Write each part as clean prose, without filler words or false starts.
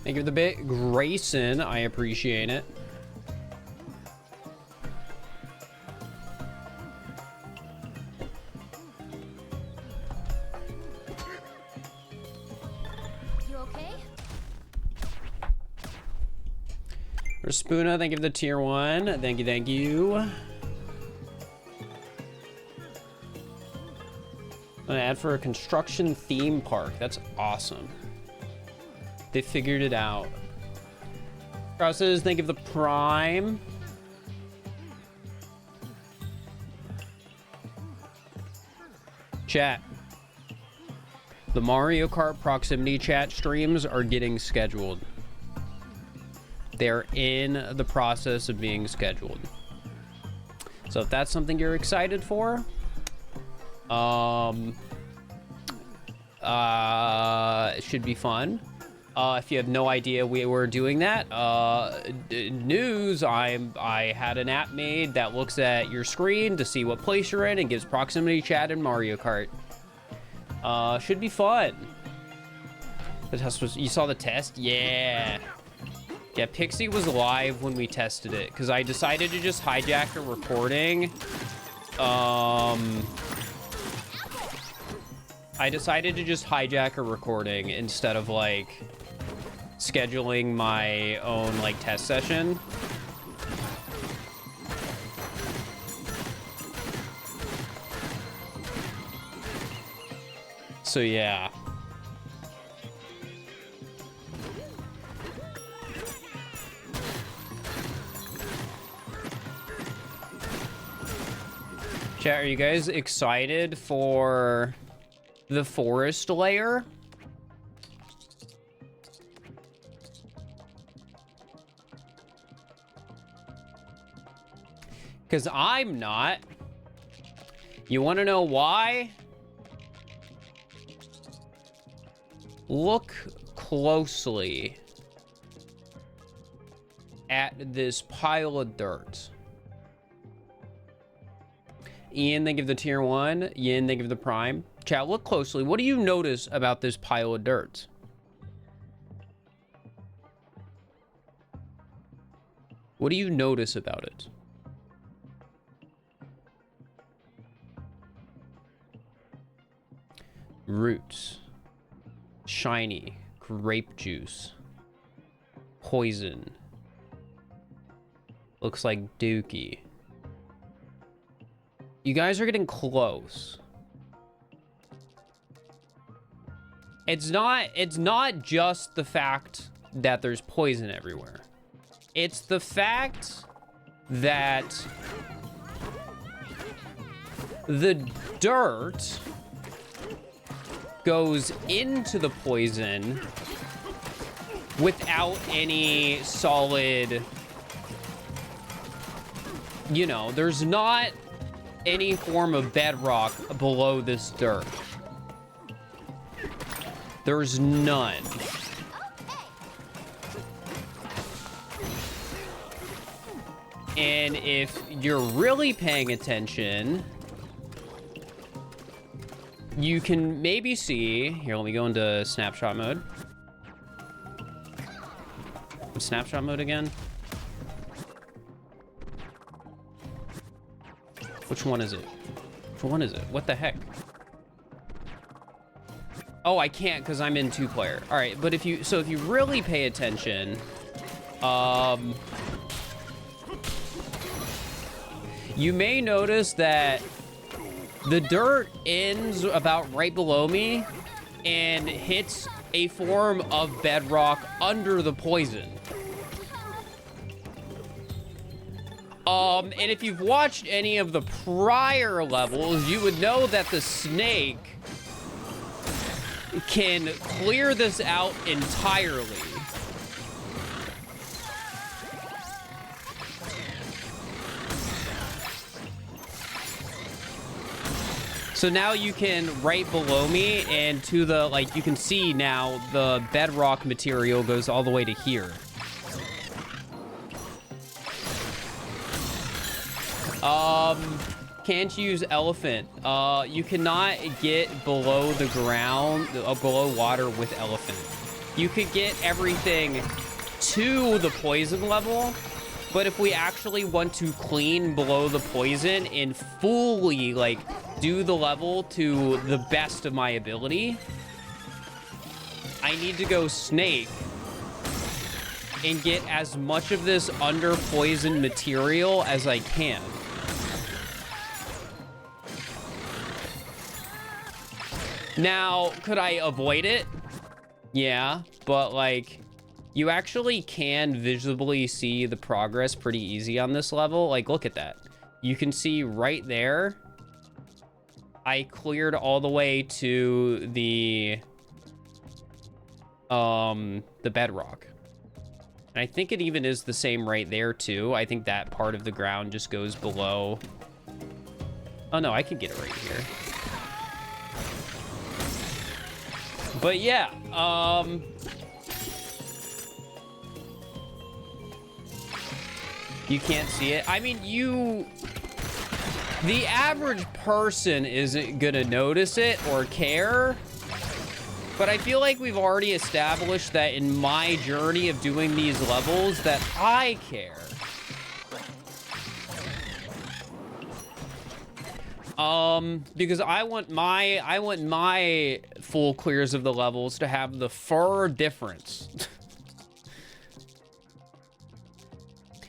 Thank you for the bit, Grayson. I appreciate it. You okay? Spooner, thank you for the tier 1. Thank you, thank you. I'm gonna add for a construction theme park. That's awesome. They figured it out. Crosses, thank you for the prime. Chat. The Mario Kart proximity chat streams are getting scheduled. They're in the process of being scheduled. So if that's something you're excited for, it should be fun. If you have no idea we were doing that, news, I had an app made that looks at your screen to see what place you're in and gives proximity chat in Mario Kart. Should be fun. The test was, you saw the test? Yeah. Yeah, Pixie was live when we tested it because I decided to just hijack a recording. I decided to just hijack a recording instead of like scheduling my own like test session. So yeah. Chat, are you guys excited for the forest layer? Because I'm not. You want to know why? Look closely at this pile of dirt. Ian, thank you for the tier 1. Yin, thank you for the prime. Chat, look closely. What do you notice about this pile of dirt? What do you notice about it? Roots. Shiny. Grape juice. Poison. Looks like dookie. You guys are getting close. It's not just the fact that there's poison everywhere. It's the fact that the dirt goes into the poison without any solid, you know, there's not any form of bedrock below this dirt. There's none. And if you're really paying attention, you can maybe see, here, let me go into snapshot mode. Snapshot mode again. Which one is it? Which one is it? What the heck? Oh, I can't because I'm in 2-player. All right, but if you really pay attention, you may notice that the dirt ends about right below me and hits a form of bedrock under the poison. And if you've watched any of the prior levels, you would know that the snake can clear this out entirely. So now you can, right below me and to the, like, you can see now the bedrock material goes all the way to here. Can't use elephant. You cannot get below the ground, below water with elephant. you could get everything to the poison level, but if we actually want to clean below the poison and fully, like, do the level to the best of my ability, I need to go snake and get as much of this under poison material as I can. Now, could I avoid it? Yeah, but like, you actually can visibly see the progress pretty easy on this level. Like, look at that. You can see right there, I cleared all the way to the bedrock. And I think it even is the same right there too. I think that part of the ground just goes below. Oh no, I can get it right here. But yeah, you can't see it. I mean, the average person isn't gonna notice it or care. But I feel like we've already established that in my journey of doing these levels that I care. Because I want my full clears of the levels to have the fur difference.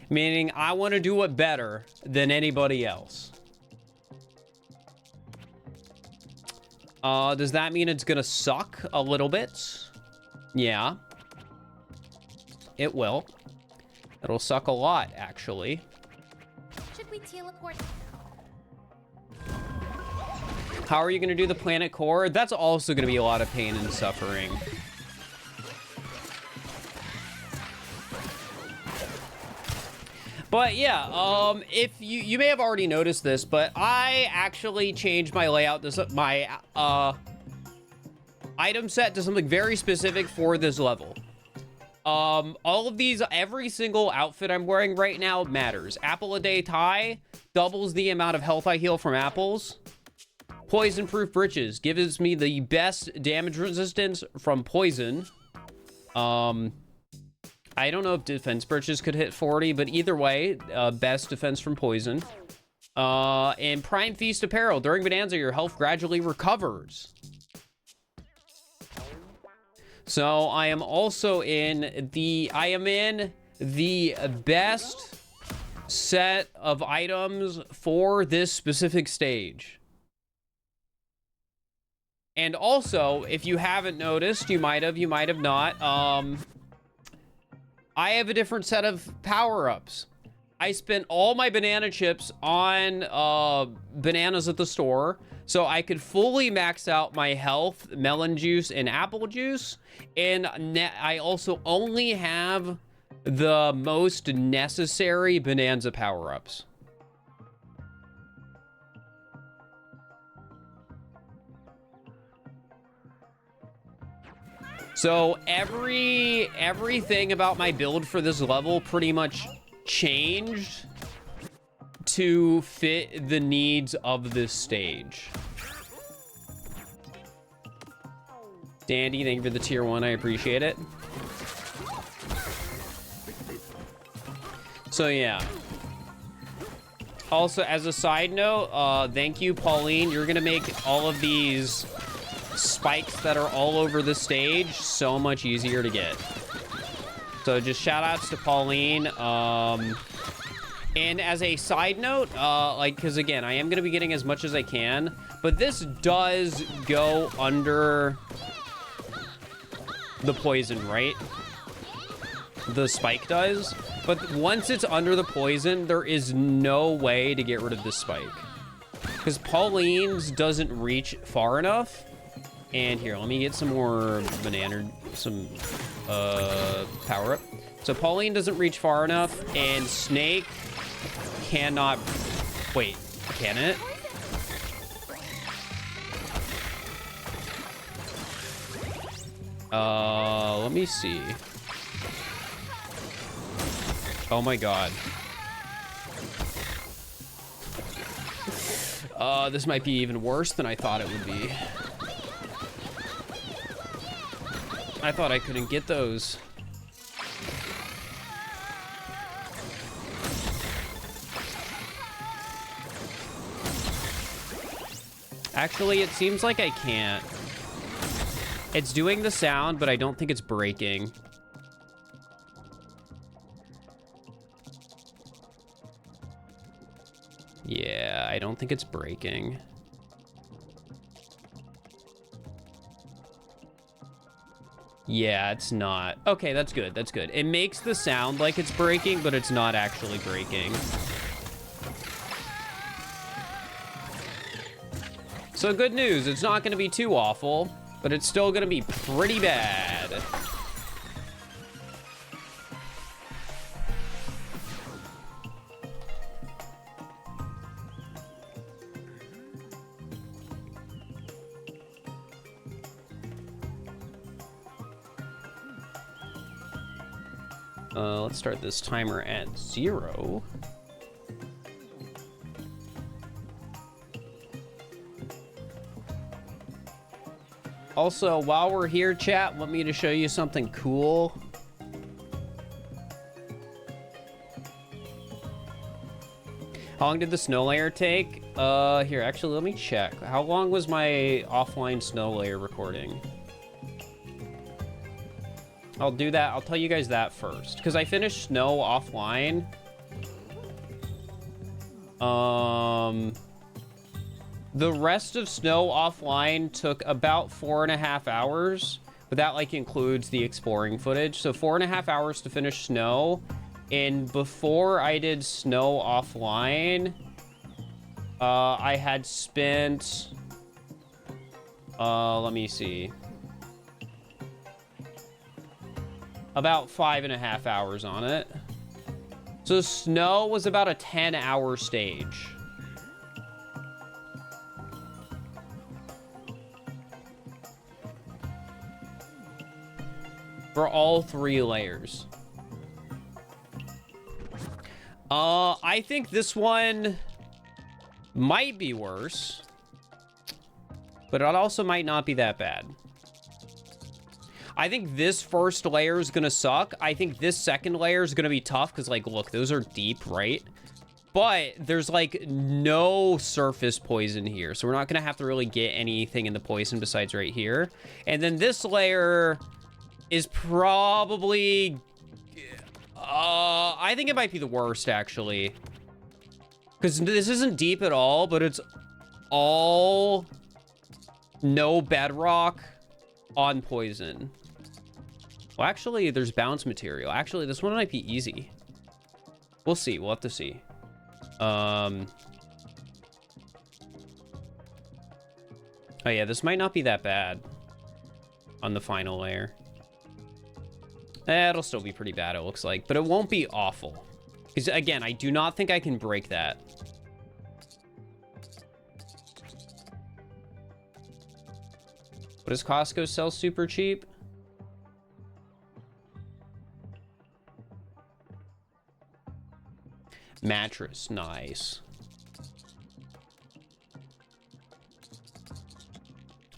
Meaning I want to do it better than anybody else. Does that mean it's gonna suck a little bit? Yeah. It will. It'll suck a lot, actually. Should we teleport? How are you gonna do the planet core? That's also gonna be a lot of pain and suffering. But yeah, if you may have already noticed this, but I actually changed my layout, my item set to something very specific for this level. All of these, every single outfit I'm wearing right now matters. Apple a day tie doubles the amount of health I heal from apples. Poison proof breeches gives me the best damage resistance from poison. I don't know if defense breeches could hit 40, but either way, best defense from poison. And Prime Feast apparel. During Bonanza, your health gradually recovers. So I am also in the best set of items for this specific stage. And also, if you haven't noticed, you might have not, I have a different set of power-ups. I spent all my banana chips on bananas at the store, so I could fully max out my health, melon juice, and apple juice. And I also only have the most necessary Bonanza power-ups. So everything about my build for this level pretty much changed to fit the needs of this stage. Dandy, thank you for the tier 1. I appreciate it. So yeah. Also, as a side note, thank you, Pauline. You're gonna make all of these spikes that are all over the stage so much easier to get. So just shout outs to Pauline. And as a side note, like, because again, I am going to be getting as much as I can, but this does go under the poison, right? The spike does. But once it's under the poison, there is no way to get rid of this spike. Because Pauline's doesn't reach far enough. And here, let me get some more power up. So Pauline doesn't reach far enough, and Snake cannot, wait, can it? Let me see. Oh my god. This might be even worse than I thought it would be. I thought I couldn't get those. Actually, it seems like I can't. It's doing the sound, but I don't think it's breaking. Yeah, I don't think it's breaking. Yeah, it's not. Okay, that's good. That's good. It makes the sound like it's breaking, but it's not actually breaking. So good news. It's not going to be too awful, but it's still going to be pretty bad. Let's start this timer at 0. Also, while we're here, chat, want me to show you something cool. How long did the snow layer take? Here, actually, let me check. How long was my offline snow layer recording? I'll do that. I'll tell you guys that first, because I finished snow offline. The rest of snow offline took about 4.5 hours, but that like includes the exploring footage. So 4.5 hours to finish snow. And before I did snow offline, I had spent, let me see, about 5.5 hours on it. So snow was about a 10-hour stage. For all 3 layers. I think this one might be worse, but it also might not be that bad. I think this first layer is gonna suck. I think this second layer is gonna be tough because, like, look, those are deep, right? But there's, like, no surface poison here, so we're not gonna have to really get anything in the poison besides right here. And then this layer is probably... I think it might be the worst, actually. Because this isn't deep at all, but it's all no bedrock on poison. Well, actually, there's bounce material. Actually, this one might be easy. We'll see. We'll have to see. Oh, yeah, this might not be that bad on the final layer. It'll still be pretty bad, it looks like, but it won't be awful. Because, again, I do not think I can break that. What does Costco sell super cheap? Mattress, nice.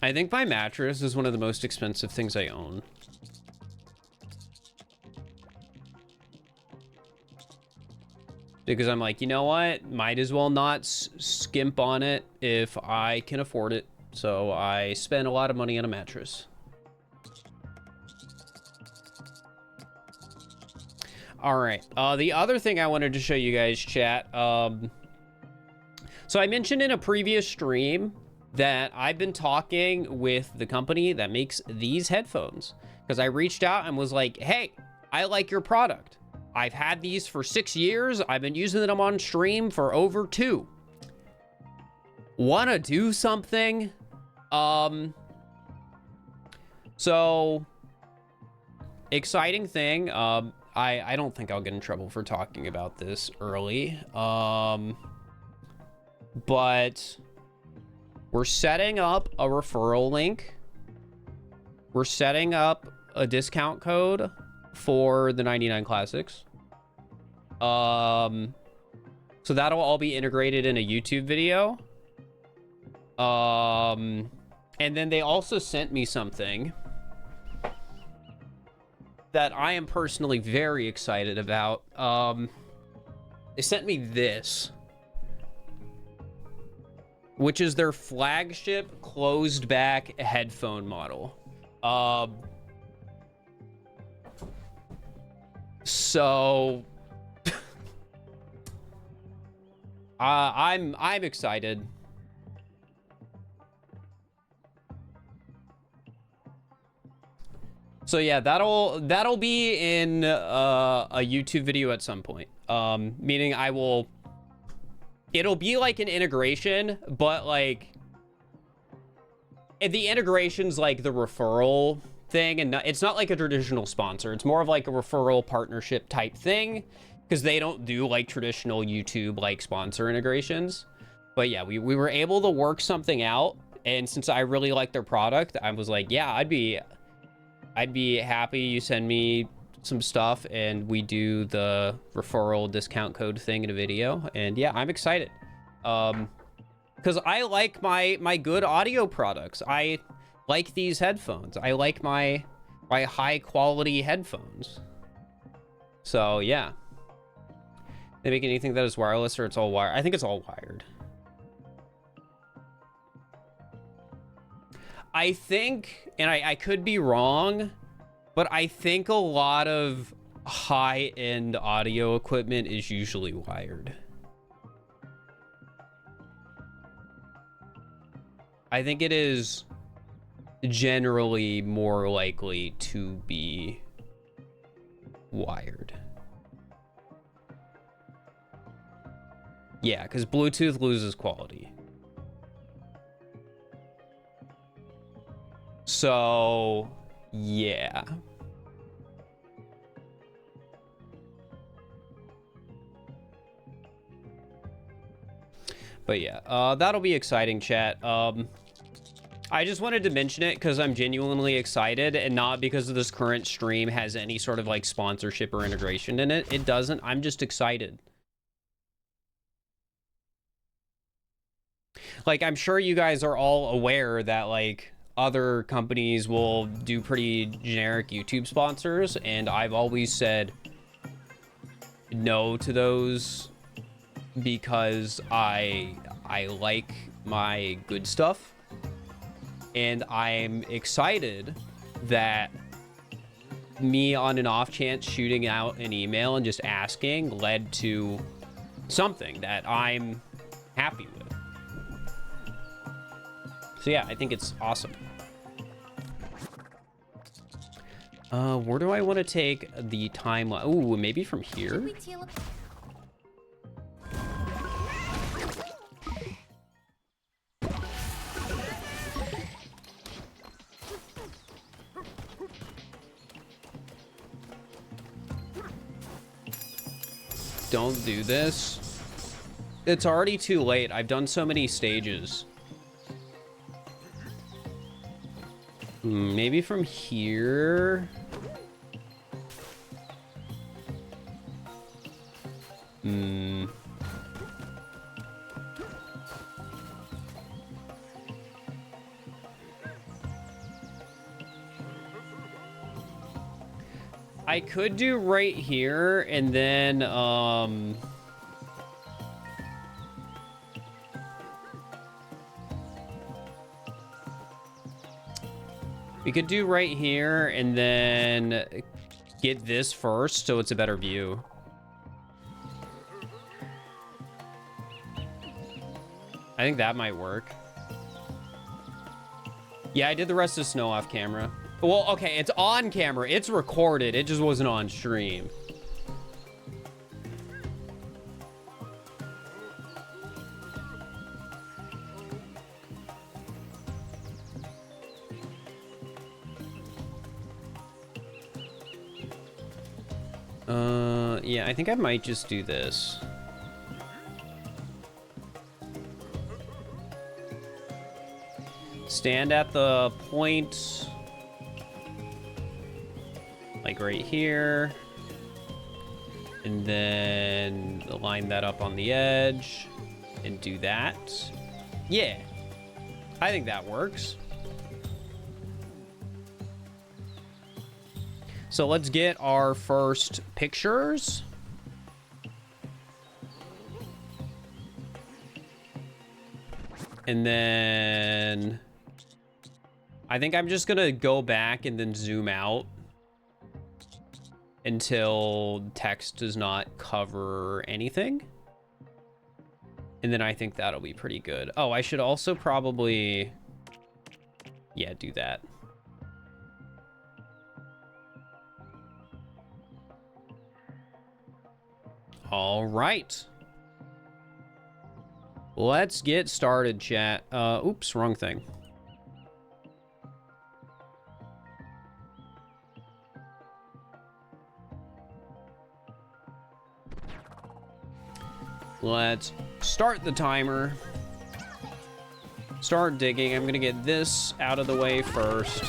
I think my mattress is one of the most expensive things I own. Because I'm like, you know what? Might as well not skimp on it if I can afford it. So I spend a lot of money on a mattress. All right. The other thing I wanted to show you guys, chat. So I mentioned in a previous stream that I've been talking with the company that makes these headphones. Because I reached out and was like, hey, I like your product. I've had these for 6 years. I've been using them on stream for over 2. Wanna do something? So exciting thing. I don't think I'll get in trouble for talking about this early. But we're setting up a referral link. We're setting up a discount code for the 99 Classics. So that'll all be integrated in a YouTube video. And then they also sent me something. that I am personally very excited about. They sent me this, which is their flagship closed back headphone model. So I'm excited. So yeah, that'll be in a YouTube video at some point. Meaning it'll be like an integration, but like the integration's like the referral thing, and it's not like a traditional sponsor. It's more of like a referral partnership type thing, because they don't do like traditional YouTube like sponsor integrations. But yeah, we were able to work something out, and since I really like their product, I was like, yeah, I'd be happy you send me some stuff and we do the referral discount code thing in a video. And yeah, I'm excited. Because I like my good audio products. I like these headphones. I like my high quality headphones. So yeah. They make anything that is wireless, or it's all wired? I think it's all wired. I think, and I could be wrong, but I think a lot of high-end audio equipment is usually wired. I think it is generally more likely to be wired. Yeah, because Bluetooth loses quality. So, yeah. But yeah, that'll be exciting, chat. I just wanted to mention it because I'm genuinely excited, and not because of this current stream has any sort of like sponsorship or integration in it. It doesn't. I'm just excited. Like, I'm sure you guys are all aware that like other companies will do pretty generic YouTube sponsors, and I've always said no to those because I like my good stuff, and I'm excited that me on an off chance shooting out an email and just asking led to something that I'm happy with. So yeah, I think it's awesome. Where do I want to take the timeline? Ooh, maybe from here? Don't do this. It's already too late. I've done so many stages. Maybe from here. I could do right here, and then we could do right here and then get this first so it's a better view. I think that might work. Yeah, I did the rest of the snow off camera. Well, okay, it's on camera. It's recorded. It just wasn't on stream. Yeah, I think I might just do this. Stand at the point, like right here, and then line that up on the edge and do that. Yeah, I think that works. So let's get our first pictures. And then I think I'm just gonna go back and then zoom out until text does not cover anything. And then I think that'll be pretty good. Oh, I should also probably, yeah, do that. All right. Let's get started, chat. Oops, wrong thing. Let's start the timer. Start digging. I'm gonna get this out of the way first.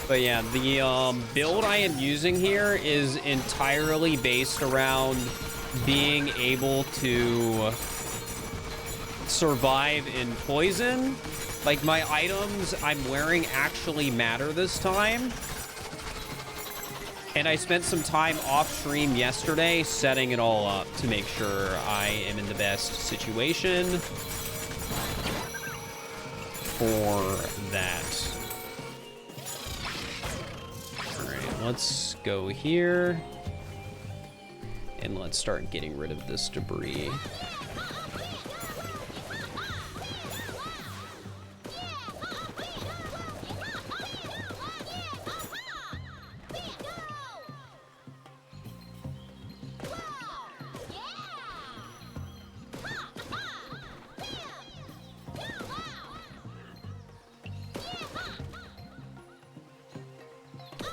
But yeah, the build I am using here is entirely based around being able to survive in poison. Like, my items I'm wearing actually matter this time. And I spent some time off stream yesterday setting it all up to make sure I am in the best situation for that. Let's go here and let's start getting rid of this debris.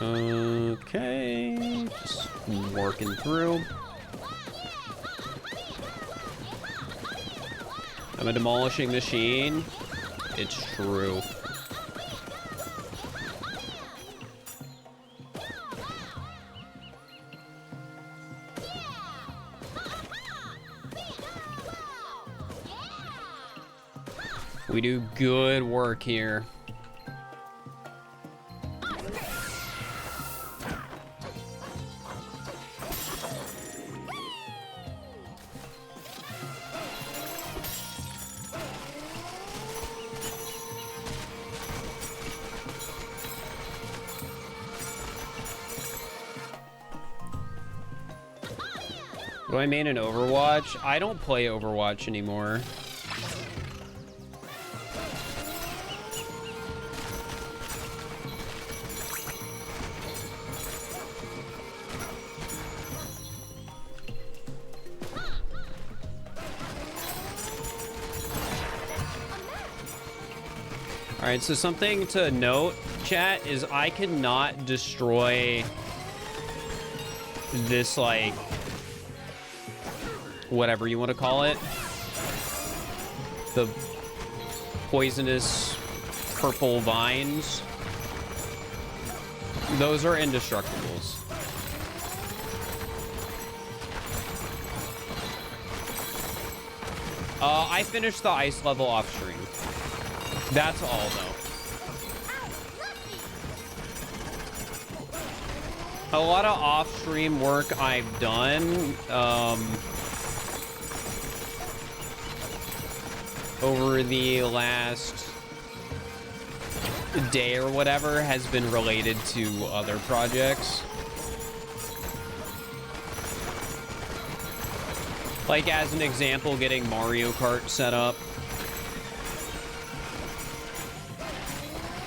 Okay, just working through. I'm a demolishing machine. It's true. We do good work here. Do I main an Overwatch? I don't play Overwatch anymore. All right, so something to note, chat, is I cannot destroy this, like, whatever you want to call it, the poisonous purple vines. Those are indestructibles. I finished the ice level off stream. That's all, though. A lot of off-stream work I've done over the last day or whatever has been related to other projects. Like, as an example, getting Mario Kart set up.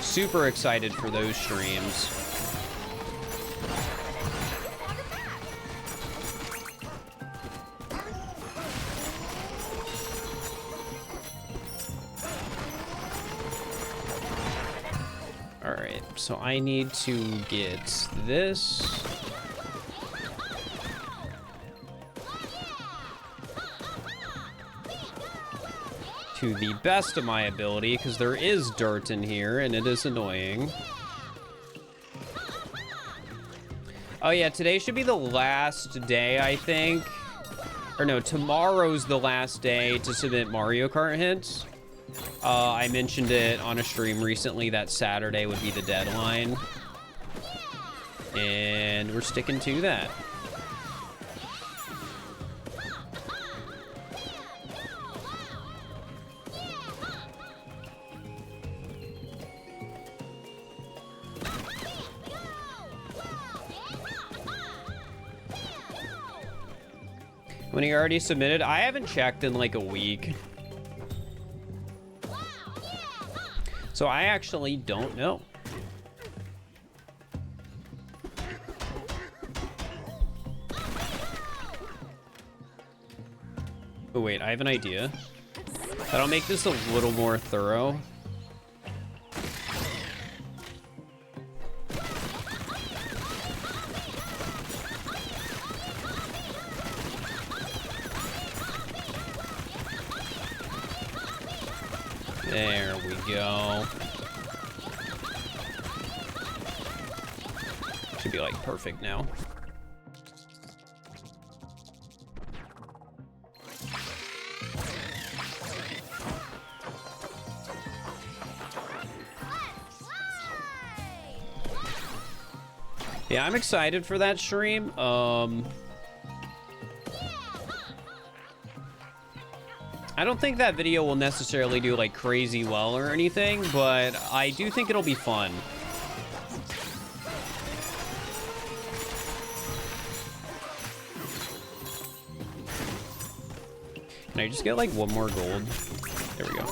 Super excited for those streams. All right, so I need to get this. To the best of my ability, because there is dirt in here and it is annoying. Oh yeah, today should be the last day, I think, Or no, tomorrow's the last day to submit Mario Kart hints. I mentioned it on a stream recently that Saturday would be the deadline. And we're sticking to that. When he already submitted, I haven't checked in like a week. So I actually don't know. Oh wait, I have an idea. That'll make this a little more thorough. There we go. Should be like perfect now. Yeah, I'm excited for that stream. I don't think that video will necessarily do like crazy well or anything, but I do think it'll be fun. Can I just get like one more gold? There we go.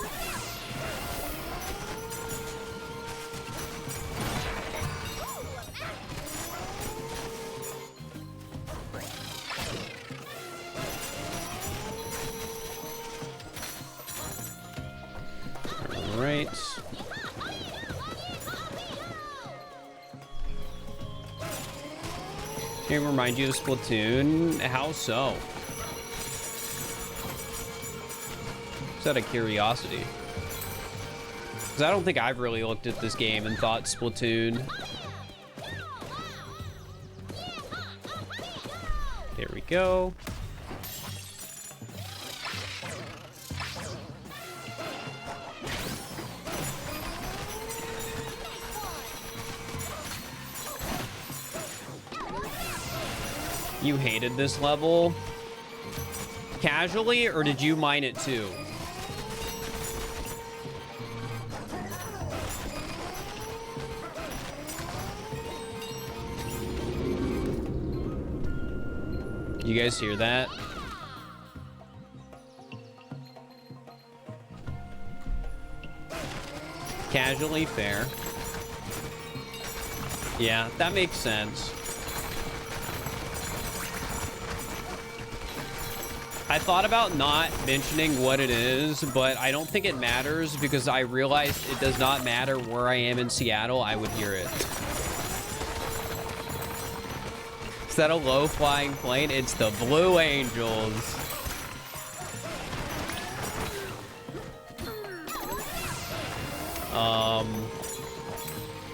Right. Can I remind you of Splatoon? How so? Just out of curiosity. Because I don't think I've really looked at this game and thought Splatoon. There we go. You hated this level casually, or did you mine it too? You guys hear that? Casually fair. Yeah, that makes sense. I thought about not mentioning what it is, but I don't think it matters because I realized it does not matter where I am in Seattle, I would hear it. Is that a low-flying plane? It's the Blue Angels.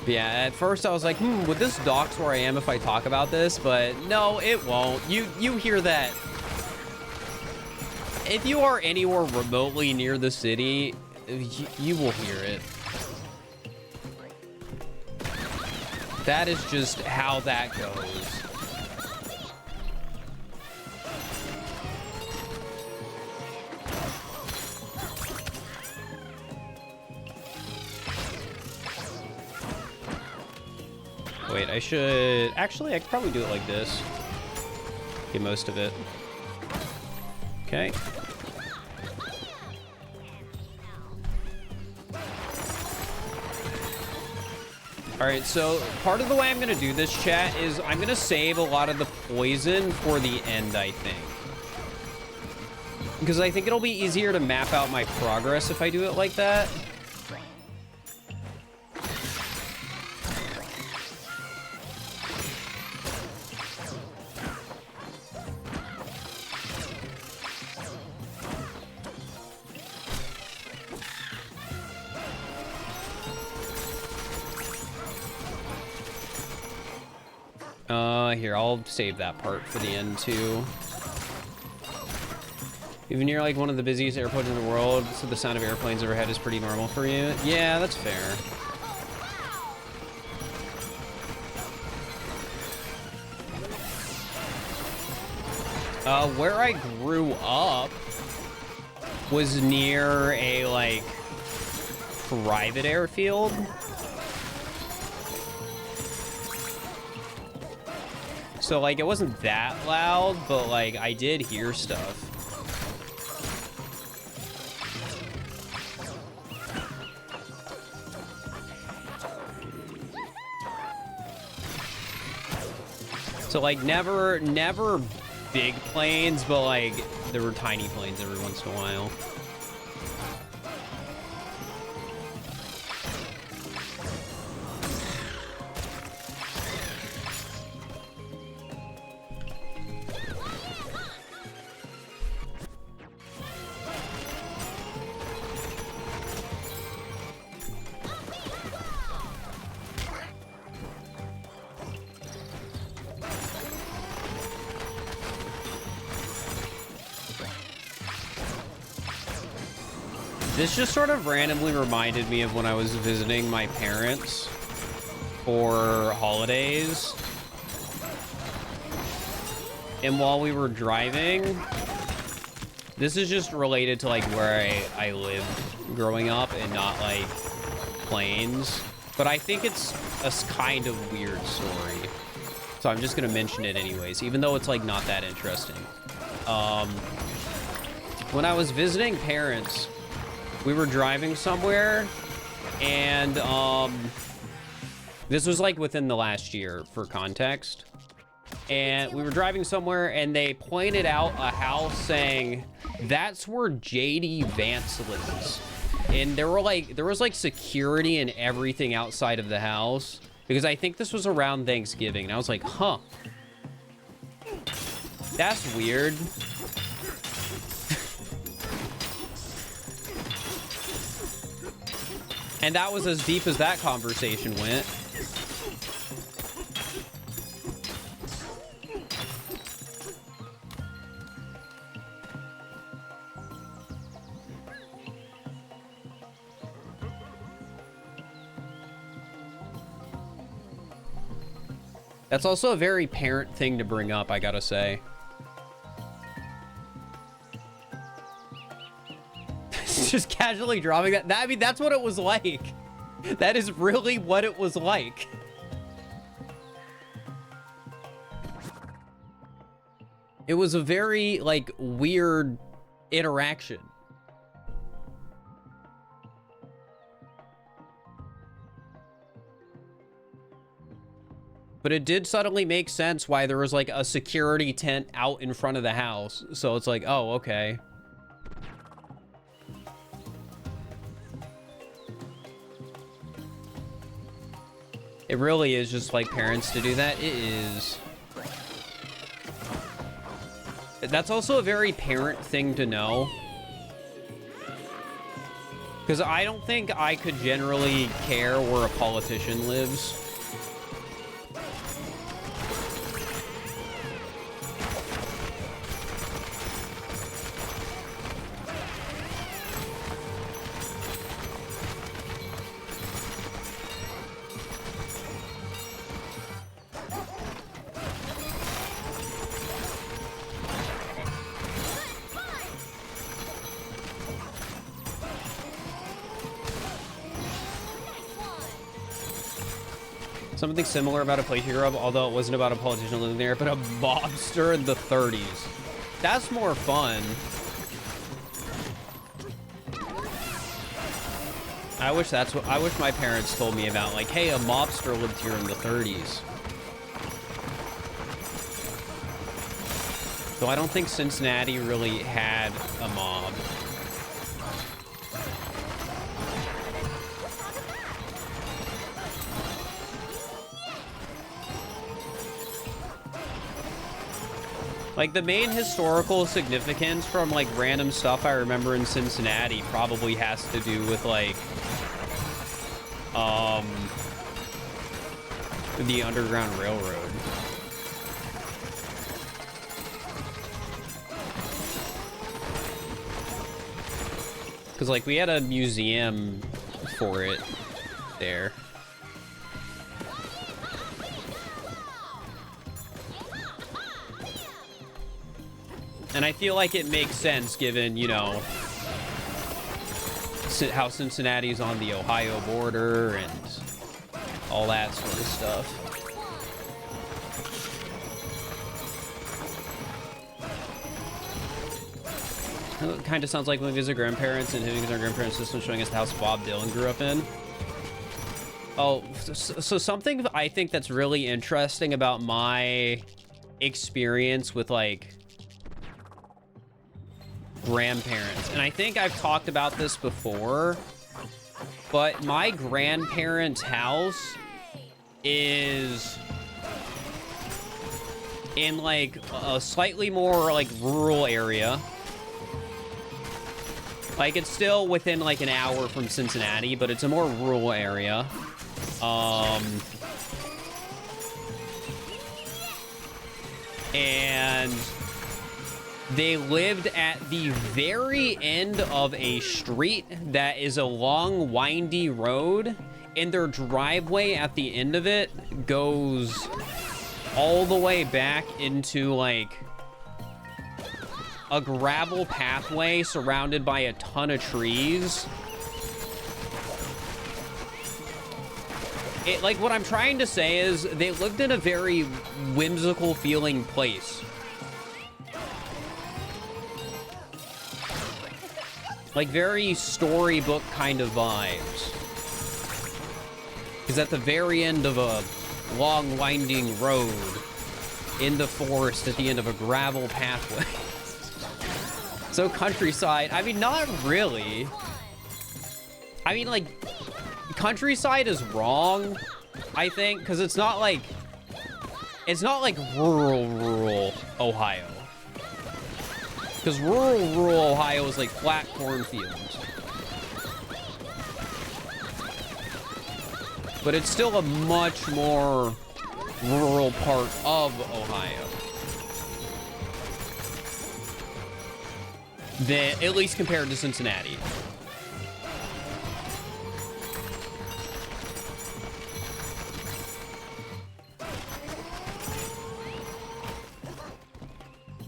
Yeah, at first I was like, would this dox where I am if I talk about this? But no, it won't. You hear that. If you are anywhere remotely near the city, you will hear it. That is just how that goes. Wait, I should... Actually, I could probably do it like this. Get most of it. Okay. All right, so part of the way I'm gonna do this, chat, is I'm gonna save a lot of the poison for the end, I think. Because I think it'll be easier to map out my progress if I do it like that. Here, I'll save that part for the end too. Even near like one of the busiest airports in the world, so the sound of airplanes overhead is pretty normal for you. Yeah, that's fair. Where I grew up was near a like private airfield. So like it wasn't that loud, but like I did hear stuff. So like never big planes, but like there were tiny planes every once in a while. This just sort of randomly reminded me of when I was visiting my parents for holidays. And while we were driving, this is just related to like where I lived growing up and not like planes. But I think it's a kind of weird story. So I'm just gonna mention it anyways, even though it's like not that interesting. When I was visiting parents, we were driving somewhere, and this was like within the last year for context. And we were driving somewhere and they pointed out a house saying, that's where JD Vance lives. And there was like security and everything outside of the house, because I think this was around Thanksgiving. And I was like, huh, that's weird. And that was as deep as that conversation went. That's also a very parent thing to bring up, I gotta say. Just casually dropping that. I mean, that's what it was like. That is really what it was like. It was a very, like, weird interaction. But it did suddenly make sense why there was, like, a security tent out in front of the house. So it's like, oh, okay. It really is just like parents to do that. It is. That's also a very parent thing to know. Because I don't think I could generally care where a politician lives. Something similar about a place you grew up, although it wasn't about a politician living there, but a mobster in the 30s. That's more fun. I wish my parents told me about, like, hey, a mobster lived here in the 30s. So I don't think Cincinnati really had a mob. Like, the main historical significance from, like, random stuff I remember in Cincinnati probably has to do with, like, the Underground Railroad. Because, like, we had a museum for it there. And I feel like it makes sense given, you know, how Cincinnati's on the Ohio border and all that sort of stuff. It kind of sounds like when we visit grandparents and hitting our grandparents' system, showing us the house Bob Dylan grew up in. Oh, so something I think that's really interesting about my experience with, like, grandparents, and I think I've talked about this before, but my grandparents' house is in, like, a slightly more, like, rural area. Like, it's still within, like, an hour from Cincinnati, but it's a more rural area. And they lived at the very end of a street that is a long, windy road, and their driveway at the end of it goes all the way back into, like, a gravel pathway surrounded by a ton of trees. Like, what I'm trying to say is they lived in a very whimsical feeling place. Like, very storybook kind of vibes. Because at the very end of a long, winding road in the forest at the end of a gravel pathway. So countryside, I mean, not really. I mean, like, countryside is wrong, I think, because it's not like rural Ohio. Because rural Ohio is like flat cornfields. But it's still a much more rural part of Ohio. At least compared to Cincinnati.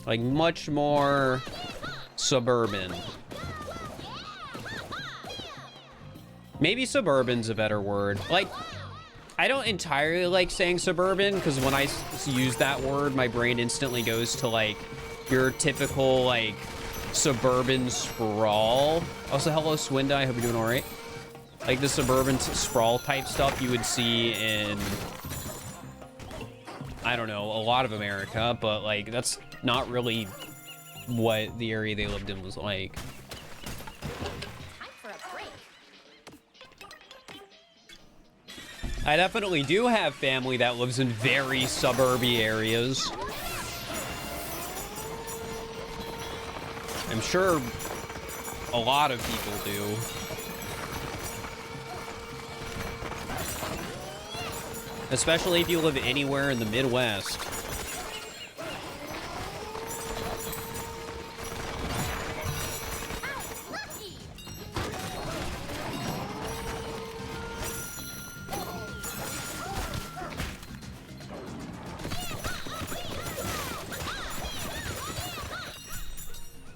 Like, much more suburban. Maybe suburban's a better word. Like, I don't entirely like saying suburban, because when I use that word, my brain instantly goes to, like, your typical, like, suburban sprawl. Also, hello, Swinda. I hope you're doing all right. Like, the suburban sprawl type stuff you would see in, I don't know, a lot of America, but, like, that's not really what the area they lived in was like. Time for a break. I definitely do have family that lives in very suburby areas. I'm sure a lot of people do. Especially if you live anywhere in the Midwest.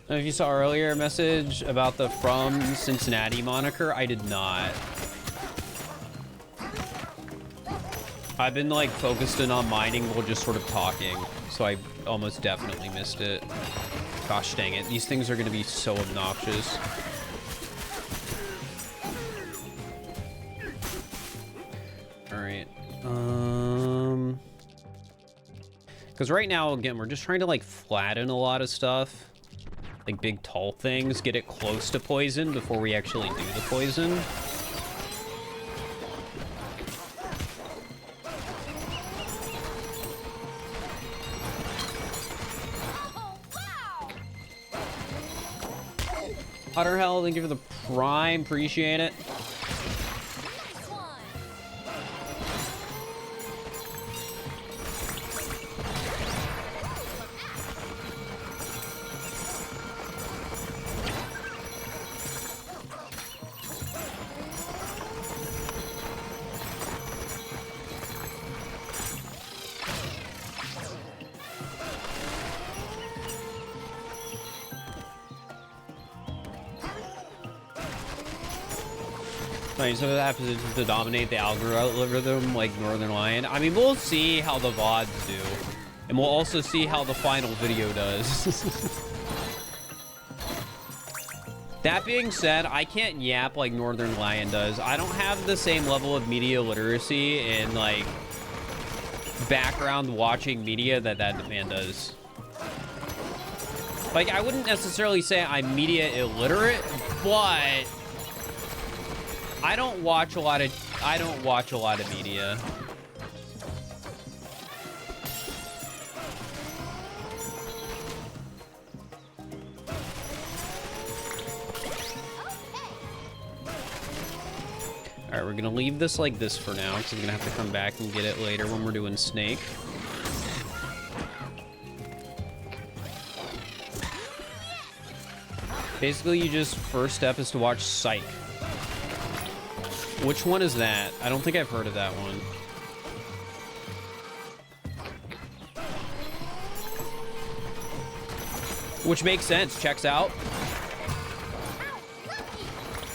If you saw earlier a message about the From Cincinnati moniker, I did not. I've been, like, focused in on mining while just sort of talking, so I almost definitely missed it. Gosh dang it, these things are gonna be so obnoxious. Alright, because right now, again, we're just trying to, like, flatten a lot of stuff. Like, big, tall things, get it close to poison before we actually do the poison. Otter Hell, thank you for the prime, appreciate it. Nice one. Right, so that happens to dominate the algorithm like Northern Lion. I mean, we'll see how the VODs do. And we'll also see how the final video does. That being said, I can't yap like Northern Lion does. I don't have the same level of media literacy and like background watching media that that man does. Like, I wouldn't necessarily say I'm media illiterate, but I don't watch a lot of media. All right, we're gonna leave this like this for now because I'm gonna have to come back and get it later when we're doing Snake. Basically, you just, first step is to watch Psych. Which one is that? I don't think I've heard of that one. Which makes sense, checks out.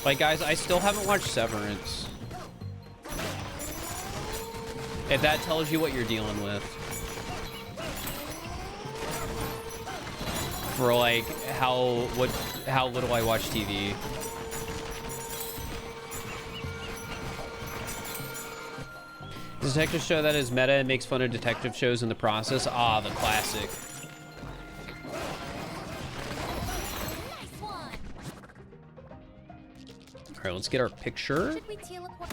Like, guys, I still haven't watched Severance. If that tells you what you're dealing with. For like how little I watch TV. Detective show that is meta and makes fun of detective shows in the process. Ah, the classic. All right, let's get our picture. Should we teleport?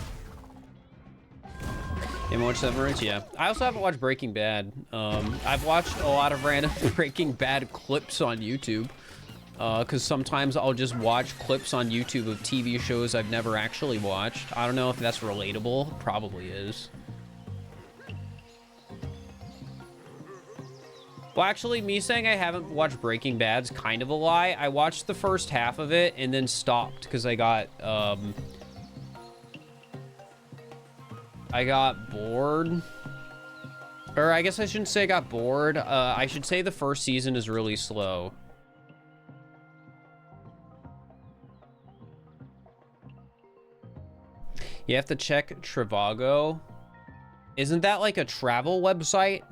You haven't watched Severance? Yeah. I also haven't watched Breaking Bad. I've watched a lot of random Breaking Bad clips on YouTube. Because sometimes I'll just watch clips on YouTube of TV shows I've never actually watched. I don't know if that's relatable. Probably is. Well, actually, me saying I haven't watched Breaking Bad's kind of a lie. I watched the first half of it and then stopped because I got bored. Or I guess I shouldn't say I got bored. I should say the first season is really slow. You have to check Trivago. Isn't that like a travel website?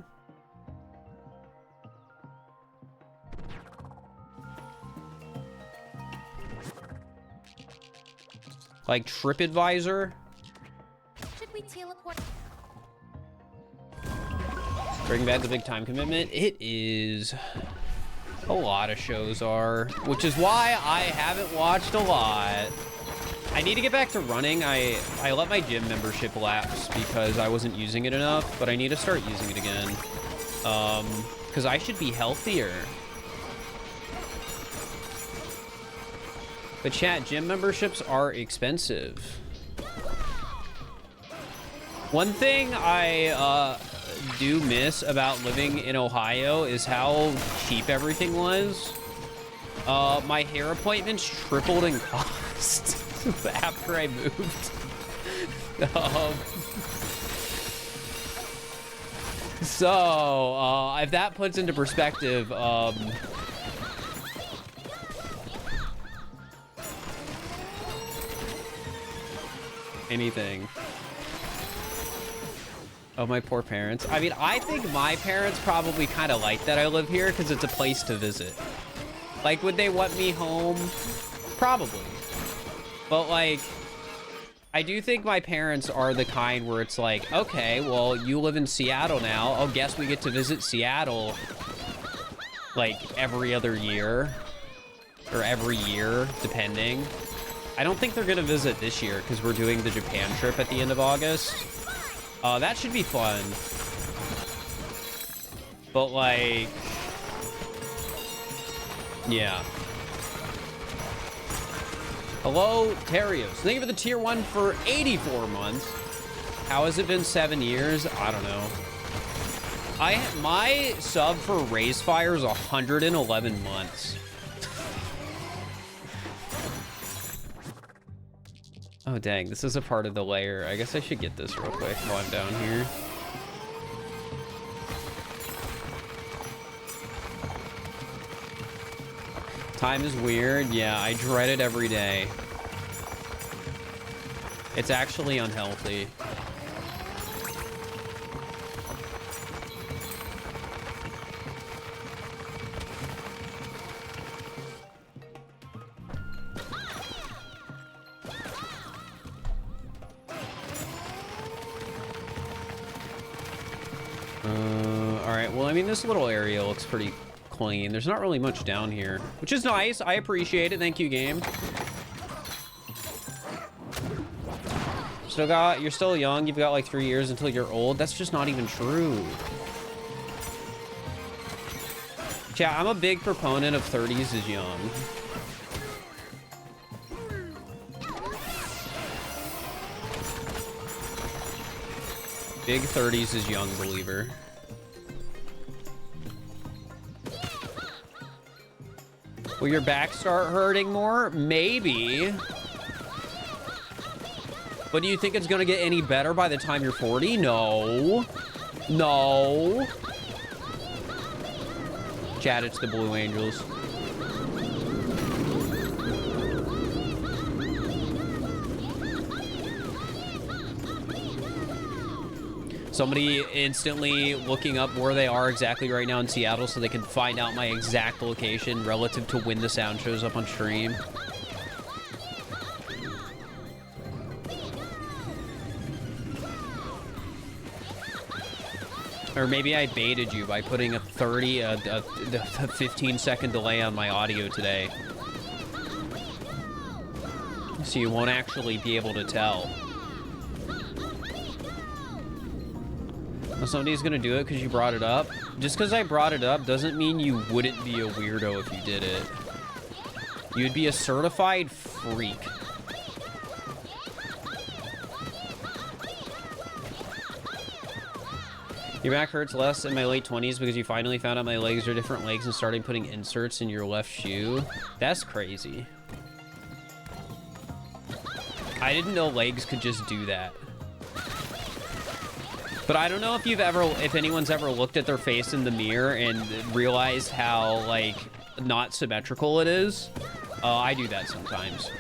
Like TripAdvisor? Should we teleport? Breaking Bad's a big time commitment. It is. A lot of shows are, which is why I haven't watched a lot. I need to get back to running. I let my gym membership lapse because I wasn't using it enough, but I need to start using it again. Because I should be healthier. But chat, gym memberships are expensive. One thing I do miss about living in Ohio is how cheap everything was. My hair appointments tripled in cost after I moved. So if that puts into perspective, anything. Oh, my poor parents. I mean, I think my parents probably kind of like that I live here because it's a place to visit. Like, would they want me home? Probably. But, like, I do think my parents are the kind where it's like, okay, well, you live in Seattle now. Oh, guess we get to visit Seattle, like, every other year. Or every year, depending. I don't think they're going to visit this year because we're doing the Japan trip at the end of August. That should be fun. But, like, yeah. Hello, Terios. Thank you for the tier 1 for 84 months. How has it been 7 years? I don't know. My sub for Raisefire is 111 months. Oh, dang. This is a part of the layer. I guess I should get this real quick while I'm down here. Time is weird. Yeah, I dread it every day. It's actually unhealthy. Alright, well, I mean, this little area looks pretty clean. There's not really much down here, which is nice. I appreciate it. Thank you, game. You're still young. You've got like 3 years until you're old. That's just not even true. Chat, I'm a big proponent of 30s is young. Big 30s is young, believer. Will your back start hurting more? Maybe. But do you think it's gonna get any better by the time you're 40? No. No. Chat, it's the Blue Angels. Somebody instantly looking up where they are exactly right now in Seattle so they can find out my exact location relative to when the sound shows up on stream. Or maybe I baited you by putting a 15-second delay on my audio today. So you won't actually be able to tell. Well, somebody's gonna do it because you brought it up. Just because I brought it up doesn't mean you wouldn't be a weirdo if you did it. You'd be a certified freak. Your back hurts less in my late 20s because you finally found out my legs are different legs and started putting inserts in your left shoe. That's crazy. I didn't know legs could just do that. But I don't know if anyone's ever looked at their face in the mirror and realized how, like, not symmetrical it is. I do that sometimes.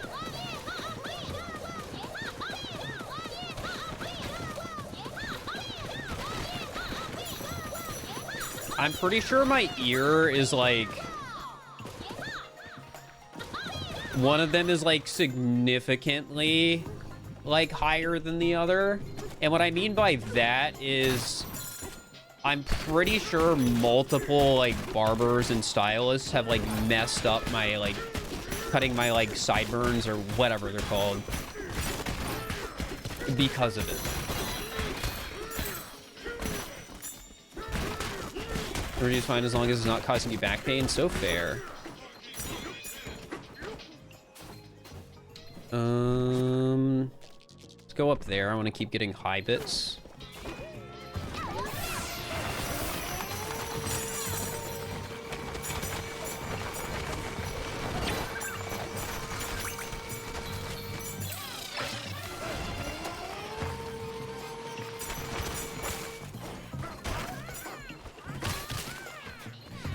I'm pretty sure my ear is like, one of them is like significantly like higher than the other. And what I mean by that is I'm pretty sure multiple like barbers and stylists have like messed up my like cutting my like sideburns or whatever they're called because of it. Reduce fine as long as it's not causing you back pain. So fair. Let's go up there. I want to keep getting high bits.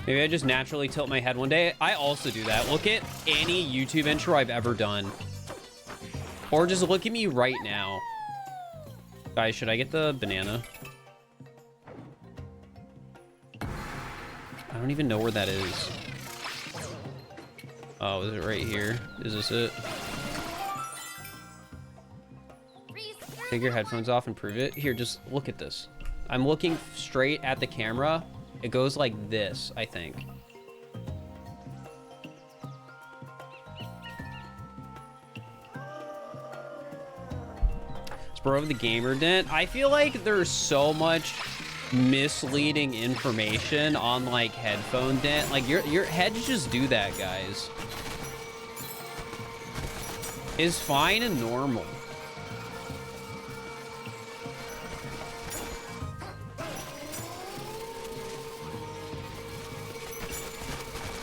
Maybe I just naturally tilt my head one day. I also do that. Look at any YouTube intro I've ever done. Or just look at me right now. Guys, should I get the banana? I don't even know where that is. Oh, is it right here? Is this it? Take your headphones off and prove it. Here, just look at this. I'm looking straight at the camera. It goes like this, I think. Spur of the Gamer Dent. I feel like there's so much misleading information on like headphone dent. Like your heads just do that, guys. Is fine and normal.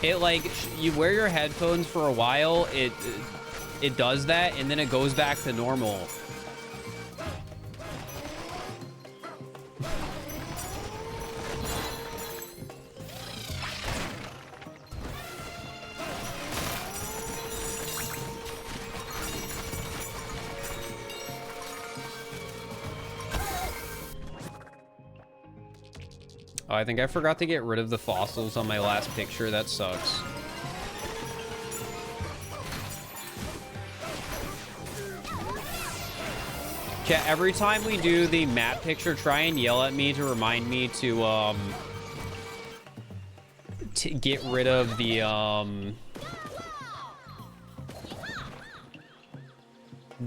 It like you wear your headphones for a while, it does that, and then it goes back to normal. Oh, I think I forgot to get rid of the fossils on my last picture. That sucks. Chat, every time we do the map picture, try and yell at me to remind me to get rid of the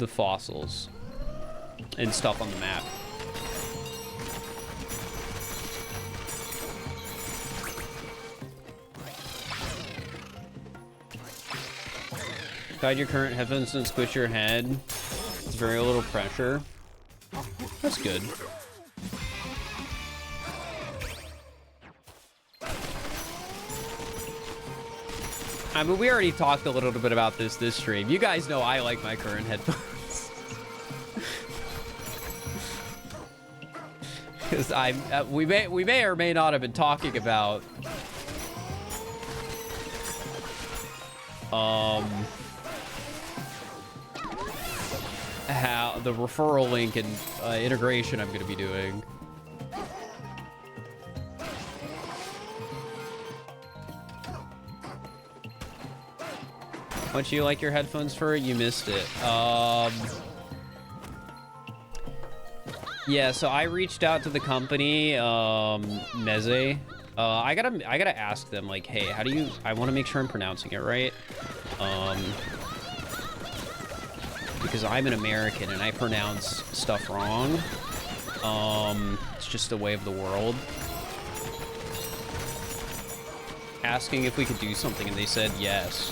fossils and stuff on the map. Guide your current headphones and squish your head. It's very little pressure. That's good. I mean, we already talked a little bit about this stream. You guys know I like my current headphones. Because we may or may not have been talking about how the referral link and integration I'm going to be doing. How much you like your headphones for? You missed it. Yeah, so I reached out to the company, Meze. I gotta ask them, like, hey, how do you, I want to make sure I'm pronouncing it right. Because I'm an American and I pronounce stuff wrong. It's just the way of the world. Asking if we could do something and they said yes.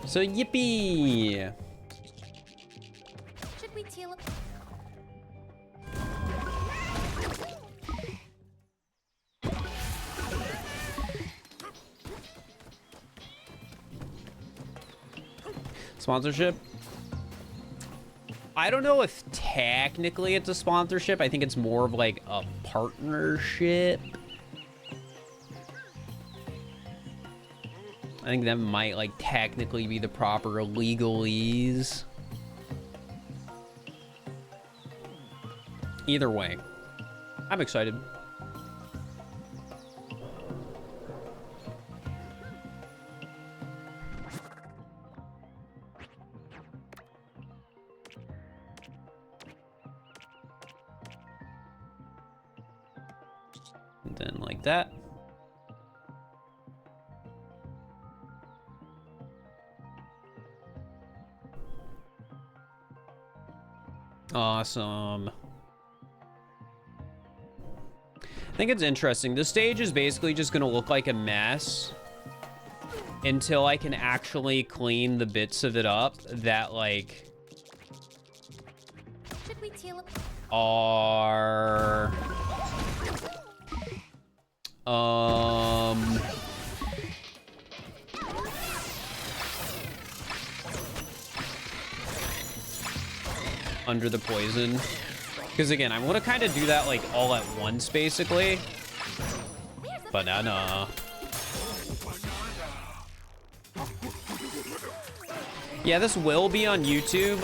So yippee! Should we teleport? Sponsorship? I don't know if technically it's a sponsorship. I think it's more of like a partnership. I think that might like technically be the proper legalese. Either way, I'm excited. And then like that. Awesome. I think it's interesting. This stage is basically just going to look like a mess until I can actually clean the bits of it up that, like, Should we teleport? are under the poison, because again, I want to kind of do that like all at once basically. Banana. Yeah, this will be on YouTube.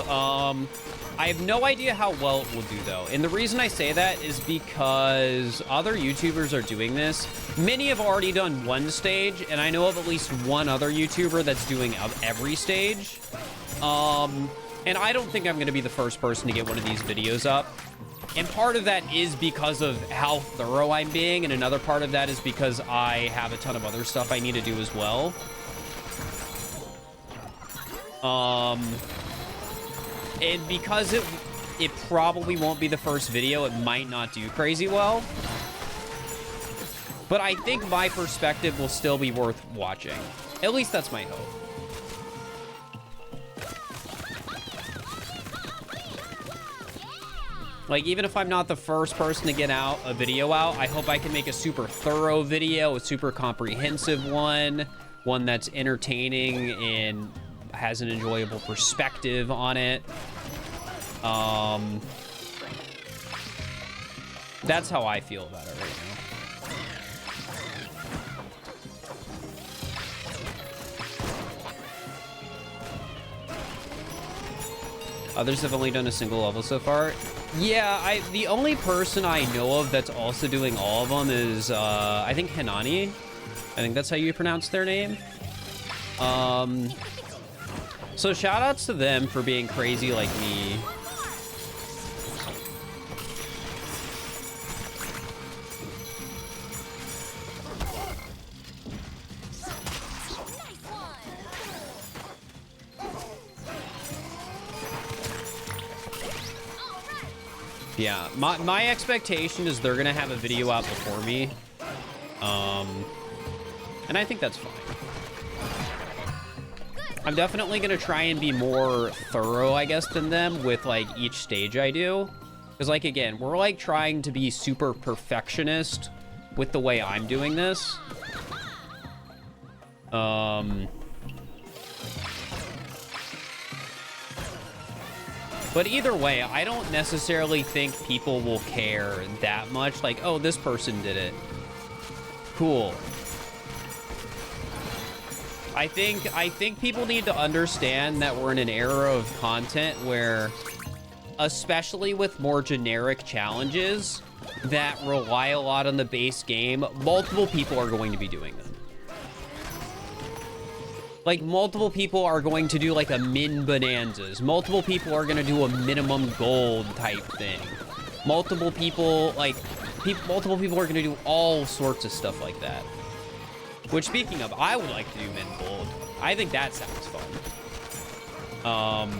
I have no idea how well it will do though, and the reason I say that is because other YouTubers are doing this. Many have already done one stage, and I know of at least one other YouTuber that's doing every stage. And I don't think I'm going to be the first person to get one of these videos up. And part of that is because of how thorough I'm being, and another part of that is because I have a ton of other stuff I need to do as well. And because it probably won't be the first video, it might not do crazy well. But I think my perspective will still be worth watching. At least that's my hope. Like, even if I'm not the first person to get out a video out, I hope I can make a super thorough video, a super comprehensive one that's entertaining and has an enjoyable perspective on it. That's how I feel about it right now. Others have only done a single level so far. Yeah, the only person I know of that's also doing all of them is, I think Hanani. I think that's how you pronounce their name. So shout outs to them for being crazy like me. Yeah, my expectation is they're gonna have a video out before me. And I think that's fine. I'm definitely gonna try and be more thorough, I guess, than them with like each stage I do. Because like, again, we're like trying to be super perfectionist with the way I'm doing this. But either way, I don't necessarily think people will care that much. Like, oh, this person did it. Cool. I think people need to understand that we're in an era of content where, especially with more generic challenges that rely a lot on the base game, multiple people are going to be doing them. Like, multiple people are going to do, like, a min bonanzas. Multiple people are going to do a minimum gold type thing. Multiple people, like, multiple people are going to do all sorts of stuff like that. Which, speaking of, I would like to do min gold. I think that sounds fun.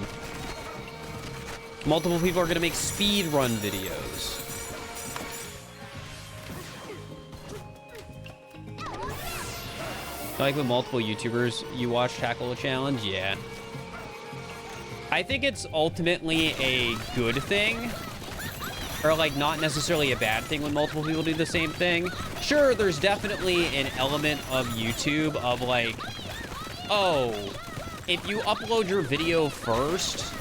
Multiple people are going to make speed run videos. Like with multiple YouTubers you watch tackle a challenge? Yeah. I think it's ultimately a good thing. Or like not necessarily a bad thing when multiple people do the same thing. Sure, there's definitely an element of YouTube of like, oh, if you upload your video first,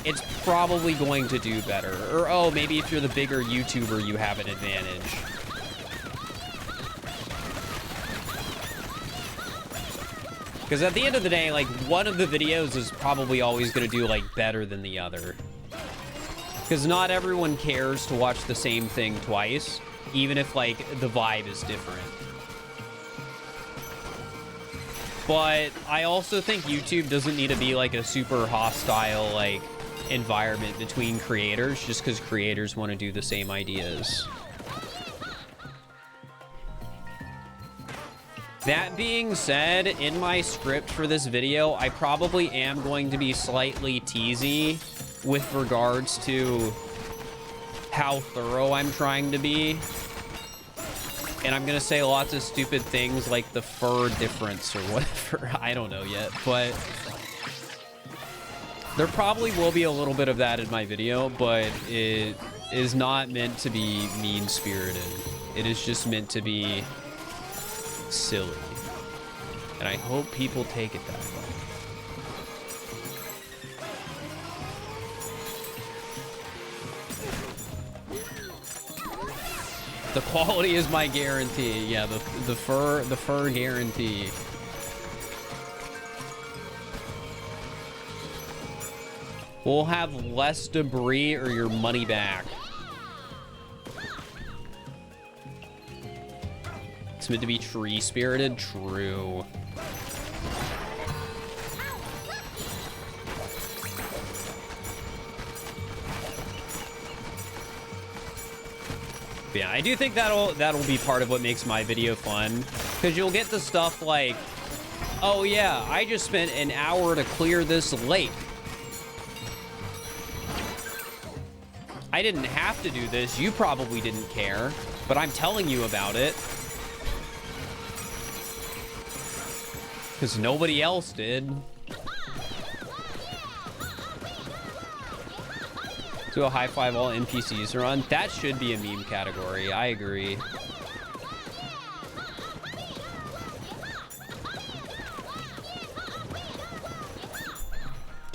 it's probably going to do better. Or oh, maybe if you're the bigger YouTuber, you have an advantage. Because at the end of the day, like, one of the videos is probably always going to do, like, better than the other. Because not everyone cares to watch the same thing twice, even if, like, the vibe is different. But I also think YouTube doesn't need to be, like, a super hostile, like, environment between creators just because creators want to do the same ideas. That being said, in my script for this video, I probably am going to be slightly teasy with regards to how thorough I'm trying to be. And I'm going to say lots of stupid things like the fur difference or whatever. I don't know yet, but there probably will be a little bit of that in my video, but it is not meant to be mean-spirited. It is just meant to be silly, and I hope people take it that way. The quality is my guarantee. Yeah, the fur guarantee. We'll have less debris or your money back. It's meant to be tree spirited. True. Yeah, I do think that'll be part of what makes my video fun, because you'll get the stuff like, oh yeah, I just spent an hour to clear this lake. I didn't have to do this. You probably didn't care, but I'm telling you about it. Because nobody else did. Do a high five all NPCs run. That should be a meme category. I agree.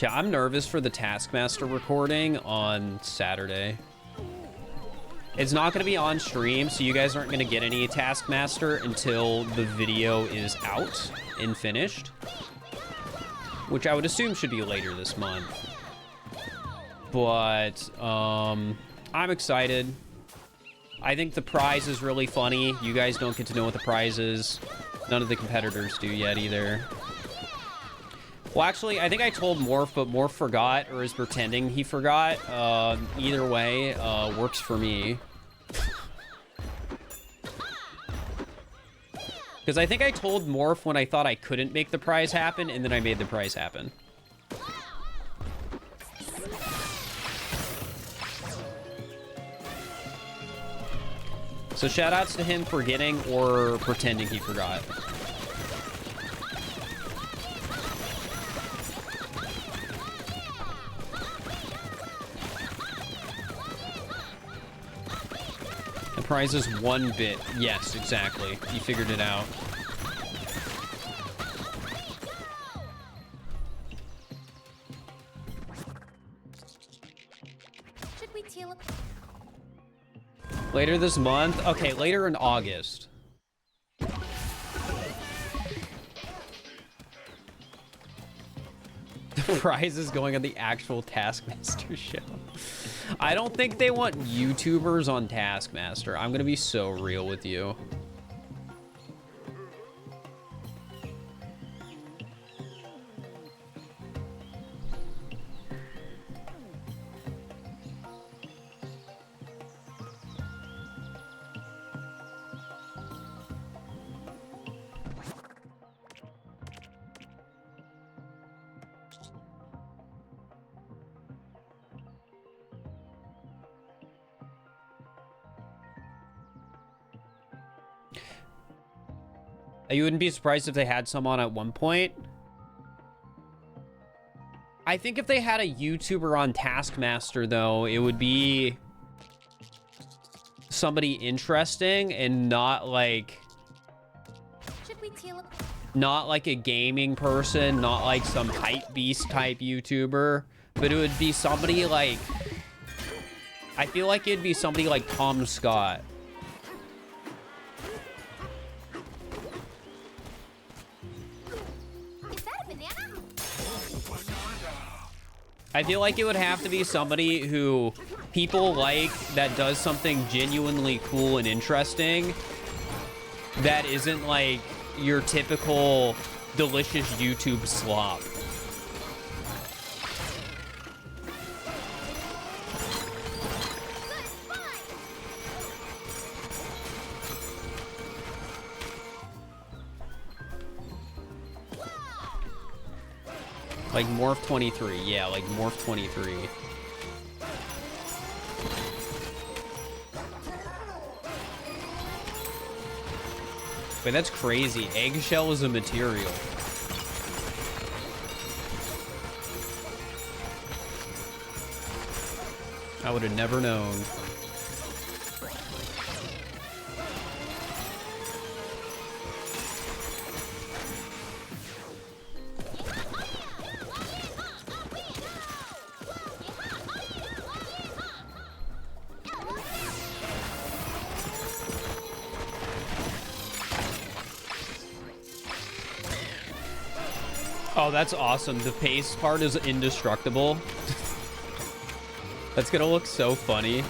Yeah, I'm nervous for the Taskmaster recording on Saturday. It's not going to be on stream, so you guys aren't going to get any Taskmaster until the video is out and finished, which I would assume should be later this month. But I'm excited. I think the prize is really funny. You guys don't get to know what the prize is. None of the competitors do yet either. Well, actually, I think I told Morph, but Morph forgot or is pretending he forgot. Either way, works for me. Because I think I told Morph when I thought I couldn't make the prize happen, and then I made the prize happen. So shoutouts to him forgetting or pretending he forgot. The prize is 1 bit. Yes, exactly. You figured it out. Should we teleport? Later this month? Okay, later in August. The prize is going on the actual Taskmaster show. I don't think they want YouTubers on Taskmaster. I'm gonna be so real with you. You wouldn't be surprised if they had some on at one point. I think if they had a YouTuber on Taskmaster, though, it would be somebody interesting and not like... Should we teleport? Not like a gaming person, not like some hype beast type YouTuber, but it would be somebody like... I feel like it'd be somebody like Tom Scott. I feel like it would have to be somebody who people like that does something genuinely cool and interesting that isn't like your typical delicious YouTube slop. Like Morph 23. Yeah, like Morph 23. Wait, that's crazy. Eggshell is a material. I would have never known. Oh, that's awesome. The pace part is indestructible. That's gonna look so funny.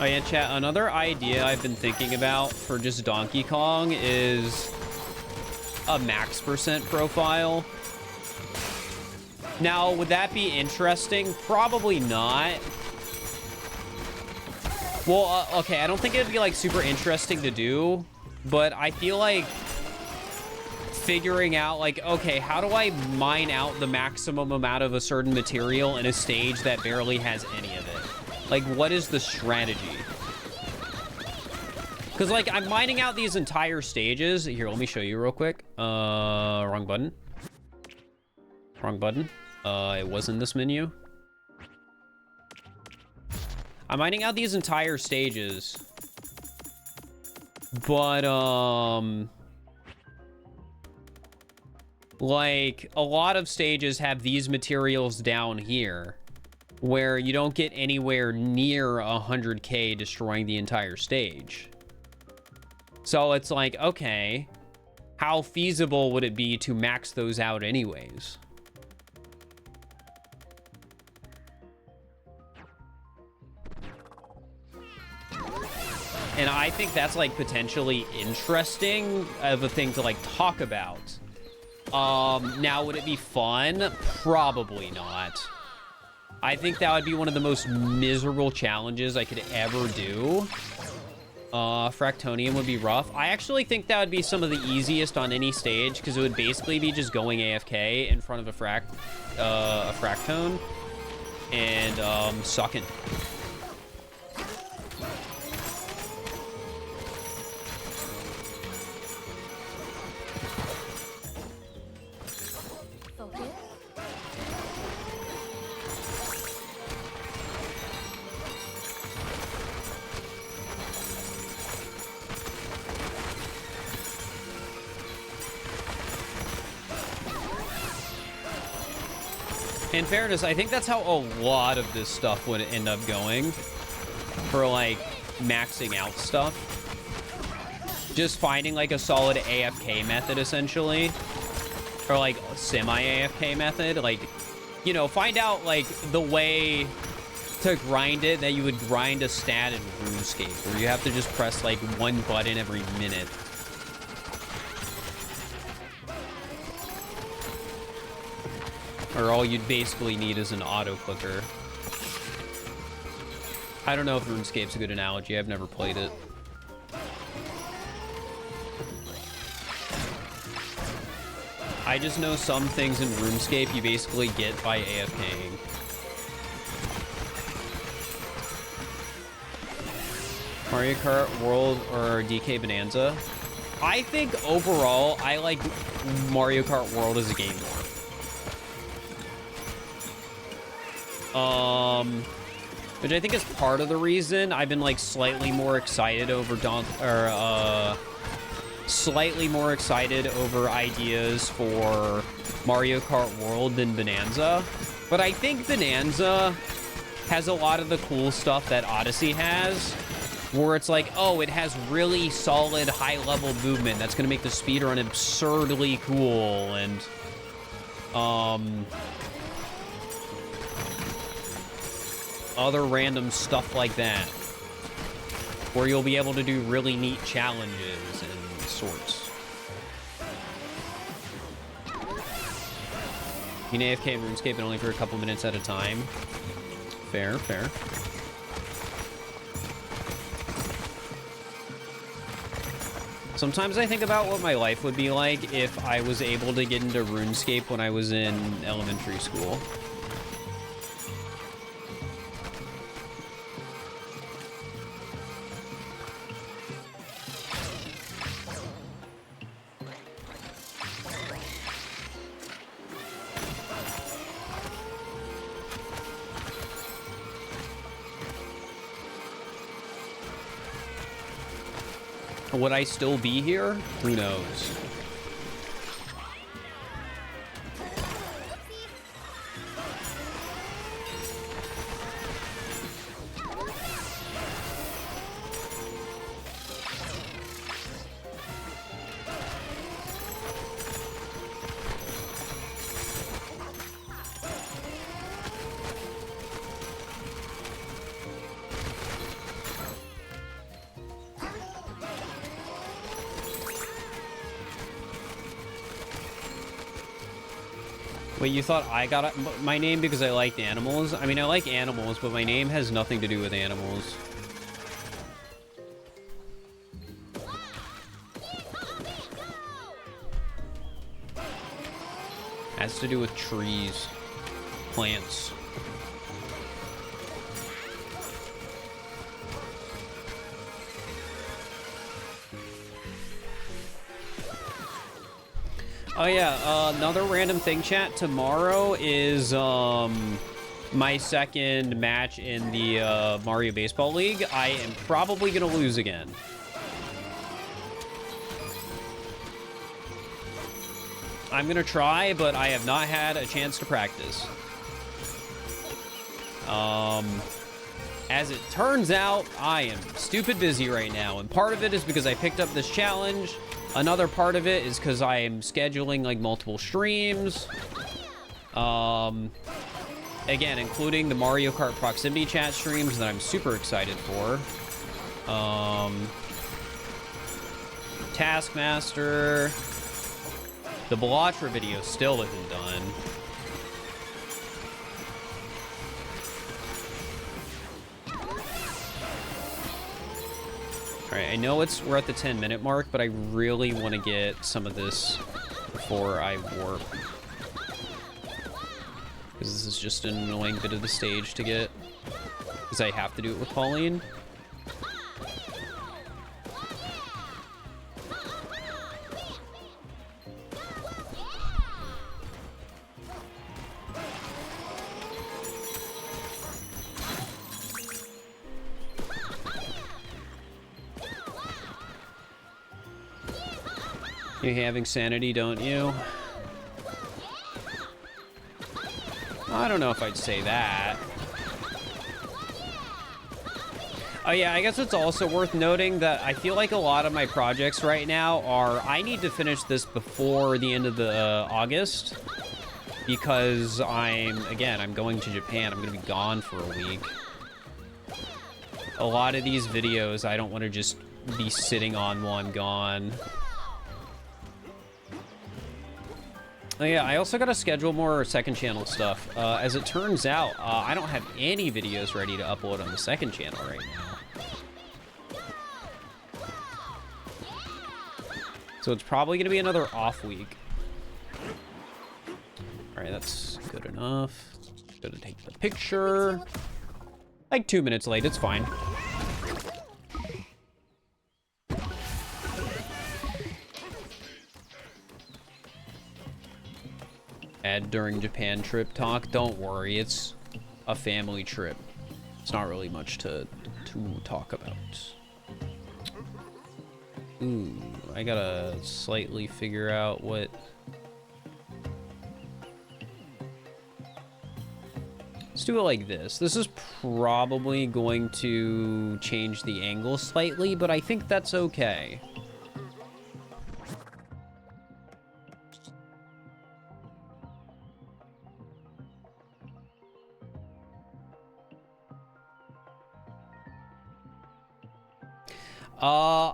Oh yeah, chat, another idea I've been thinking about for just Donkey Kong is a max percent profile. Now, would that be interesting? Probably not. Well, okay, I don't think it'd be like super interesting to do, but I feel like figuring out like, okay, how do I mine out the maximum amount of a certain material in a stage that barely has any of it? Like, what is the strategy? Because like, I'm mining out these entire stages. Here, let me show you real quick. Wrong button. Wrong button. It was in this menu. I'm mining out these entire stages, but, like, a lot of stages have these materials down here, where you don't get anywhere near 100k destroying the entire stage. So it's like, okay, how feasible would it be to max those out anyways? And I think that's like potentially interesting of a thing to like talk about. Now, would it be fun? Probably not. I think that would be one of the most miserable challenges I could ever do. Fractonium would be rough. I actually think that would be some of the easiest on any stage because it would basically be just going AFK in front of a fractone and sucking. Focus. In fairness, I think that's how a lot of this stuff would end up going for like maxing out stuff. Just finding like a solid AFK method essentially, or like semi-AFK method. Like, you know, find out like the way to grind it that you would grind a stat in RuneScape, where you have to just press like one button every minute. Or all you'd basically need is an auto clicker. I don't know if RuneScape's a good analogy. I've never played it. I just know some things in RuneScape you basically get by AFKing. Mario Kart World or DK Bonanza? I think overall, I like Mario Kart World as a game more. Which I think is part of the reason I've been like slightly more excited over slightly more excited over ideas for Mario Kart World than Bonanza. But I think Bonanza has a lot of the cool stuff that Odyssey has, where it's like, oh, it has really solid high-level movement that's gonna make the speedrun absurdly cool, and other random stuff like that, where you'll be able to do really neat challenges and sorts. You can AFK in RuneScape and only for a couple minutes at a time. Fair, fair. Sometimes I think about what my life would be like if I was able to get into RuneScape when I was in elementary school. Would I still be here? Who knows? Wait, you thought I got my name because I liked animals? I mean, I like animals, but my name has nothing to do with animals. Has to do with trees, plants. Oh yeah, another random thing, chat. Tomorrow is my second match in the Mario Baseball League. I am probably gonna lose again. I'm gonna try, but I have not had a chance to practice. As it turns out, I am stupid busy right now, and part of it is because I picked up this challenge. Another part of it is because I am scheduling like multiple streams. Again, including the Mario Kart proximity chat streams that I'm super excited for. Taskmaster. The Belatra video still isn't done. Alright, I know we're at the 10-minute mark, but I really want to get some of this before I warp. Because this is just an annoying bit of the stage to get. Because I have to do it with Pauline. You having sanity, don't you? I don't know if I'd say that. Oh yeah, I guess it's also worth noting that I feel like a lot of my projects right now are, I need to finish this before the end of the August. Because I'm going to Japan. I'm going to be gone for a week. A lot of these videos, I don't want to just be sitting on while I'm gone. Oh yeah, I also gotta schedule more second channel stuff. As it turns out, I don't have any videos ready to upload on the second channel right now. So it's probably gonna be another off week. Alright, that's good enough. Gotta take the picture. Like 2 minutes late, it's fine. Add during Japan trip talk. Don't worry, it's a family trip. It's not really much to talk about. Ooh, I gotta slightly figure out what... Let's do it like this. This is probably going to change the angle slightly, but I think that's okay.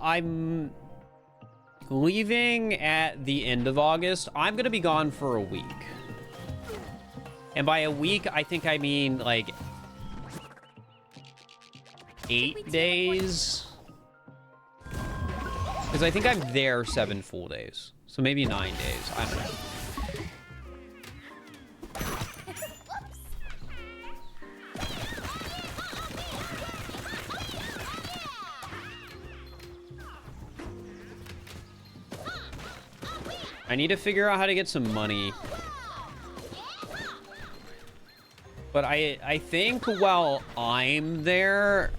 I'm leaving at the end of August. I'm gonna be gone for a week. And by a week, I think I mean like 8 days. Because I think I'm there 7 full days. So maybe 9 days. I don't know. I need to figure out how to get some money. But I think while I'm there,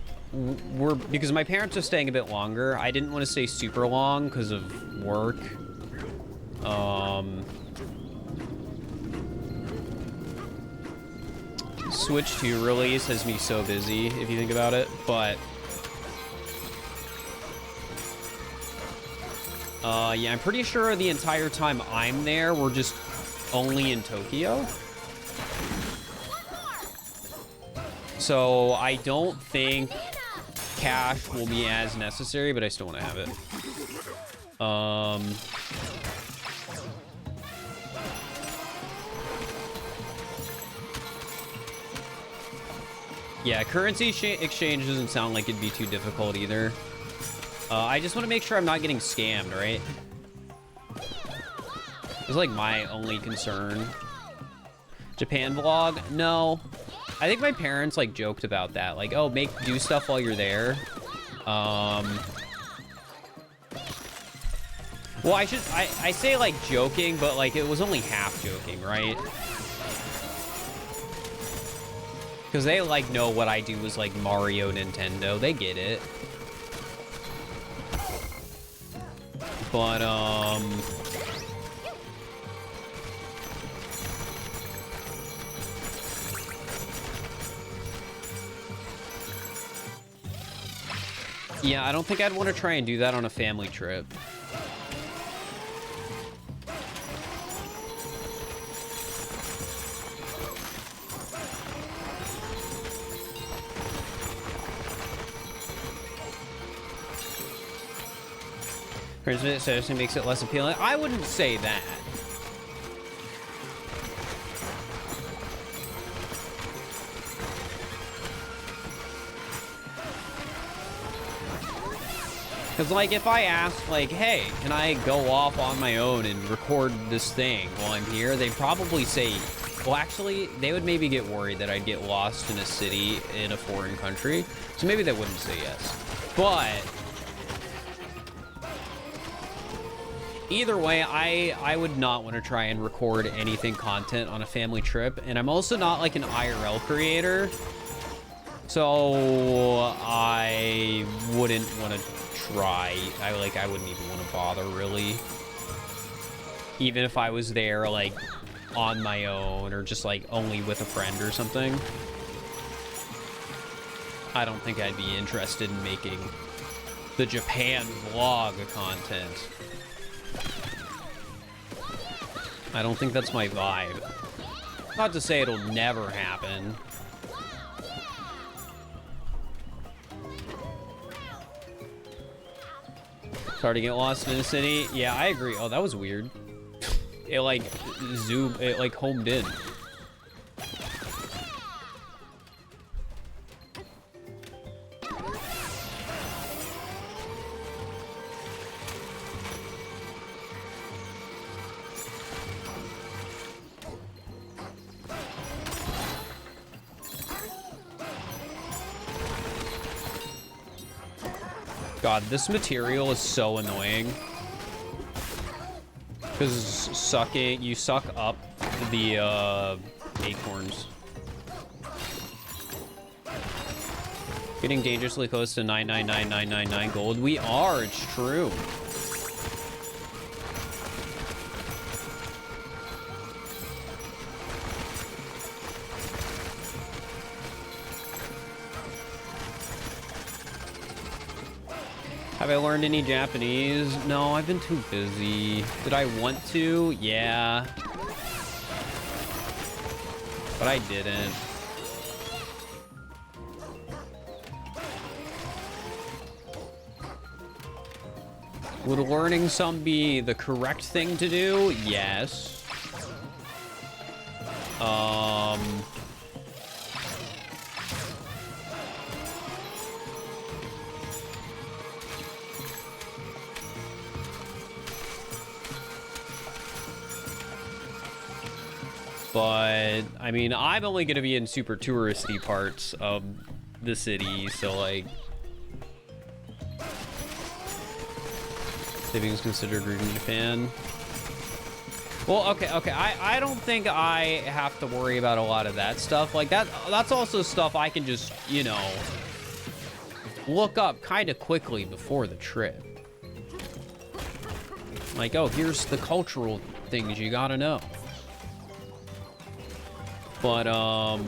because my parents are staying a bit longer. I didn't want to stay super long because of work. Switch 2 release has me so busy, if you think about it, but... yeah, I'm pretty sure the entire time I'm there, we're just only in Tokyo. So I don't think cash will be as necessary, but I still want to have it. Yeah, currency exchange doesn't sound like it'd be too difficult either. I just want to make sure I'm not getting scammed, right? It's like my only concern. Japan vlog? No. I think my parents like joked about that. Like, oh, do stuff while you're there. Well, I say like joking, but like it was only half joking, right? Because they like know what I do is like Mario, Nintendo. They get it. But, Yeah, I don't think I'd want to try and do that on a family trip. Transmit seriously makes it less appealing. I wouldn't say that. Because, like, if I ask, like, hey, can I go off on my own and record this thing while I'm here? They'd probably say, well, actually, they would maybe get worried that I'd get lost in a city in a foreign country. So maybe they wouldn't say yes. But either way, I would not want to try and record anything content on a family trip. And I'm also not, like, an IRL creator. So I wouldn't want to try. I wouldn't even want to bother, really. Even if I was there, like, on my own or just, like, only with a friend or something. I don't think I'd be interested in making the Japan vlog content. I don't think that's my vibe. Not to say it'll never happen. Hard to get lost in a city. Yeah, I agree. Oh, that was weird. It like it like homed in. God, this material is so annoying. Because you suck up the acorns. Getting dangerously close to 999,999 gold. We are, it's true. Have I learned any Japanese? No, I've been too busy. Did I want to? Yeah. But I didn't. Would learning some be the correct thing to do? Yes. But, I mean, I'm only going to be in super touristy parts of the city, so, like... Savings considered reading Japan. Well, okay. I don't think I have to worry about a lot of that stuff. Like, that's also stuff I can just, you know, look up kind of quickly before the trip. Like, oh, here's the cultural things you gotta know. But, all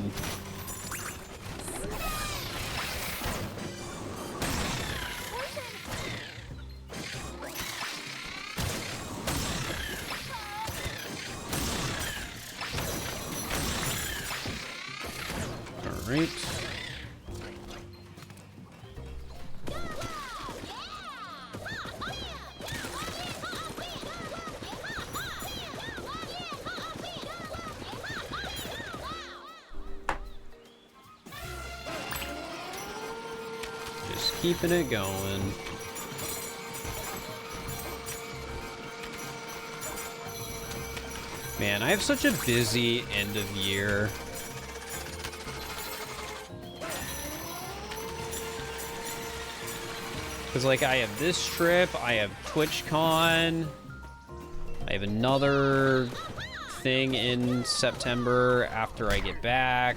right. Keeping it going. Man, I have such a busy end of year. Because, like, I have this trip, I have TwitchCon, I have another thing in September after I get back.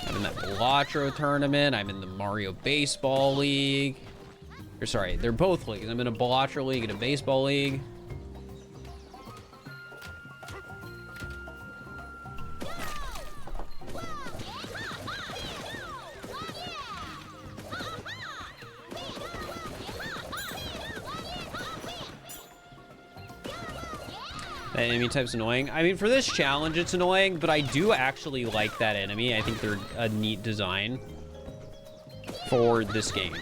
I'm in that Balatro tournament. I'm in the Mario Baseball League. Or sorry, they're both leagues. I'm in a Balatro League and a Baseball League. That enemy type's annoying. I mean, for this challenge, it's annoying, but I do actually like that enemy. I think they're a neat design for this game.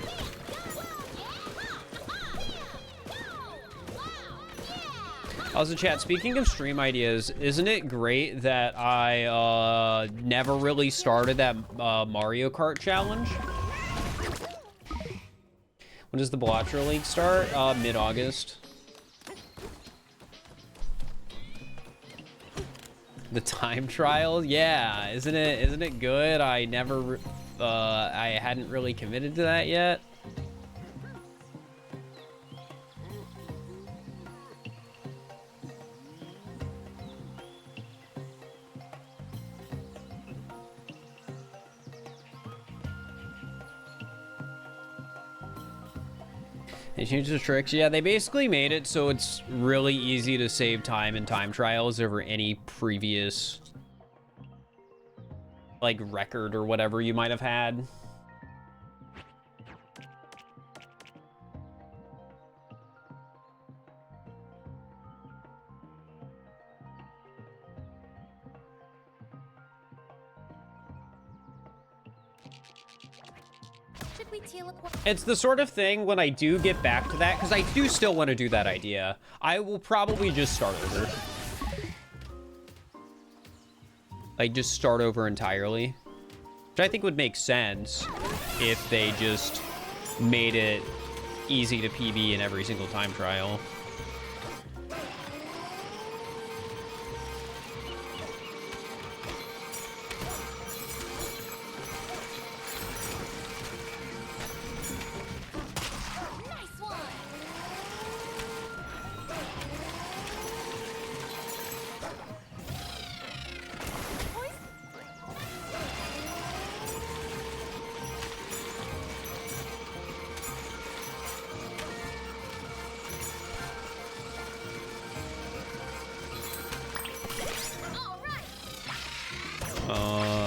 Also, chat, speaking of stream ideas, isn't it great that I never really started that Mario Kart challenge? When does the Blatcher League start? Mid-August. The time trial? Yeah, isn't it good? I never, I hadn't really committed to that yet. They changed the tricks. Yeah, they basically made it so it's really easy to save time in time trials over any previous, like, record or whatever you might have had. Should we teleport? It's the sort of thing when I do get back to that, because I do still want to do that idea, I will probably just start over. Like, just start over entirely. Which I think would make sense if they just made it easy to PB in every single time trial.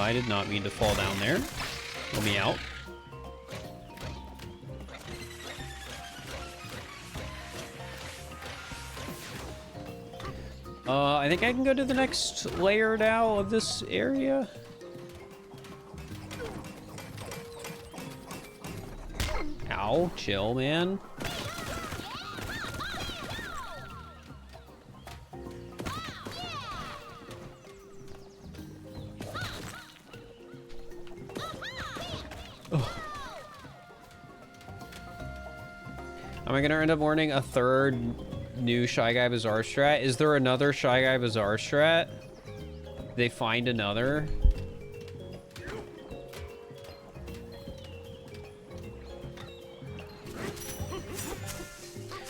I did not mean to fall down there. Let me out. I think I can go to the next layer now of this area. Ow, chill, man. Am I gonna end up learning a third new Shy Guy Bazaar strat? Is there another Shy Guy Bazaar strat? They find another?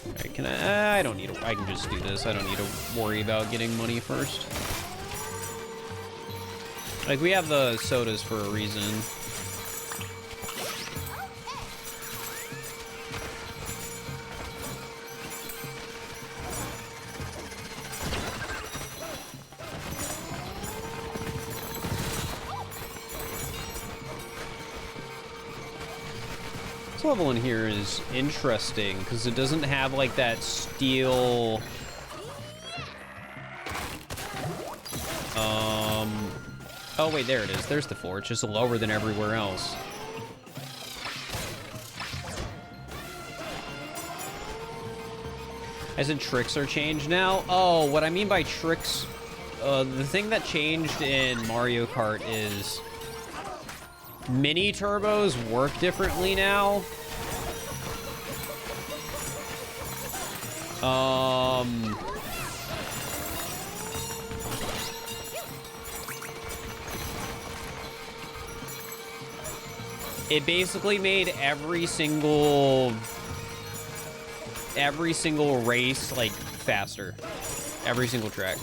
Alright, can I don't need to, I can just do this. I don't need to worry about getting money first. Like, we have the sodas for a reason. This level in here is interesting because it doesn't have like that steel oh wait, there it is. There's the floor. It's just lower than everywhere else. I said tricks are changed now. Oh, what I mean by tricks, the thing that changed in Mario Kart is mini turbos work differently now. It basically made every single race like faster. Every single track.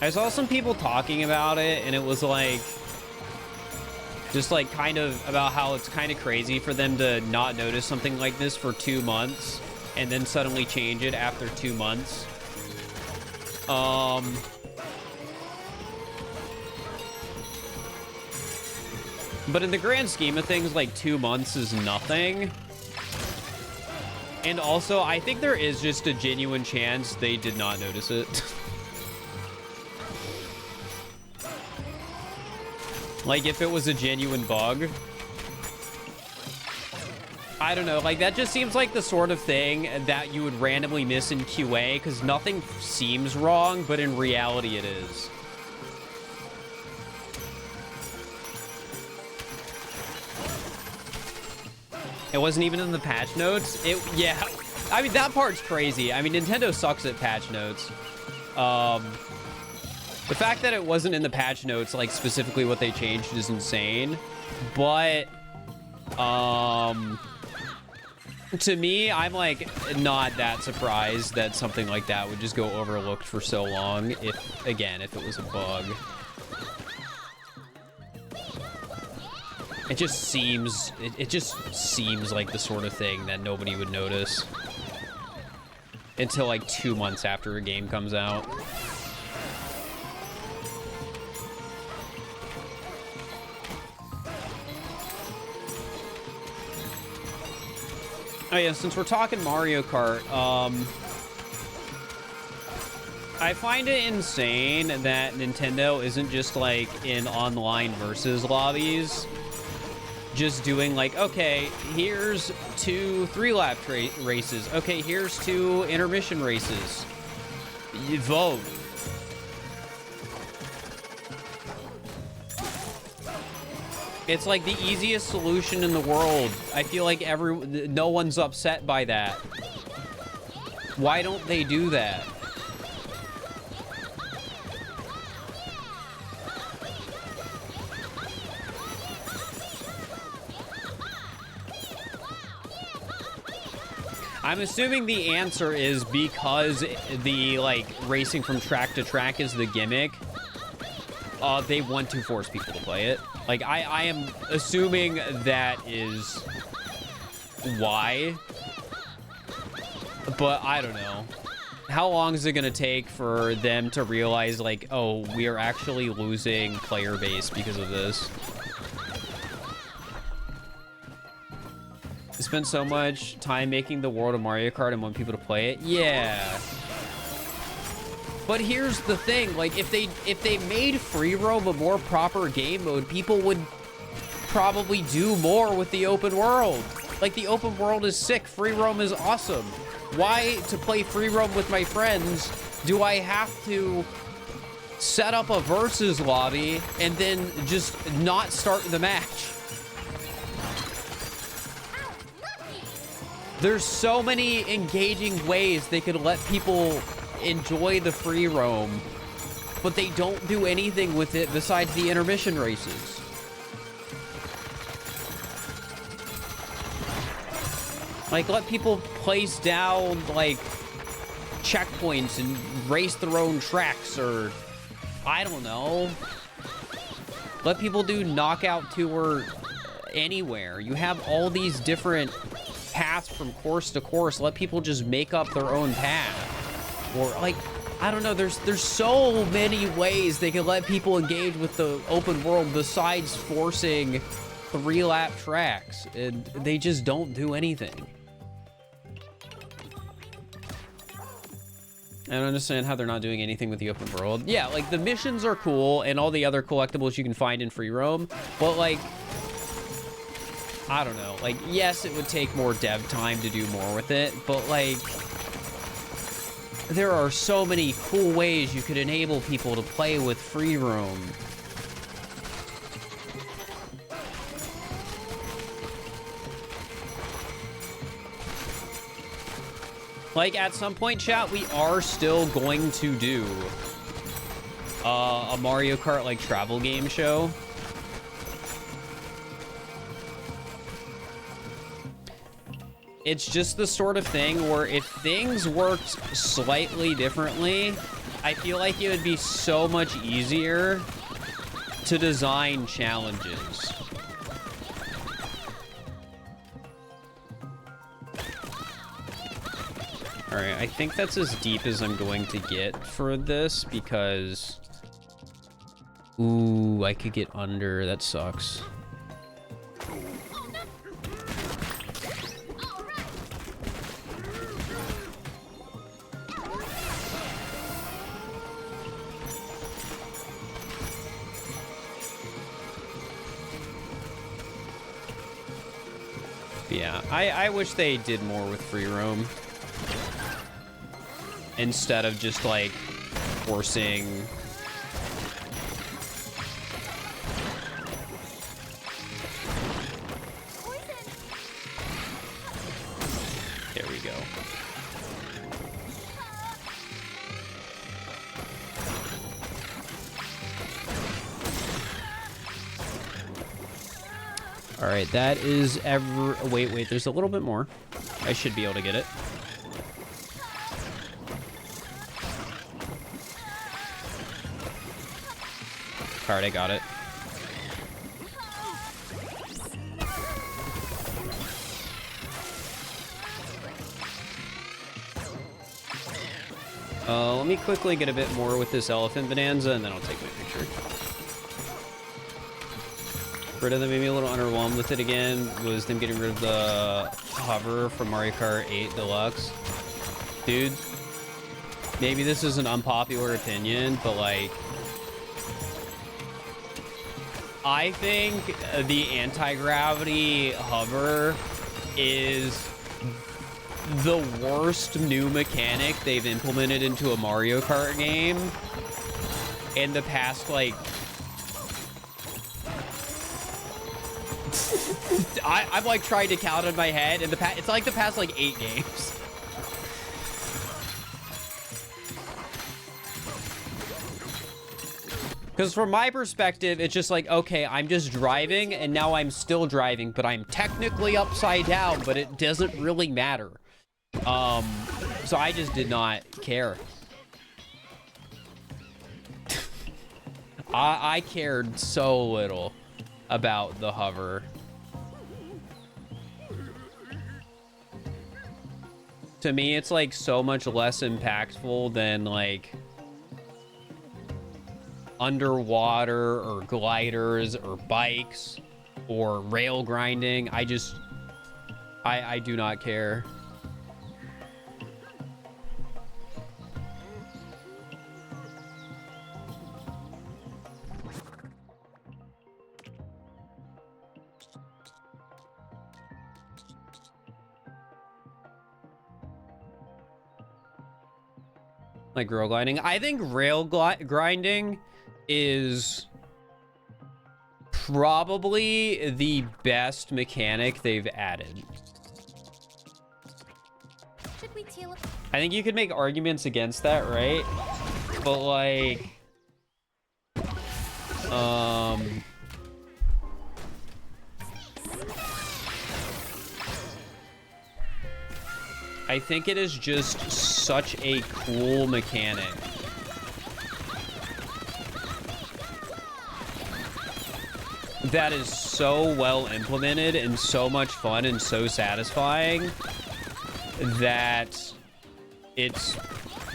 I saw some people talking about it, and it was like, just like kind of about how it's kind of crazy for them to not notice something like this for 2 months and then suddenly change it after 2 months. But in the grand scheme of things, like 2 months is nothing. And also, I think there is just a genuine chance they did not notice it. Like, if it was a genuine bug. I don't know, like, that just seems like the sort of thing that you would randomly miss in QA, because nothing seems wrong, but in reality it is. It wasn't even in the patch notes. Yeah, I mean, that part's crazy. I mean, Nintendo sucks at patch notes. The fact that it wasn't in the patch notes, like, specifically what they changed is insane. But, to me, I'm, like, not that surprised that something like that would just go overlooked for so long, if it was a bug. It just seems like the sort of thing that nobody would notice until like 2 months after a game comes out. Oh yeah, since we're talking Mario Kart, I find it insane that Nintendo isn't just like in online versus lobbies, just doing like, okay, here's 2 3-lap races. Okay, here's 2 intermission races. You vote. It's like the easiest solution in the world. I feel like no one's upset by that. Why don't they do that? I'm assuming the answer is because the, like, racing from track to track is the gimmick. They want to force people to play it. Like, I am assuming that is why. But I don't know. How long is it going to take for them to realize, like, oh, we are actually losing player base because of this? Spend so much time making the world of Mario Kart and want people to play it. Yeah. But here's the thing, like, if they made free roam a more proper game mode, people would probably do more with the open world. Like, the open world is sick. Free roam is awesome. Why, to play free roam with my friends, do I have to set up a versus lobby and then just not start the match? There's so many engaging ways they could let people enjoy the free roam, but they don't do anything with it besides the intermission races. Like, let people place down, like, checkpoints and race their own tracks, or I don't know. Let people do knockout tour anywhere. You have all these different paths from course to course. Let people just make up their own path. Or, like, I don't know, there's so many ways they can let people engage with the open world besides forcing 3-lap tracks, and they just don't do anything. I don't understand how they're not doing anything with the open world. Yeah, like, the missions are cool and all the other collectibles you can find in free roam, but, like, I don't know. Like, yes, it would take more dev time to do more with it, but, like, there are so many cool ways you could enable people to play with free roam. Like, at some point, chat, we are still going to do a Mario Kart, like, travel game show. It's just the sort of thing where if things worked slightly differently, I feel like it would be so much easier to design challenges. All right, I think that's as deep as I'm going to get for this because... Ooh, I could get under. That sucks. Yeah, I wish they did more with free roam instead of just like forcing. There we go. All right, that is wait, there's a little bit more. I should be able to get it. All right, I got it. Let me quickly get a bit more with this elephant bonanza, and then I'll take my picture. Rid of them made me a little underwhelmed with it again was them getting rid of the hover from Mario Kart 8 Deluxe. Dude, maybe this is an unpopular opinion, but like, I think the anti-gravity hover is the worst new mechanic they've implemented into a Mario Kart game in the past, like, I've like tried to count in my head in the past, it's like the past like 8 games. Because from my perspective, it's just like, okay, I'm just driving and now I'm still driving, but I'm technically upside down, but it doesn't really matter. So I just did not care. I cared so little about the hover. To me, it's like so much less impactful than like underwater or gliders or bikes or rail grinding. I do not care. Like rail grinding. I think rail grinding is probably the best mechanic they've added. Should we teleport? I think you could make arguments against that, right? But like, I think it is just such a cool mechanic. That is so well implemented and so much fun and so satisfying that it's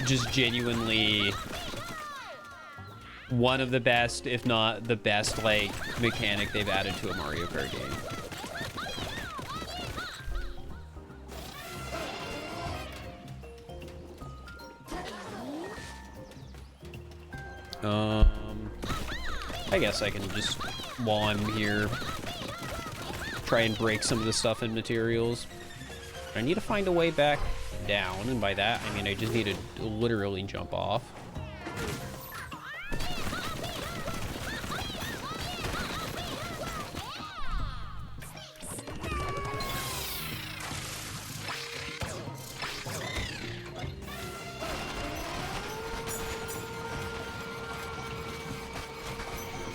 just genuinely one of the best, if not the best, like, mechanic they've added to a Mario Kart game. I guess I can just, while I'm here, try and break some of the stuff in materials. I need to find a way back down, and by that, I mean I just need to literally jump off.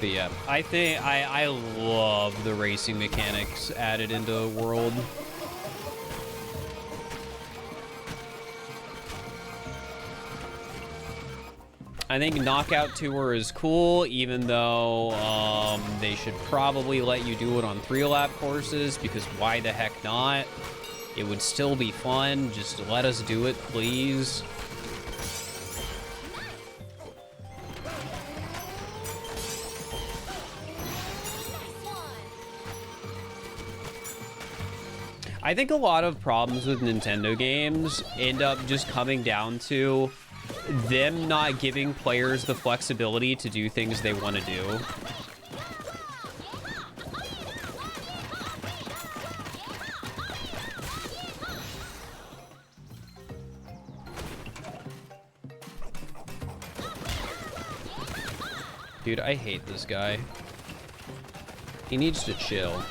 But yeah, I think I love the racing mechanics added into the world. I think Knockout Tour is cool, even though they should probably let you do it on 3-lap courses, because why the heck not? It would still be fun. Just let us do it, please. I think a lot of problems with Nintendo games end up just coming down to them not giving players the flexibility to do things they want to do. Dude, I hate this guy. He needs to chill.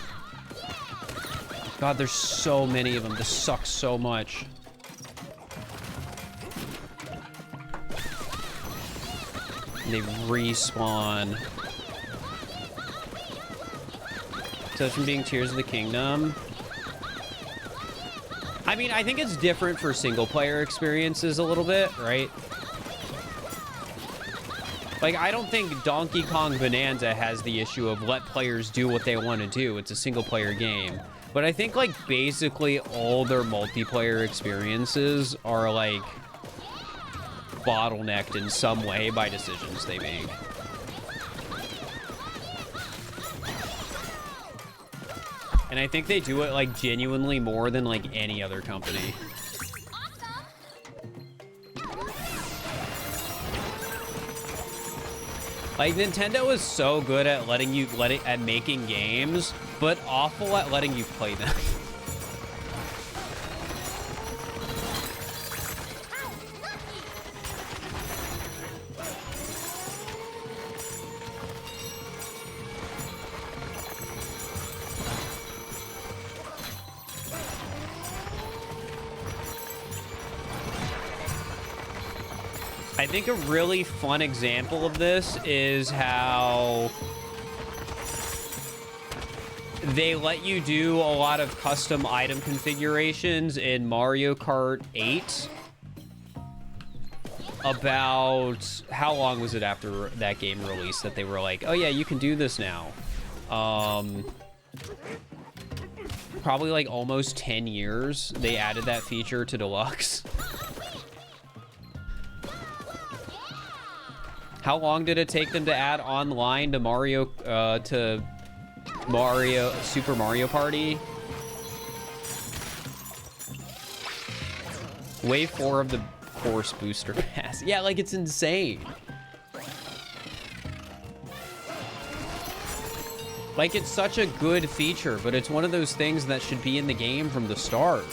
God, there's so many of them. This sucks so much. They respawn. So from being Tears of the Kingdom. I mean, I think it's different for single player experiences a little bit, right? Like, I don't think Donkey Kong Bonanza has the issue of let players do what they want to do. It's a single player game. But I think, like, basically all their multiplayer experiences are, like, bottlenecked in some way by decisions they make. And I think they do it, like, genuinely more than, like, any other company. Like, Nintendo is so good at at making games, but awful at letting you play them. I think a really fun example of this is how they let you do a lot of custom item configurations in Mario Kart 8. About how long was it after that game released that they were like, oh yeah, you can do this now? Probably like almost 10 years they added that feature to Deluxe. How long did it take them to add online to Super Mario Party? Wave 4 of the course booster pass. Yeah, like, it's insane. Like, it's such a good feature, but it's one of those things that should be in the game from the start.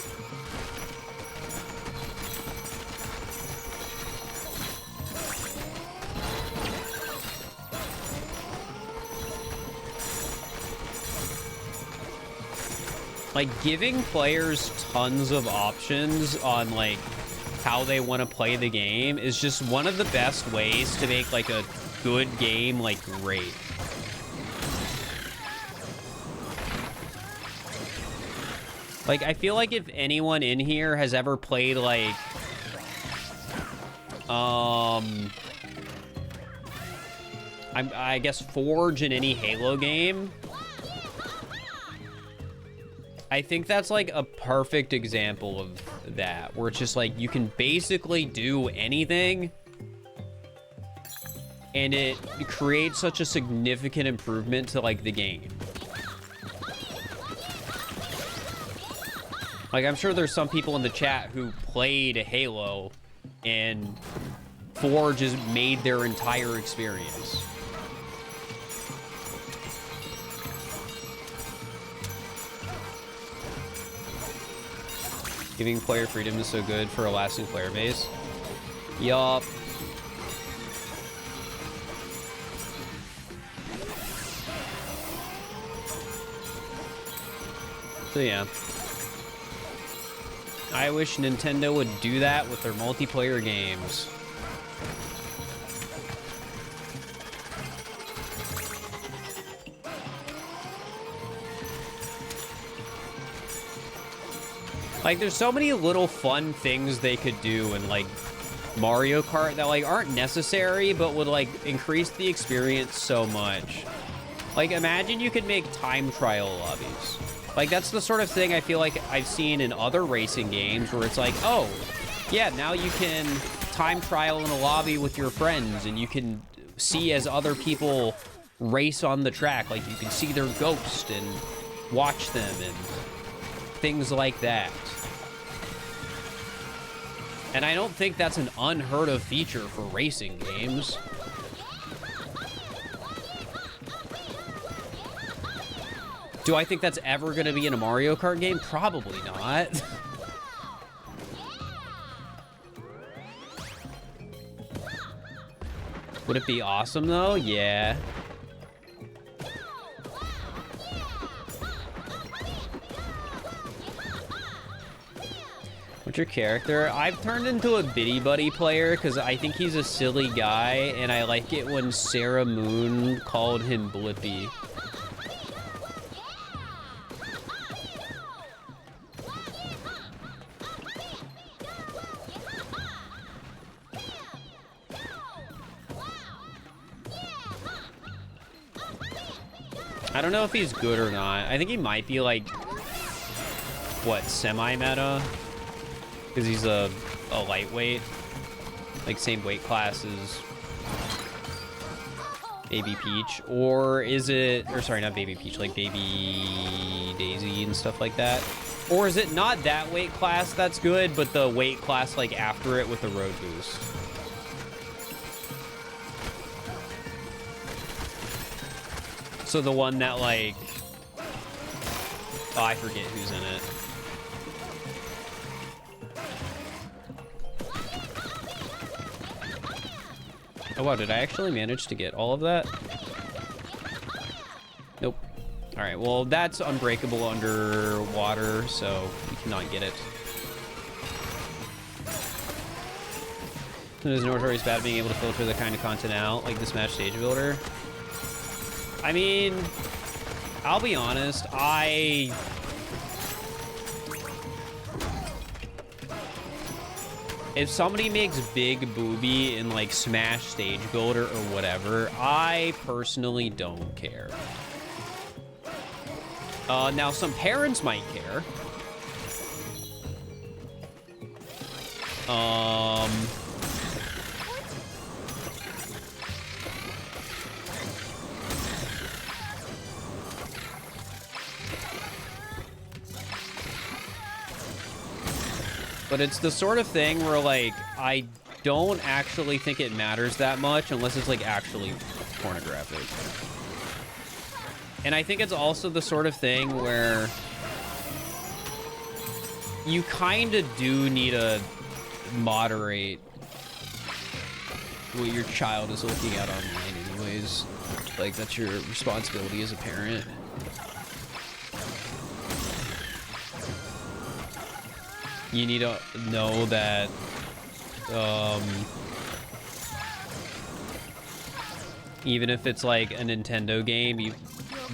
Like, giving players tons of options on, like, how they want to play the game is just one of the best ways to make, like, a good game, like, great. Like, I feel like if anyone in here has ever played, like, I guess Forge in any Halo game, I think that's like a perfect example of that, where it's just like you can basically do anything and it creates such a significant improvement to like the game. Like, I'm sure there's some people in the chat who played Halo and Forge has made their entire experience. Giving player freedom is so good for a lasting player base. Yup. So yeah. I wish Nintendo would do that with their multiplayer games. Like, there's so many little fun things they could do in, like, Mario Kart that, like, aren't necessary, but would, like, increase the experience so much. Like, imagine you could make time trial lobbies. Like, that's the sort of thing I feel like I've seen in other racing games where it's like, oh, yeah, now you can time trial in a lobby with your friends and you can see as other people race on the track. Like, you can see their ghost and watch them and things like that. And I don't think that's an unheard of feature for racing games. Do I think that's ever going to be in a Mario Kart game? Probably not. Would it be awesome though? Yeah. What's your character? I've turned into a Biddy Buddy player because I think he's a silly guy, and I like it when Sarah Moon called him Blippi. I don't know if he's good or not. I think he might be like, what, semi-meta? Because he's a lightweight. Like same weight class as Baby Peach. Or is it, or sorry, not Baby Peach, like Baby Daisy and stuff like that. Or is it not that weight class that's good, but the weight class like after it with the road boost? So the one that like, oh, I forget who's in it. Oh wow, did I actually manage to get all of that? Nope. All right, well that's unbreakable underwater, so we cannot get it. There's no notorious bad being able to filter the kind of content out, like the Smash Stage Builder. I mean, I'll be honest, if somebody makes Big Booby in like Smash Stage Builder or whatever, I personally don't care. Now some parents might care. But it's the sort of thing where, like, I don't actually think it matters that much unless it's, like, actually pornographic. And I think it's also the sort of thing where you kind of do need to moderate what your child is looking at online anyways. Like, that's your responsibility as a parent. You need to know that even if it's like a Nintendo game,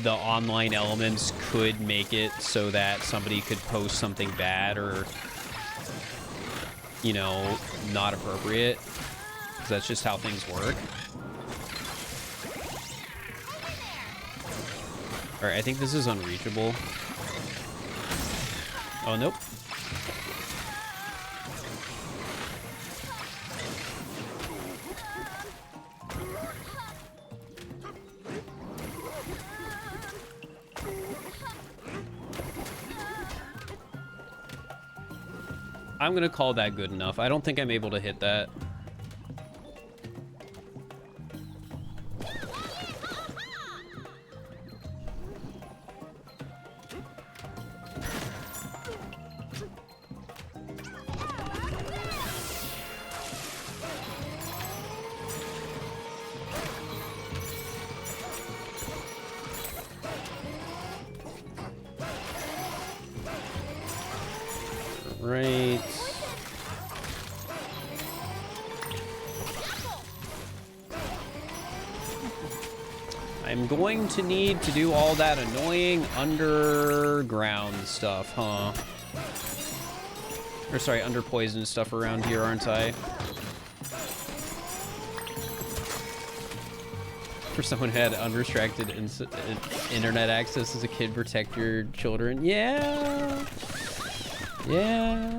the online elements could make it so that somebody could post something bad or, you know, not appropriate. 'Cause that's just how things work. All right, I think this is unreachable. Oh, nope. I'm gonna call that good enough. I don't think I'm able to hit that. Right. I'm going to need to do all that annoying underground stuff, huh? Or sorry, under poison stuff around here, aren't I? For someone who had unrestricted internet access as a kid, protect your children. Yeah. Yeah.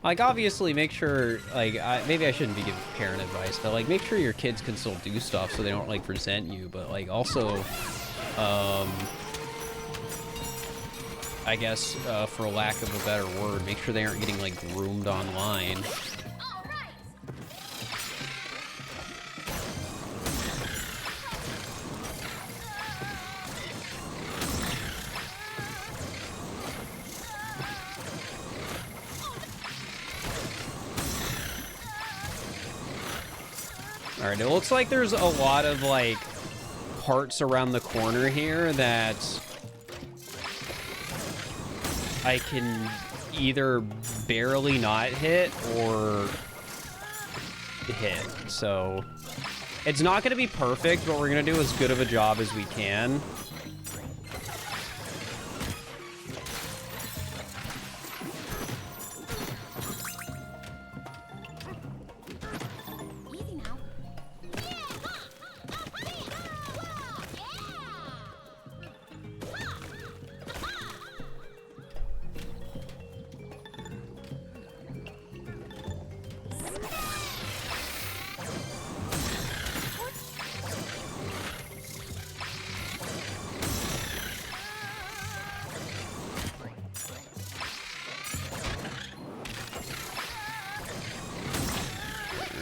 Like, obviously, make sure, like, maybe I shouldn't be giving parent advice, but, like, make sure your kids can still do stuff so they don't, like, resent you, but, like, also, I guess, for lack of a better word, make sure they aren't getting, like, groomed online. All right, it looks like there's a lot of like parts around the corner here that I can either barely not hit or hit. So it's not going to be perfect, but we're going to do as good of a job as we can.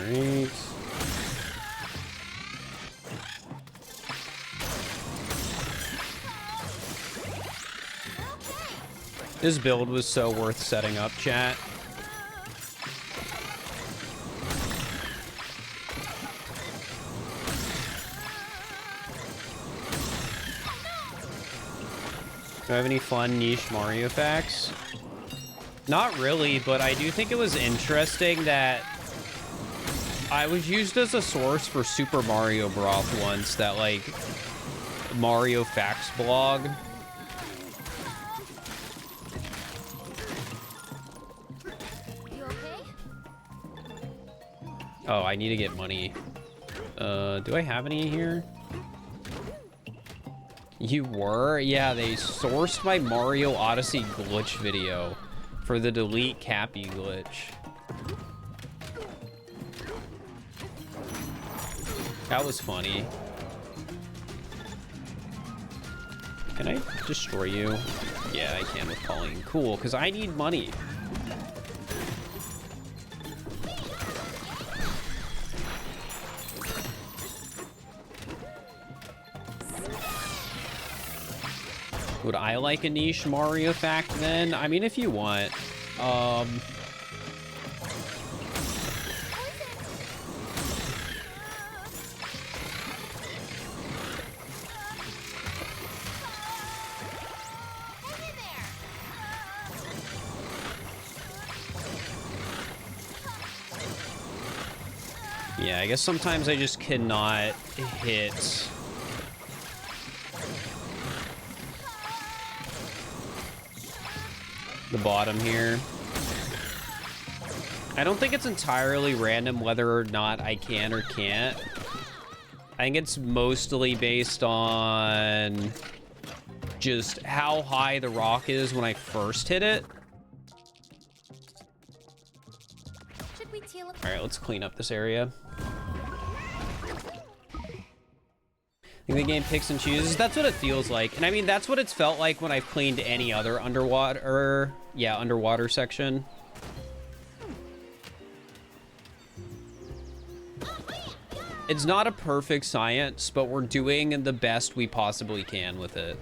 Great. This build was so worth setting up, chat. Do I have any fun niche Mario facts? Not really, but I do think it was interesting that I was used as a source for Super Mario Broth once, that like Mario facts blog. You okay? Oh, I need to get money. Do I have any here? You were? Yeah, they sourced my Mario Odyssey glitch video for the delete Cappy glitch. That was funny. Can I destroy you? Yeah, I can with Pauline. Cool, because I need money. Would I like a niche Mario fact then? I mean, if you want. Yeah, I guess sometimes I just cannot hit the bottom here. I don't think it's entirely random whether or not I can or can't. I think it's mostly based on just how high the rock is when I first hit it. Should we teleport? All right, let's clean up this area. I think the game picks and chooses. That's what it feels like. And I mean, that's what it's felt like when I've cleaned any other underwater, underwater section. It's not a perfect science, but we're doing the best we possibly can with it.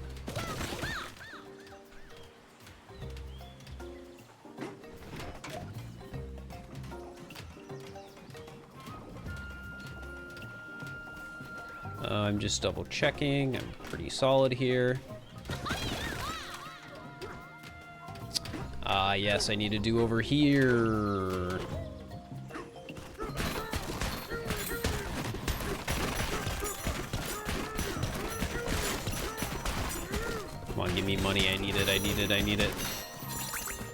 I'm just double checking. I'm pretty solid here. Yes, I need to do over here. Come on, give me money. I need it, I need it, I need it.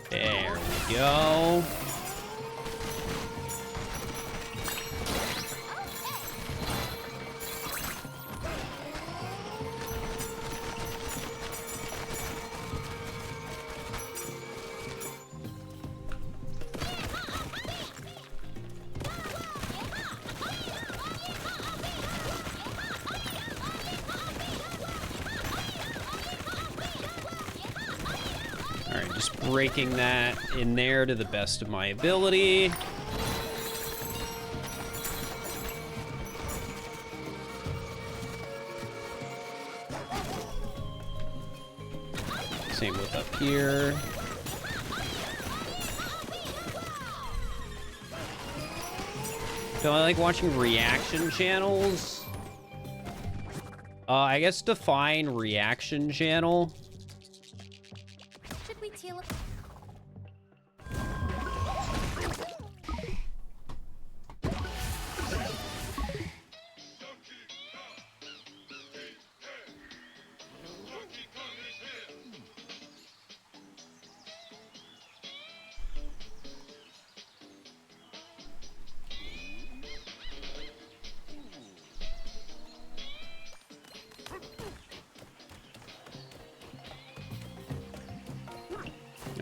There we go. Breaking that in there to the best of my ability. Same with up here. Do I like watching reaction channels? I guess define reaction channel. Should we teal up?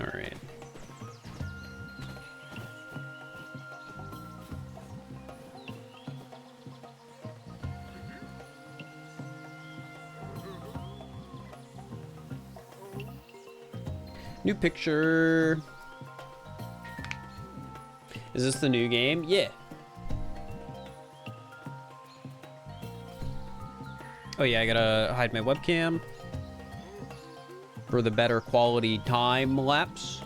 All right. New picture. Is this the new game? Yeah. Oh yeah, I gotta hide my webcam for the better quality time lapse.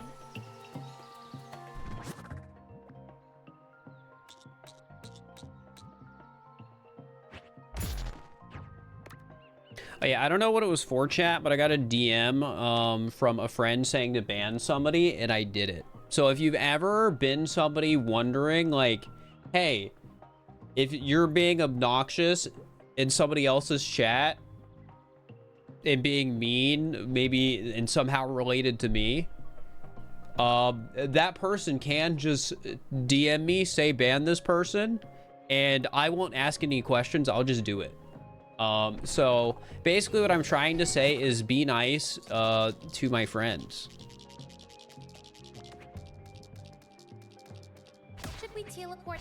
Oh yeah, I don't know what it was for, chat, but I got a DM from a friend saying to ban somebody, and I did it. So if you've ever been somebody wondering, like, hey, if you're being obnoxious in somebody else's chat and being mean, maybe and somehow related to me, that person can just DM me, say ban this person, and I won't ask any questions. I'll just do it. So basically what I'm trying to say is be nice to my friends. Should we teleport?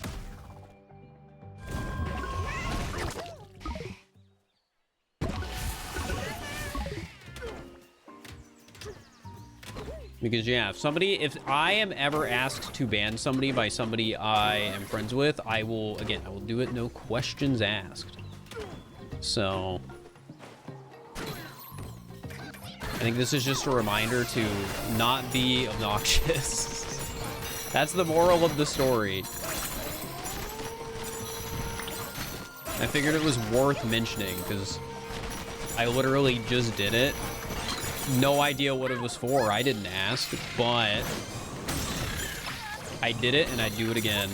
Because yeah, if I am ever asked to ban somebody by somebody I am friends with, I will do it, no questions asked. So I think this is just a reminder to not be obnoxious. That's the moral of the story. I figured it was worth mentioning because I literally just did it. No idea what it was for. I didn't ask, but I did it and I'd do it again.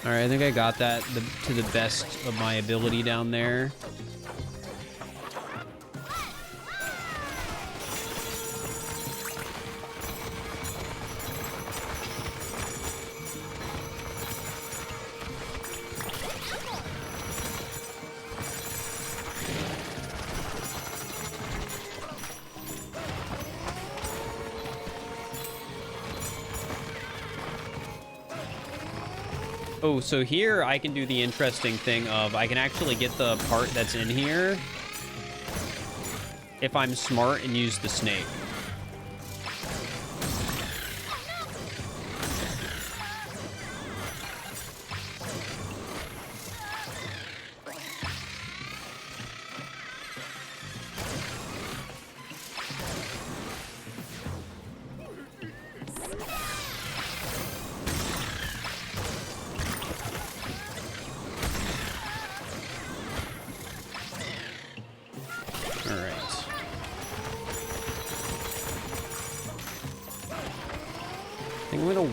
All right, I think I got that to the best of my ability down there. Oh, so here I can do the interesting thing of I can actually get the part that's in here if I'm smart and use the snake.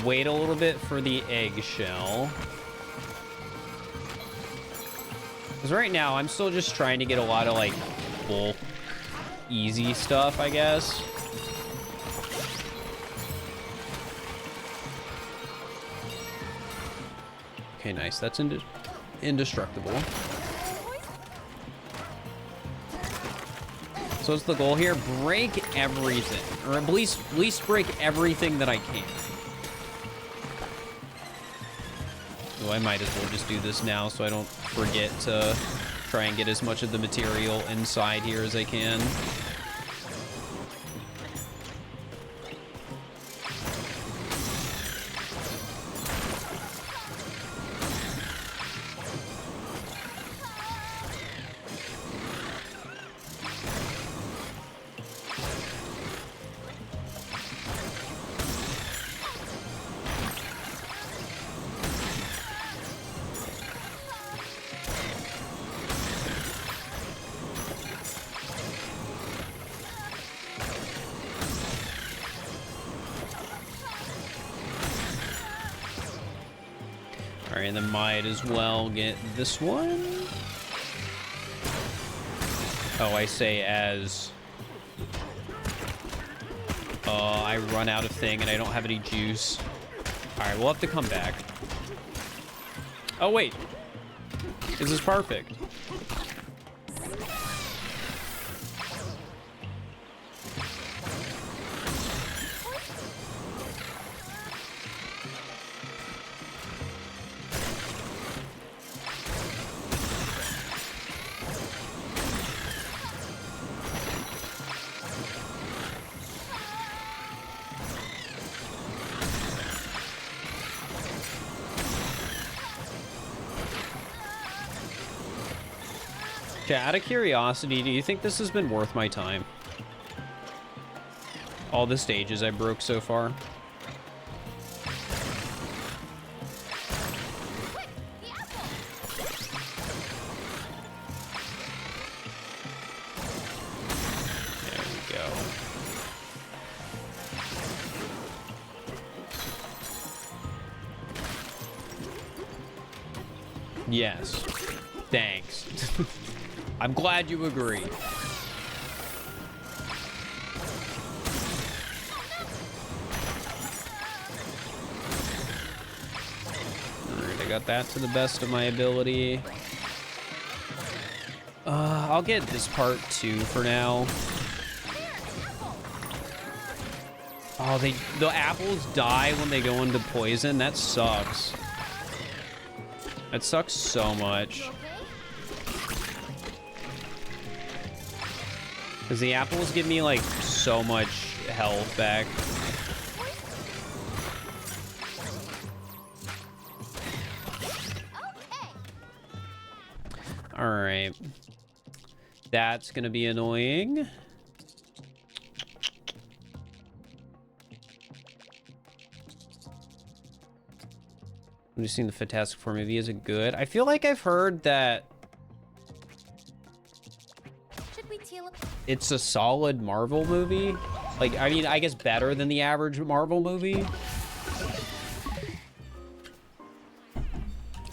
Wait a little bit for the eggshell. Because right now, I'm still just trying to get a lot of, like, bulk, easy stuff, I guess. Okay, nice. That's indestructible. So what's the goal here? Break everything. Or at least break everything that I can. So I might as well just do this now so I don't forget to try and get as much of the material inside here as I can. Alright, and then might as well get this one. Oh, I say as I run out of thing and I don't have any juice. Alright, we'll have to come back. Oh, wait. This is perfect. Okay, out of curiosity, do you think this has been worth my time? All the stages I broke so far? There we go. Yes. Thanks. I'm glad you agree. Alright, I got that to the best of my ability. I'll get this part too for now. Oh, the apples die when they go into poison. That sucks. That sucks so much. Because the apples give me, like, so much health back. Alright. That's gonna be annoying. I'm just seeing the Fantastic Four movie. Is it good? I feel like I've heard that it's a solid Marvel movie. Like, I mean, I guess better than the average Marvel movie.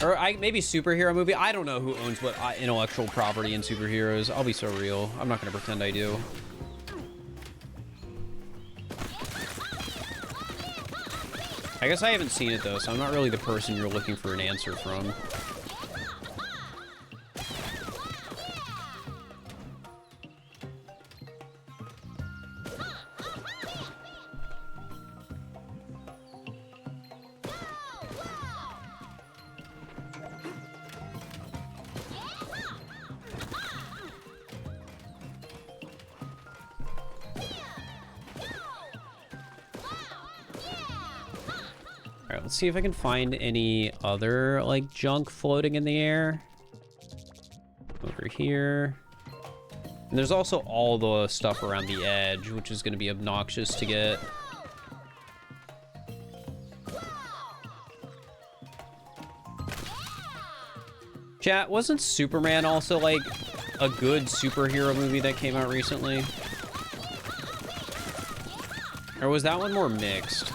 Or maybe superhero movie. I don't know who owns what intellectual property in superheroes. I'll be so real. I'm not going to pretend I do. I guess I haven't seen it, though, so I'm not really the person you're looking for an answer from. Let's see if I can find any other, like, junk floating in the air. Over here. And there's also all the stuff around the edge, which is going to be obnoxious to get. Chat, wasn't Superman also, like, a good superhero movie that came out recently? Or was that one more mixed?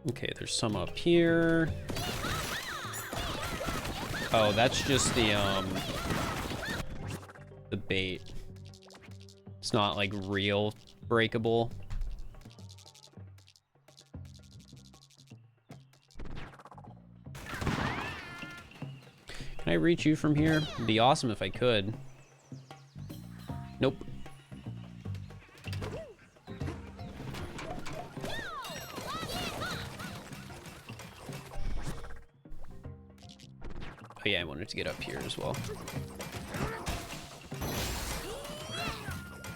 Okay, there's some up here. Oh, that's just the bait. It's not like real breakable. Can I reach you from here? It'd be awesome if I could. Nope. Oh yeah, I wanted to get up here as well.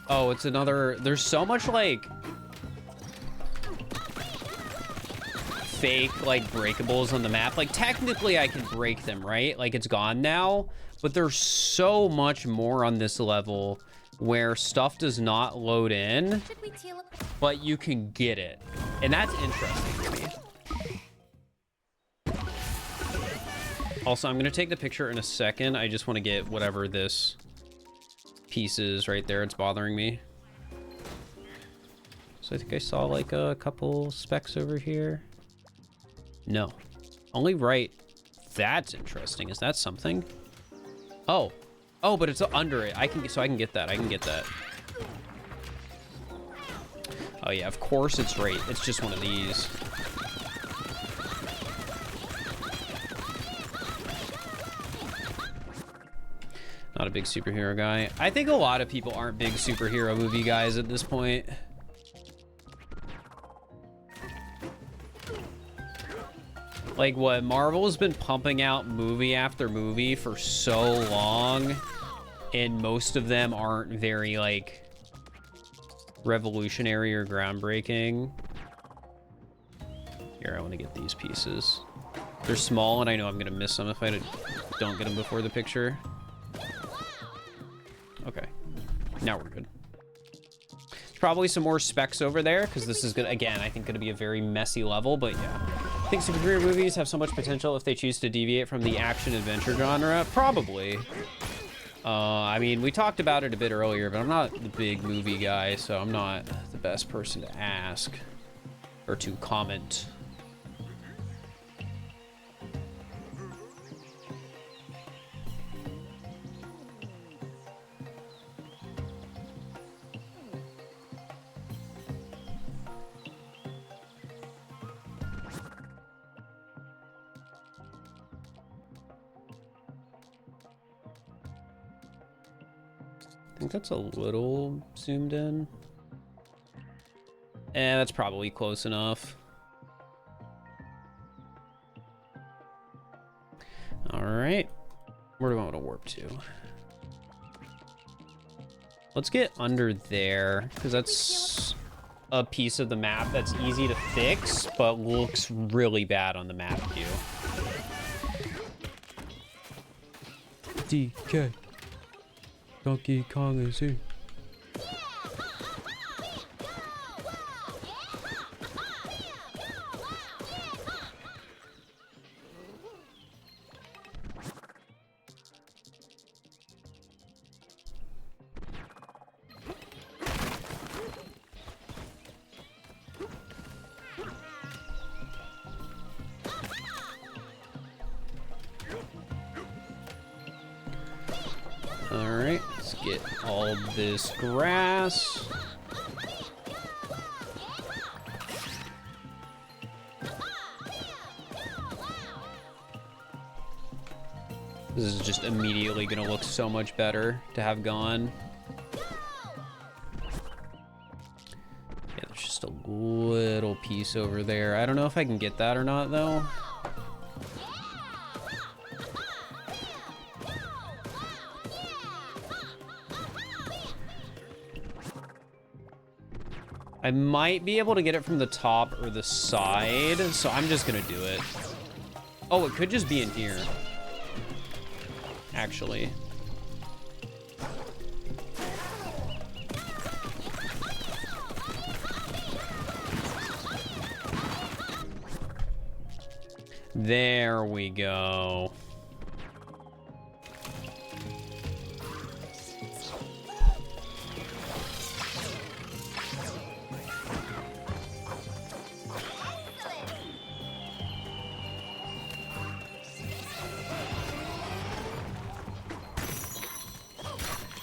Oh, it's another... There's so much, like... fake, like, breakables on the map. Like, technically, I can break them, right? Like, it's gone now. But there's so much more on this level where stuff does not load in, but you can get it. And that's interesting to me. Also, I'm going to take the picture in a second. I just want to get whatever this piece is right there. It's bothering me. So I think I saw like a couple specks over here. No. Only right. That's interesting. Is that something? Oh. Oh, but it's under it. I can get that. I can get that. Oh yeah, of course it's right. It's just one of these. Not a big superhero guy. I think a lot of people aren't big superhero movie guys at this point. Like what, Marvel's been pumping out movie after movie for so long, and most of them aren't very like revolutionary or groundbreaking. Here, I want to get these pieces. They're small and I know I'm gonna miss them if I don't get them before the picture. Okay, now we're good. There's probably some more specs over there because this is gonna, again, I think gonna be a very messy level, but yeah. I think superhero movies have so much potential if they choose to deviate from the action-adventure genre. Probably. I mean, we talked about it a bit earlier, but I'm not the big movie guy, so I'm not the best person to ask or to comment. I think that's a little zoomed in. Eh, that's probably close enough. All right. Where do I want to warp to? Let's get under there, because that's a piece of the map that's easy to fix, but looks really bad on the map view. DK. Donkey Kong is here. Alright, let's get all this grass. This is just immediately gonna look so much better to have gone. Yeah, there's just a little piece over there. I don't know if I can get that or not, though. I might be able to get it from the top or the side, so I'm just gonna do it. Oh, it could just be in here, actually. There we go.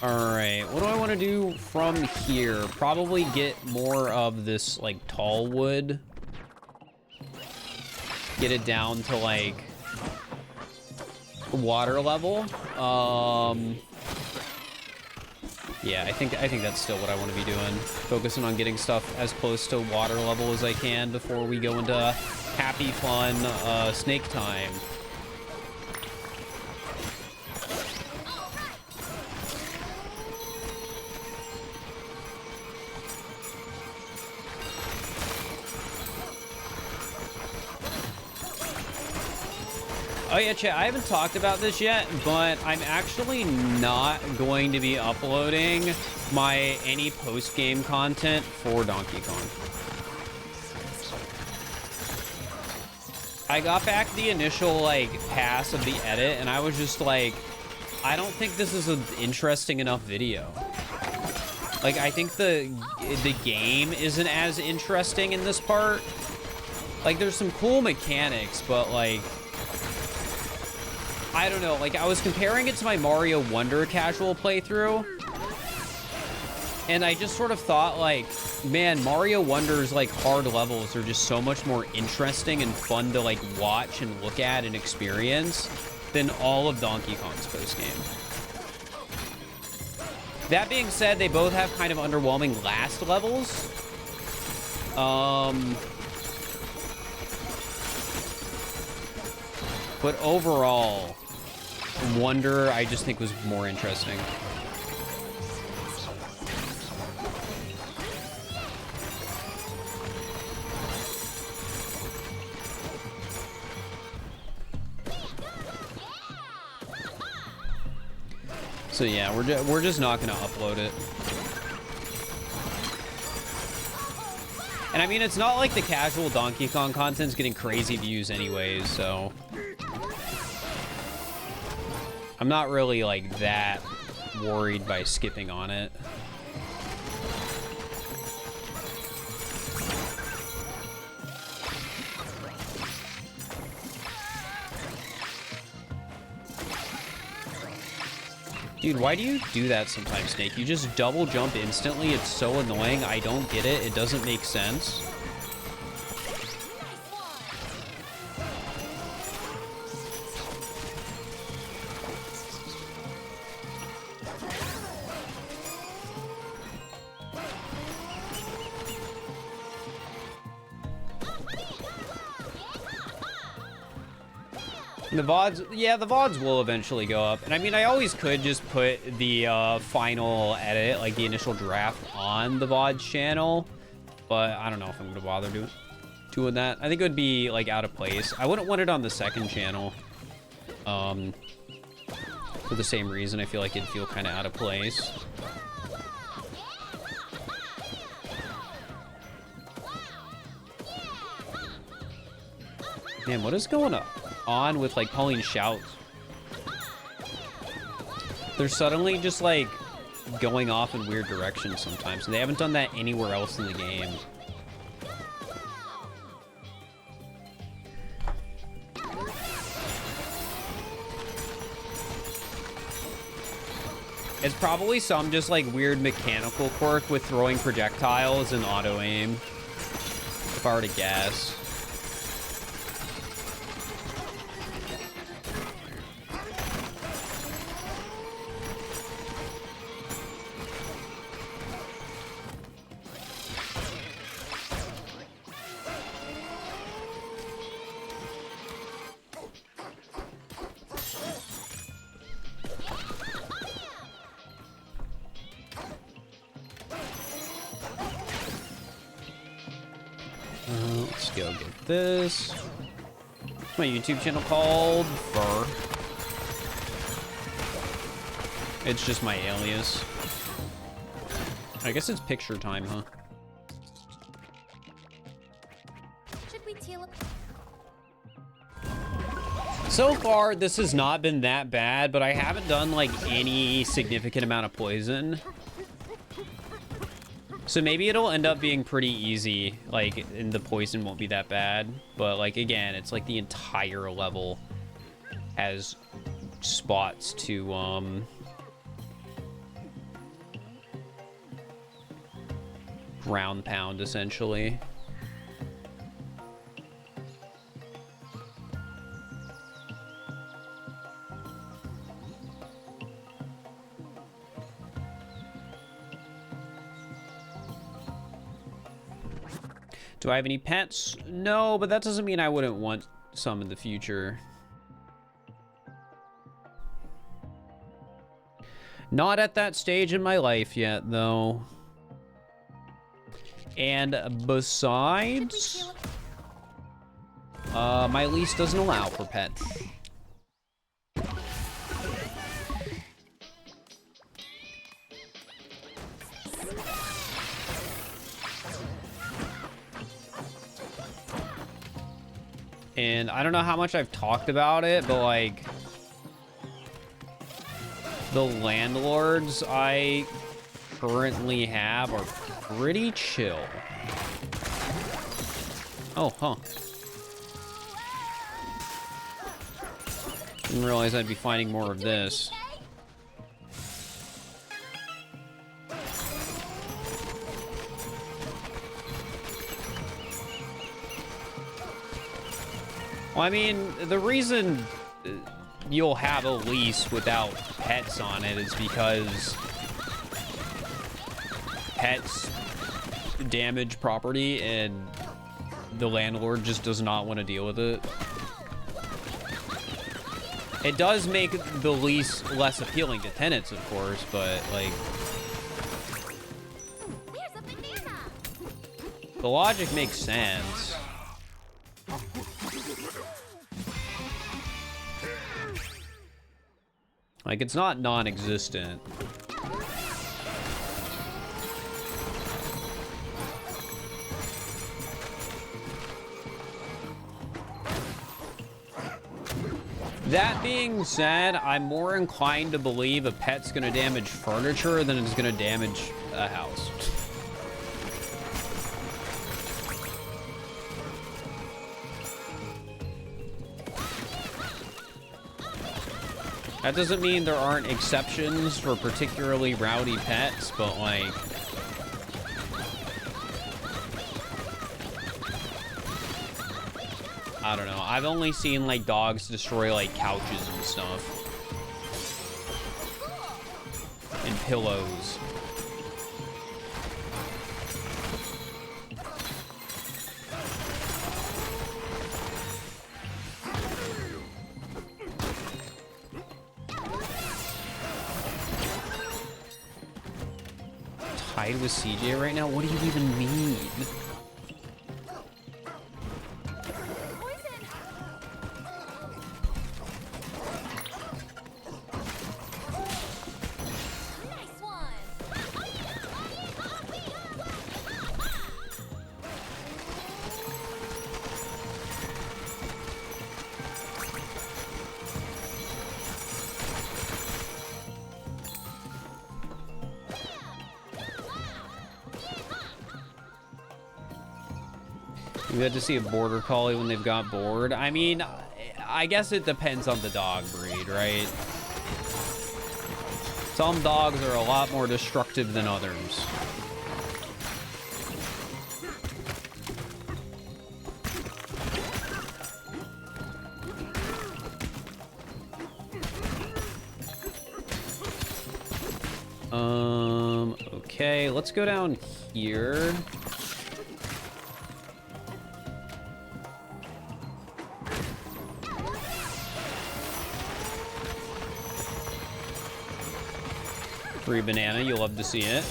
Alright, what do I want to do from here? Probably get more of this, like, tall wood. Get it down to, like, water level. Yeah, I think that's still what I want to be doing. Focusing on getting stuff as close to water level as I can before we go into happy, fun snake time. Oh yeah, chat, I haven't talked about this yet, but I'm actually not going to be uploading any post-game content for Donkey Kong. I got back the initial, like, pass of the edit, and I was just like, I don't think this is an interesting enough video. Like, I think the game isn't as interesting in this part. Like, there's some cool mechanics, but, like, I don't know, like, I was comparing it to my Mario Wonder casual playthrough, and I just sort of thought, like, man, Mario Wonder's, like, hard levels are just so much more interesting and fun to, like, watch and look at and experience than all of Donkey Kong's post-game. That being said, they both have kind of underwhelming last levels. But overall, Wonder, I just think was more interesting. So yeah, we're just not gonna upload it. And I mean, it's not like the casual Donkey Kong content's getting crazy views anyways, so I'm not really, like, that worried by skipping on it. Dude, why do you do that sometimes, Snake? You just double jump instantly. It's so annoying. I don't get it. It doesn't make sense. The VODs, yeah, the VODs will eventually go up. And I mean, I always could just put the final edit, like the initial draft, on the VODs channel. But I don't know if I'm going to bother doing that. I think it would be, like, out of place. I wouldn't want it on the second channel. For the same reason, I feel like it'd feel kind of out of place. Man, what is going on with, like, Pauline shouts? They're suddenly just, like, going off in weird directions sometimes, and they haven't done that anywhere else in the game. It's probably some just, like, weird mechanical quirk with throwing projectiles and auto aim, if I were to guess. Let's go get this. What's my YouTube channel called? Fir. It's just my alias. I guess it's picture time, huh? Should we teal up? So far, this has not been that bad, but I haven't done, like, any significant amount of poison. So maybe it'll end up being pretty easy, like, and the poison won't be that bad. But, like, again, it's like the entire level has spots to, ground pound, essentially. Do I have any pets? No, but that doesn't mean I wouldn't want some in the future. Not at that stage in my life yet, though. And besides, my lease doesn't allow for pets. And I don't know how much I've talked about it, but like the landlords I currently have are pretty chill. Oh, huh. Didn't realize I'd be finding more of this. Well, I mean, the reason you'll have a lease without pets on it is because pets damage property and the landlord just does not want to deal with it. It does make the lease less appealing to tenants, of course, but like the logic makes sense. Like, it's not non-existent. That being said, I'm more inclined to believe a pet's gonna damage furniture than it's gonna damage a house. That doesn't mean there aren't exceptions for particularly rowdy pets, but like, I don't know. I've only seen like dogs destroy like couches and stuff. And pillows. Tied with CJ right now? What do you even mean? You had to see a border collie when they've got bored. I mean, I guess it depends on the dog breed, right? Some dogs are a lot more destructive than others. Okay, let's go down here. Free banana, you'll love to see it.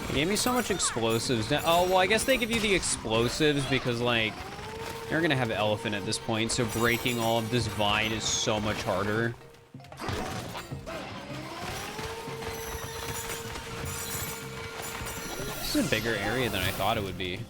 They gave me so much explosives. Oh, well, I guess they give you the explosives because, like, you're gonna have elephant at this point, so breaking all of this vine is so much harder. This is a bigger area than I thought it would be.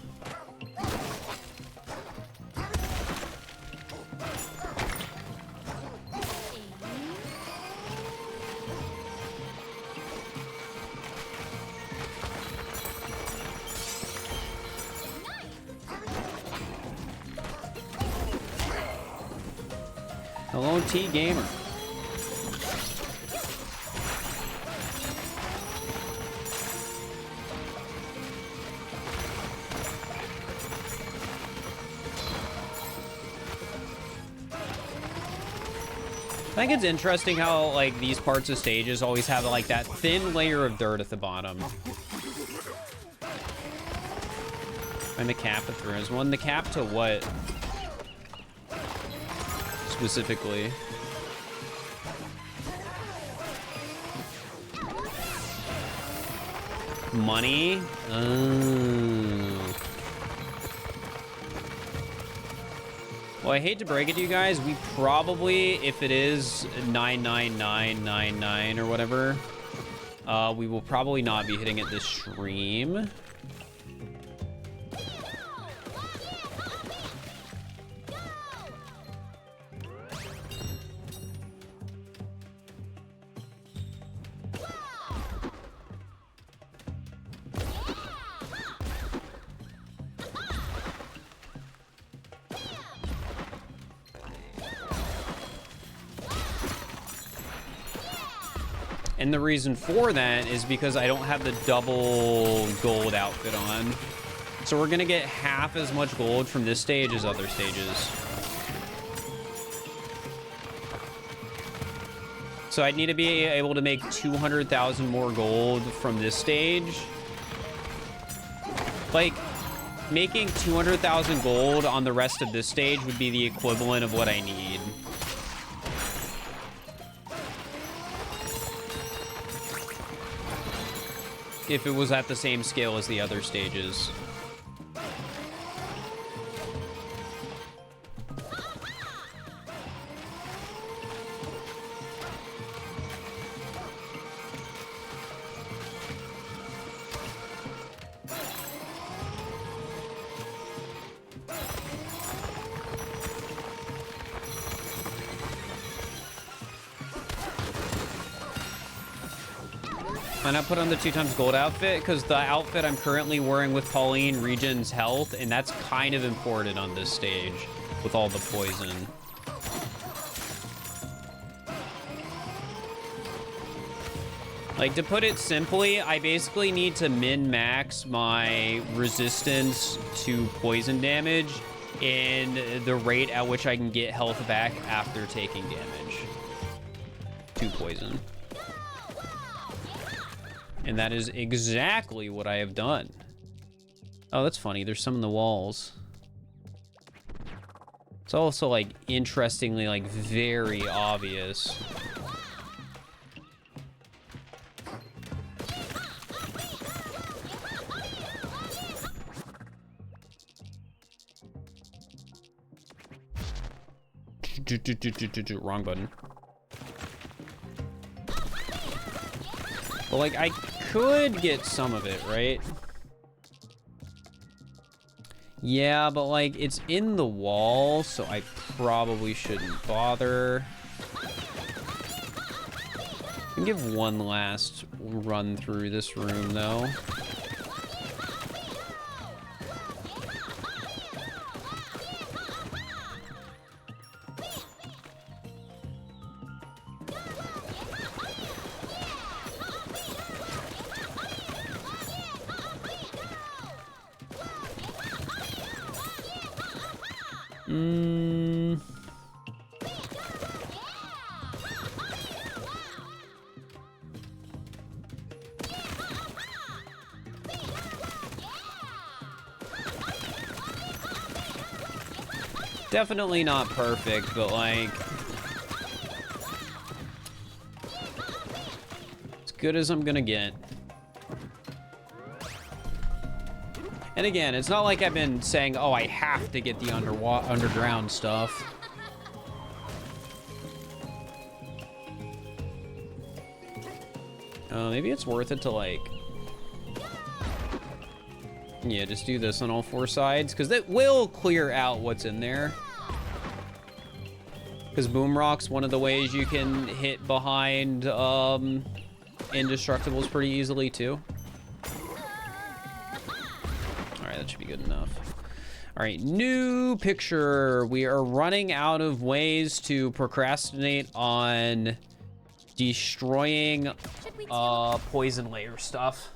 Hello, T Gamer. I think it's interesting how, like, these parts of stages always have, like, that thin layer of dirt at the bottom. And the cap at there is one. The cap to what? Specifically. Money? Oh. Well, I hate to break it to you guys, we probably, if it is 99999 or whatever, we will probably not be hitting it this stream. And the reason for that is because I don't have the double gold outfit on. So we're gonna get half as much gold from this stage as other stages. So I'd need to be able to make 200,000 more gold from this stage. Like, making 200,000 gold on the rest of this stage would be the equivalent of what I need. If it was at the same scale as the other stages. Why not put on the 2x gold outfit? Because the outfit I'm currently wearing with Pauline regens health, and that's kind of important on this stage with all the poison. Like, to put it simply, I basically need to min-max my resistance to poison damage and the rate at which I can get health back after taking damage to poison. And that is exactly what I have done. Oh, that's funny. There's some in the walls. It's also, like, interestingly, like, very obvious. Wrong button. But, like, I could get some of it, right? Yeah, but, like, it's in the wall, so I probably shouldn't bother. I can give one last run through this room, though. Definitely not perfect, but, like, as good as I'm gonna get. And again, it's not like I've been saying, oh, I have to get the underground stuff. Maybe it's worth it to, like, yeah, just do this on all four sides, because it will clear out what's in there. Because Boom Rock's one of the ways you can hit behind Indestructibles pretty easily, too. Alright, that should be good enough. All right, new picture. We are running out of ways to procrastinate on destroying poison layer stuff.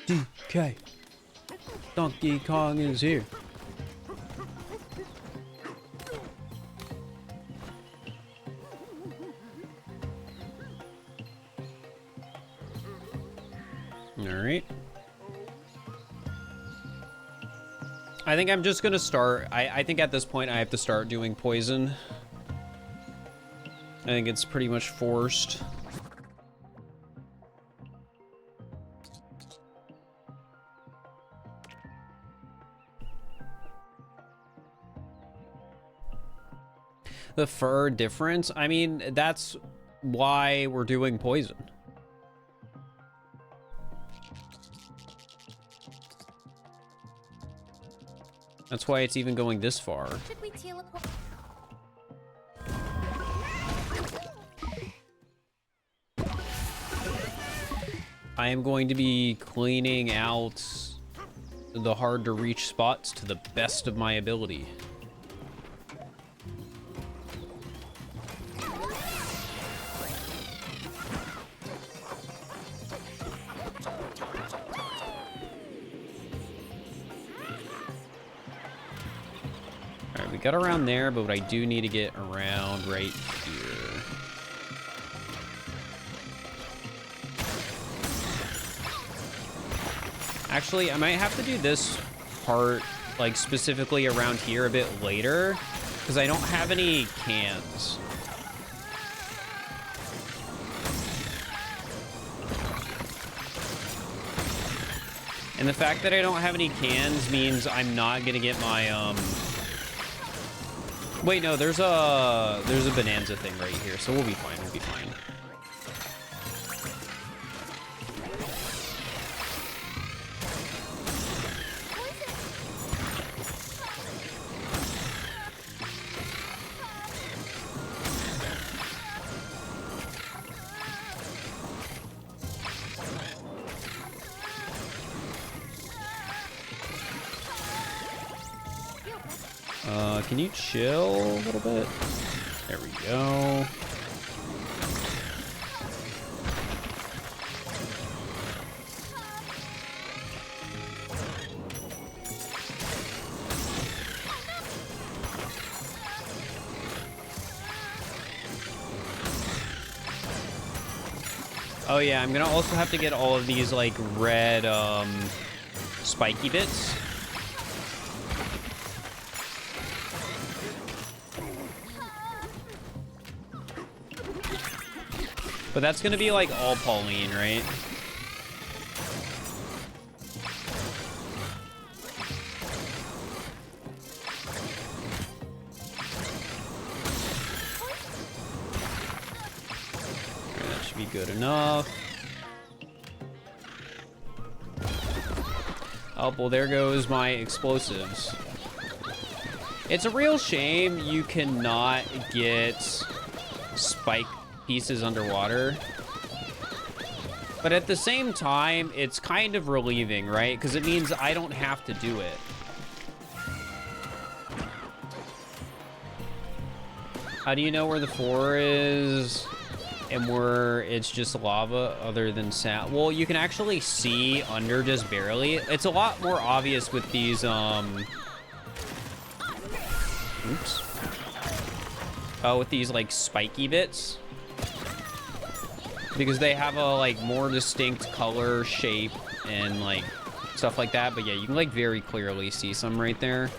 DK. Donkey Kong is here. All right. I think I'm just gonna start. I think at this point I have to start doing poison. I think it's pretty much forced. The fur difference? I mean, that's why we're doing poison. That's why it's even going this far. Should we teleport? I am going to be cleaning out the hard to reach spots to the best of my ability. Alright, we got around there, but I do need to get around right here. Actually, I might have to do this part, like, specifically around here a bit later, because I don't have any cans. And the fact that I don't have any cans means I'm not gonna get my, Wait, no, there's a bonanza thing right here, so we'll be fine, we'll be fine. Can you chill a little bit? There we go. Oh yeah, I'm gonna also have to get all of these like red spiky bits. But that's gonna be like all Pauline, right? That should be good enough. Oh, well, there goes my explosives. It's a real shame you cannot get spike pieces underwater, but at the same time it's kind of relieving, right? Because it means I don't have to do it. How do you know where the 4 is and where it's just lava other than sand? Well, you can actually see under just barely. It's a lot more obvious with these oops. With these like spiky bits, because they have a like more distinct color, shape, and like stuff like that. But yeah, you can like very clearly see some right there.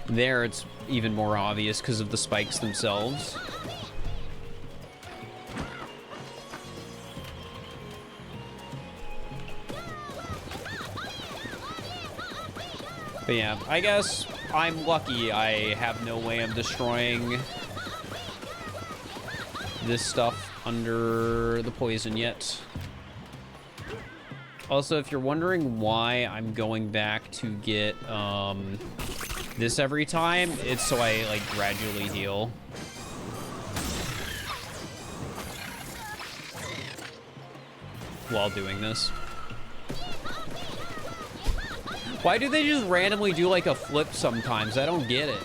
There it's even more obvious because of the spikes themselves. But yeah, I guess I'm lucky I have no way of destroying this stuff under the poison yet. Also, if you're wondering why I'm going back to get this every time, it's so I like gradually heal. While doing this. Why do they just randomly do like a flip sometimes? I don't get it.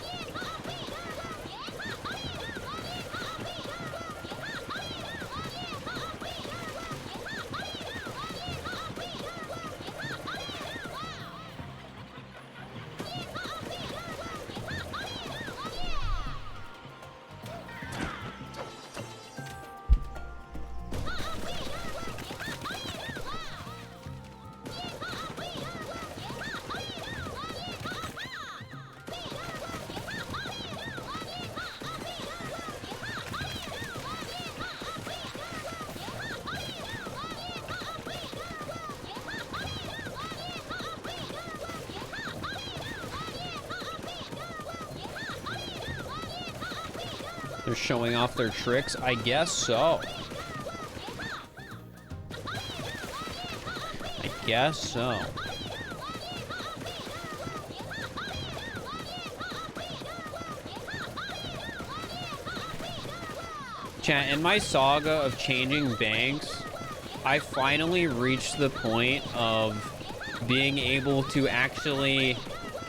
They're showing off their tricks? I guess so. I guess so. Chat, in my saga of changing banks, I finally reached the point of being able to actually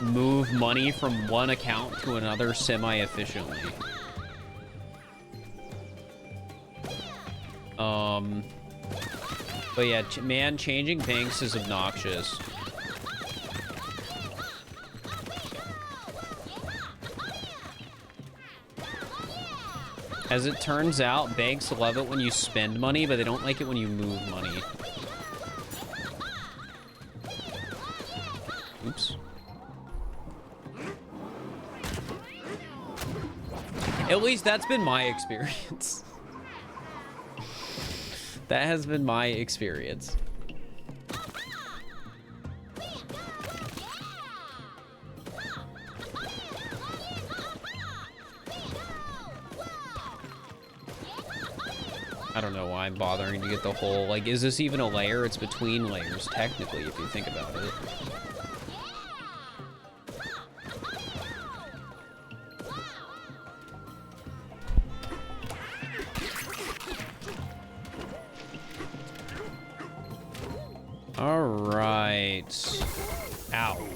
move money from one account to another semi-efficiently. But yeah, man, changing banks is obnoxious. As it turns out, banks love it when you spend money, but they don't like it when you move money. Oops. At least that's been my experience. That has been my experience. I don't know why I'm bothering to get the whole, like, is this even a layer? It's between layers, technically, if you think about it. Alright. Ow.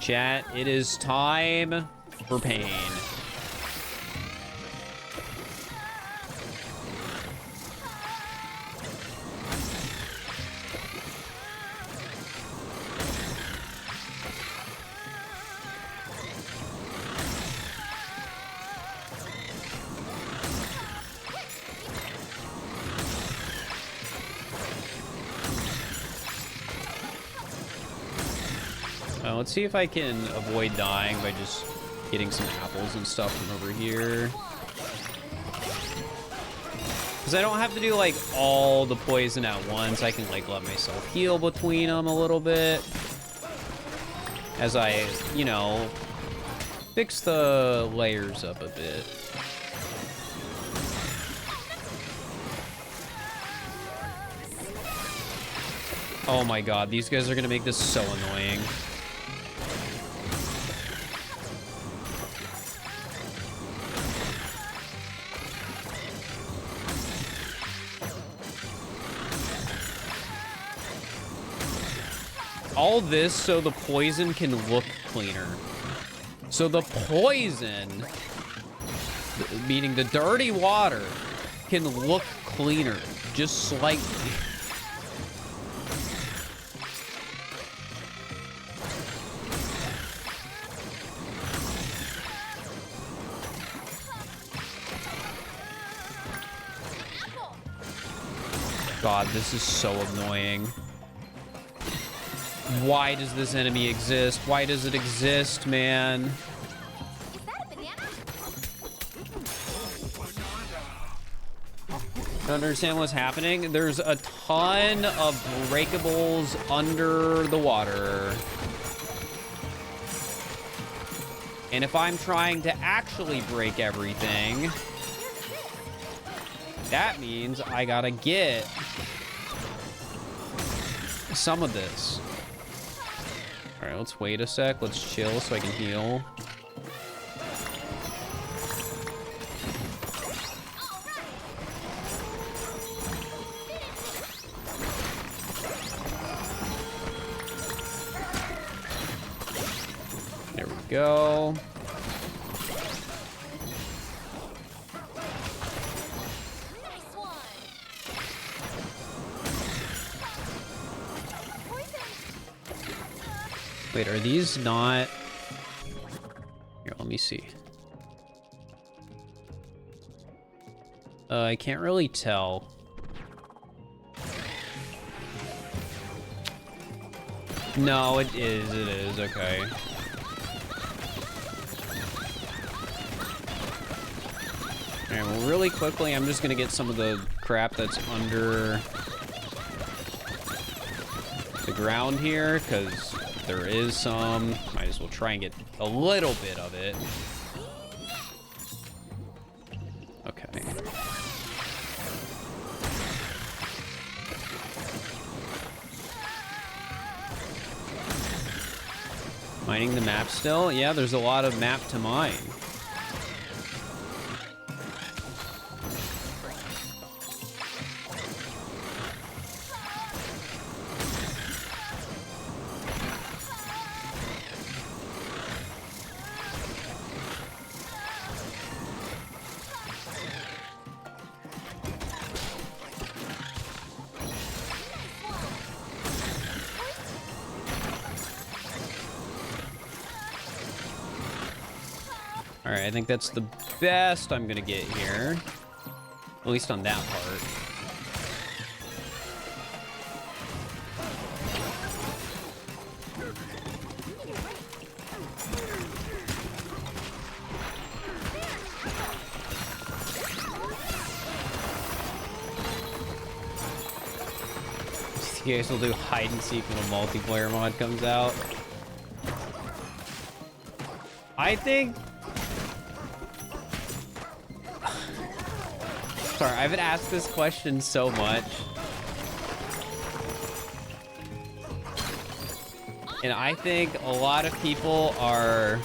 Chat, it is time for pain. Let's see if I can avoid dying by just getting some apples and stuff from over here. Because I don't have to do, like, all the poison at once. I can, like, let myself heal between them a little bit. As I, you know, fix the layers up a bit. Oh my god, these guys are gonna make this so annoying. All this so the poison can look cleaner. So the poison, meaning the dirty water, can look cleaner, just slightly. God, this is so annoying. Why does this enemy exist? Why does it exist, man? Is that a banana? I don't understand what's happening. There's a ton of breakables under the water. And if I'm trying to actually break everything, that means I gotta get some of this. All right, let's wait a sec. Let's chill so I can heal. There we go. Wait, are these not... Here, let me see. I can't really tell. No, it is, okay. Alright, well, really quickly, I'm just gonna get some of the crap that's under the ground here, because there is some. Might as well try and get a little bit of it. Okay. Mining the map still? Yeah, there's a lot of map to mine. All right, I think that's the best I'm gonna get here. At least on that part. You guys will do hide and seek when a multiplayer mod comes out. I think... Sorry, I've been asked this question so much. And I think a lot of people are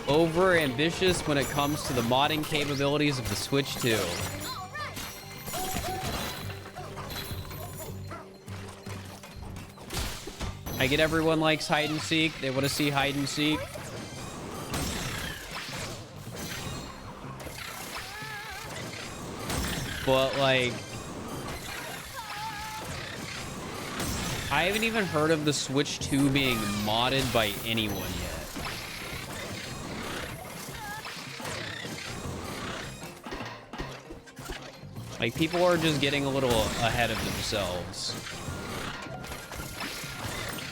over ambitious when it comes to the modding capabilities of the Switch 2. I get everyone likes hide and seek. They want to see hide and seek. But, like, I haven't even heard of the Switch 2 being modded by anyone yet. Like, people are just getting a little ahead of themselves.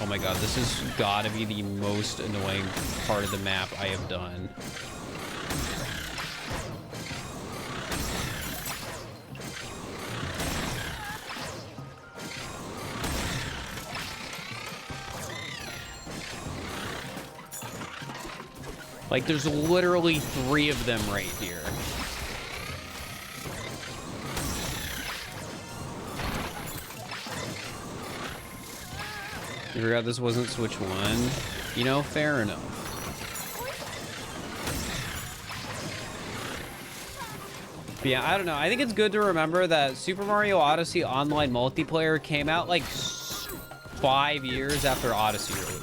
Oh my god, this has gotta be the most annoying part of the map I have done. Like, there's literally 3 of them right here. I forgot this wasn't Switch 1. You know, fair enough. But yeah, I don't know. I think it's good to remember that Super Mario Odyssey Online Multiplayer came out like 5 years after Odyssey released.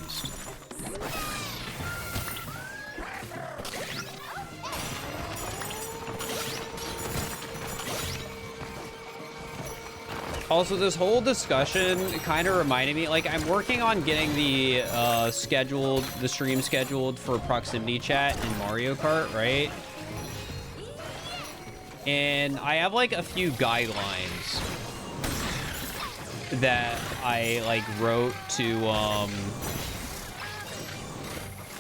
Also, this whole discussion kind of reminded me, like, I'm working on getting the stream scheduled for proximity chat in Mario Kart, right? And I have, like, a few guidelines that I, like, wrote to,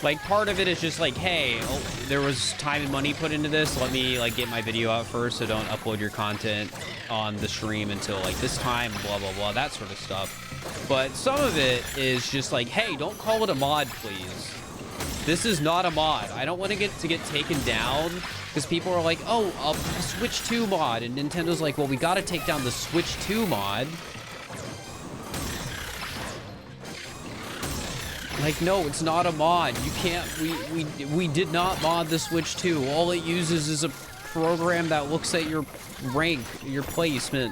like, part of it is just like, hey, there was time and money put into this. Let me, like, get my video out first, so don't upload your content on the stream until, like, this time, blah, blah, blah, that sort of stuff. But some of it is just like, hey, don't call it a mod, please. This is not a mod. I don't want to get taken down because people are like, oh, Switch 2 mod. And Nintendo's like, well, we got to take down the Switch 2 mod. Like, no, it's not a mod. You can't, we did not mod the Switch 2. All it uses is a program that looks at your rank, your placement.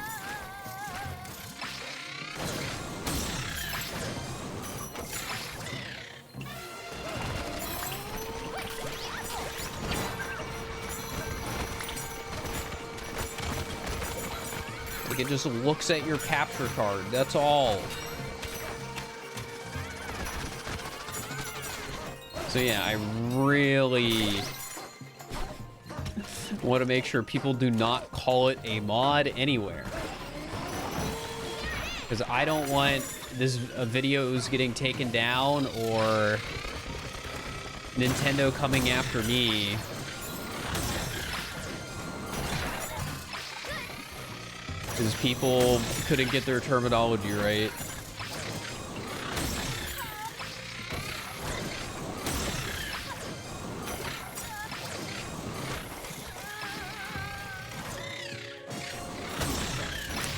Like, it just looks at your capture card, that's all. So yeah, I really want to make sure people do not call it a mod anywhere. Because I don't want this videos getting taken down or Nintendo coming after me. Because people couldn't get their terminology right.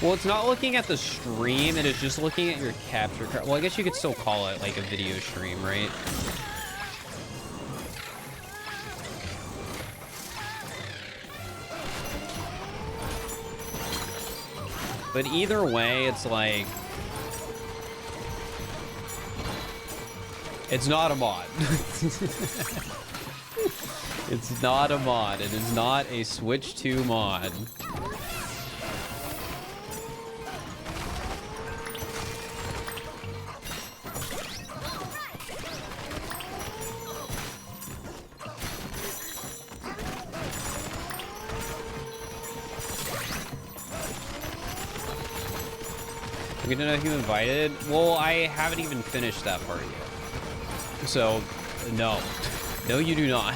Well, it's not looking at the stream, it is just looking at your capture card. Well, I guess you could still call it like a video stream, right? But either way, it's like... It's not a mod. It's not a mod. It is not a Switch 2 mod. We don't know who invited. Well, I haven't even finished that part yet. So, no. No, you do not.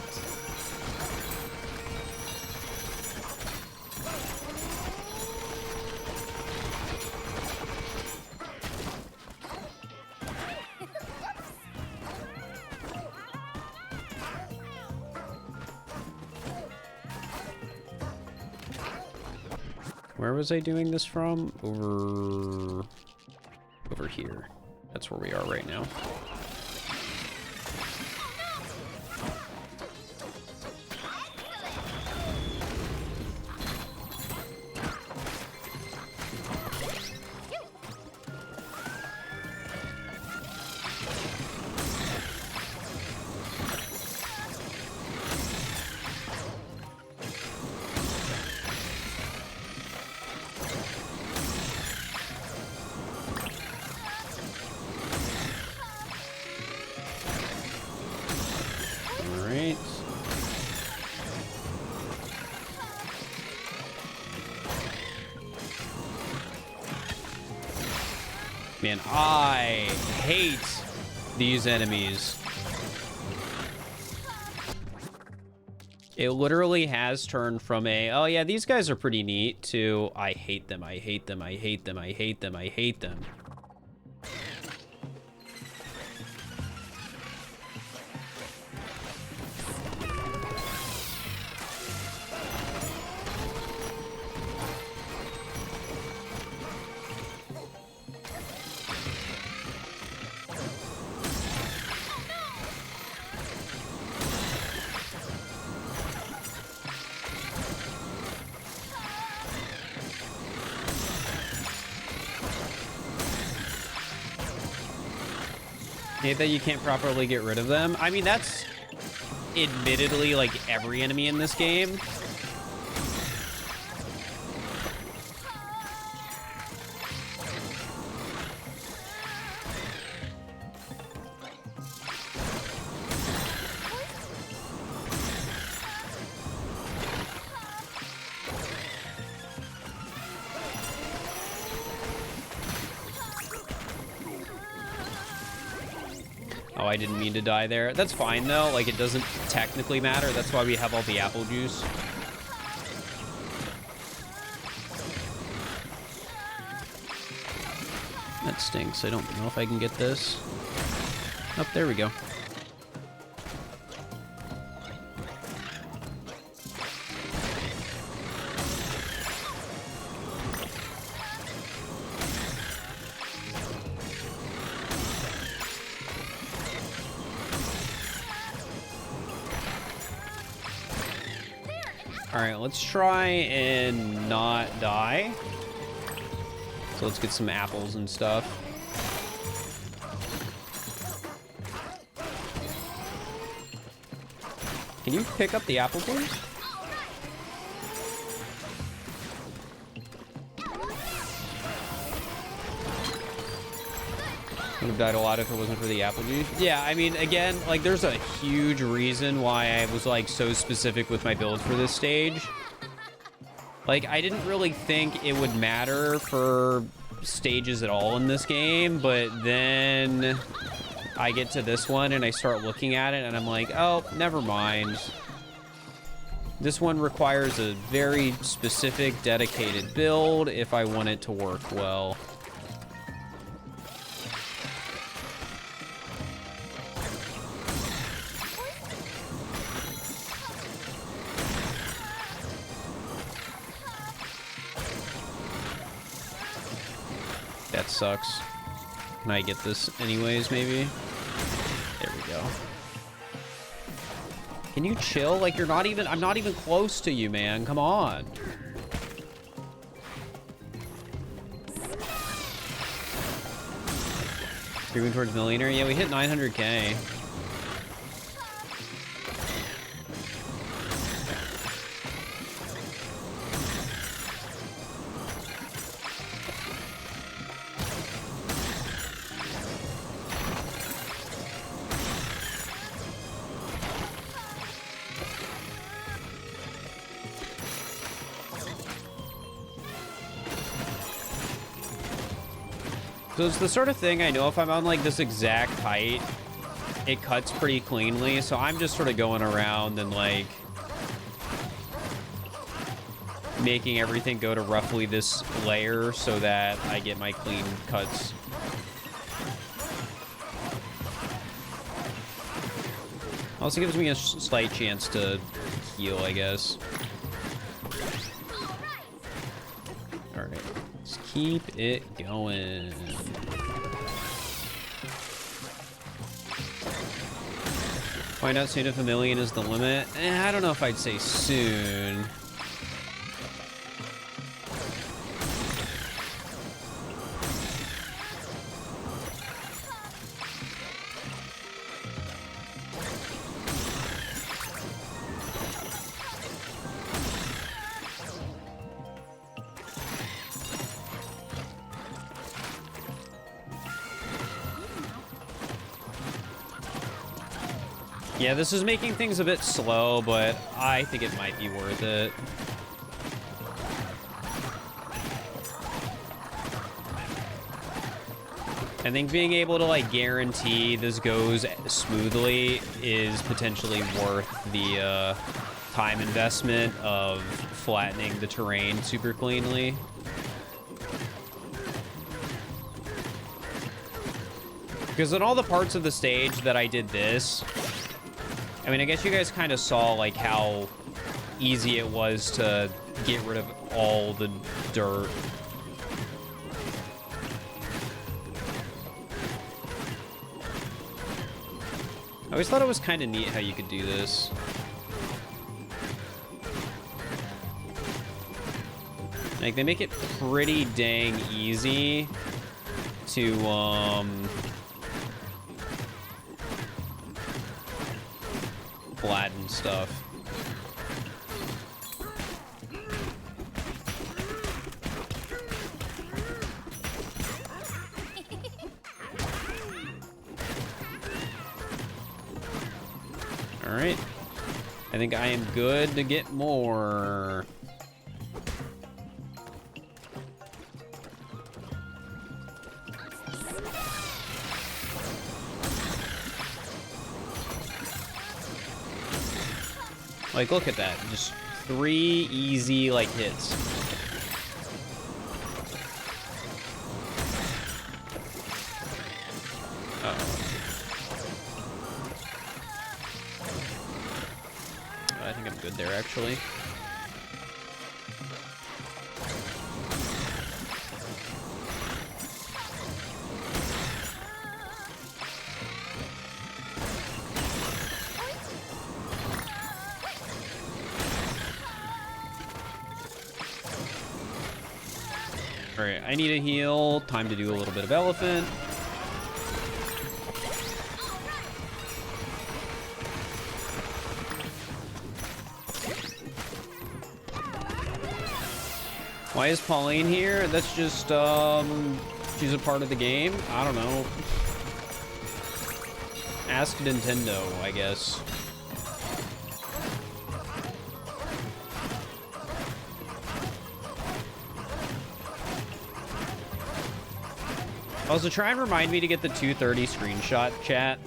Where was I doing this from? Over here. That's where we are right now. Man, I hate these enemies. It literally has turned from a, oh yeah, these guys are pretty neat, to I hate them, I hate them, I hate them, I hate them, I hate them. Hate that you can't properly get rid of them. I mean, that's admittedly like every enemy in this game. Oh, I didn't mean to die there. That's fine, though. Like, it doesn't technically matter. That's why we have all the apple juice. That stinks. I don't know if I can get this. Oh, there we go. All right, let's try and not die. So let's get some apples and stuff. Can you pick up the apple, please? Would have died a lot if it wasn't for the apple juice. Yeah, I mean, again, like, there's a huge reason why I was, like, so specific with my build for this stage. Like, I didn't really think it would matter for stages at all in this game, but then I get to this one and I start looking at it and I'm like, oh, never mind. This one requires a very specific, dedicated build if I want it to work well. That sucks. Can I get this anyways, maybe? There we go. Can you chill? Like, you're not even... I'm not even close to you, man. Come on. Moving towards millionaire? Yeah, we hit 900K. So it's the sort of thing I know if I'm on like this exact height, it cuts pretty cleanly. So I'm just sort of going around and like making everything go to roughly this layer so that I get my clean cuts. Also gives me a slight chance to heal, I guess. All right, let's keep it going. Find out soon if $1 million is the limit. I don't know if I'd say soon. Yeah, this is making things a bit slow, but I think it might be worth it. I think being able to, like, guarantee this goes smoothly is potentially worth the time investment of flattening the terrain super cleanly. Because in all the parts of the stage that I did this, I mean, I guess you guys kind of saw, like, how easy it was to get rid of all the dirt. I always thought it was kind of neat how you could do this. Like, they make it pretty dang easy to, flatten stuff. All right. I think I am good to get more. Like, look at that. Just 3 easy, like, hits. Uh-oh. I think I'm good there, actually. All right, I need a heal. Time to do a little bit of elephant. Why is Pauline here? That's just, she's a part of the game. I don't know. Ask Nintendo, I guess. Also, try and remind me to get the 230 screenshot, chat.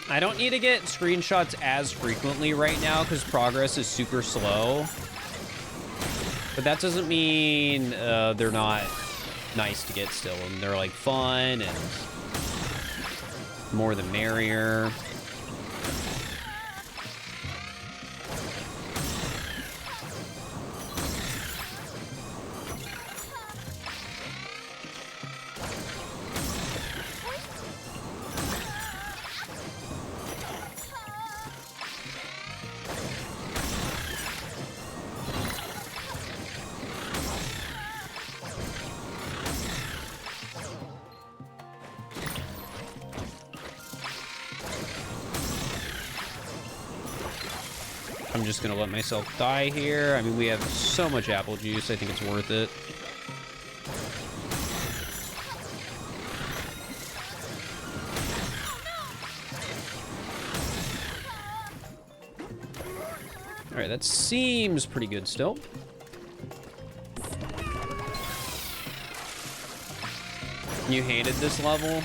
I don't need to get screenshots as frequently right now because progress is super slow. But that doesn't mean they're not nice to get still. And they're like fun and more the merrier. I'm just gonna let myself die here. I mean, we have so much apple juice. I think it's worth it. All right, that seems pretty good still. You hated this level?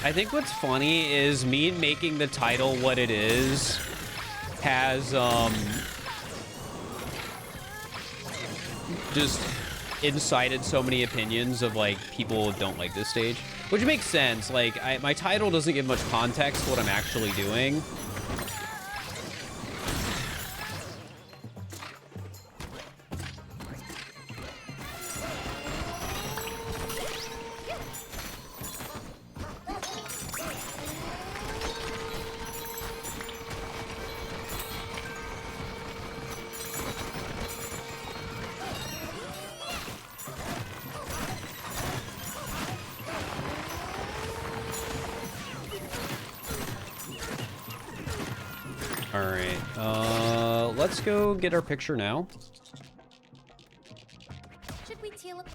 I think what's funny is me making the title what it is has just incited so many opinions of like people don't like this stage, which makes sense. Like my title doesn't give much context to what I'm actually doing. Let's go get our picture now. Should we teal up?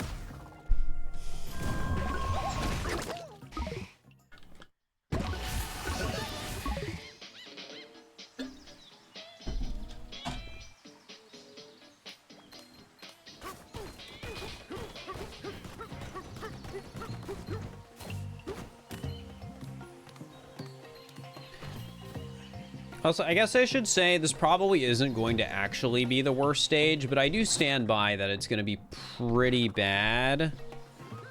Also, I guess I should say this probably isn't going to actually be the worst stage, but I do stand by that it's going to be pretty bad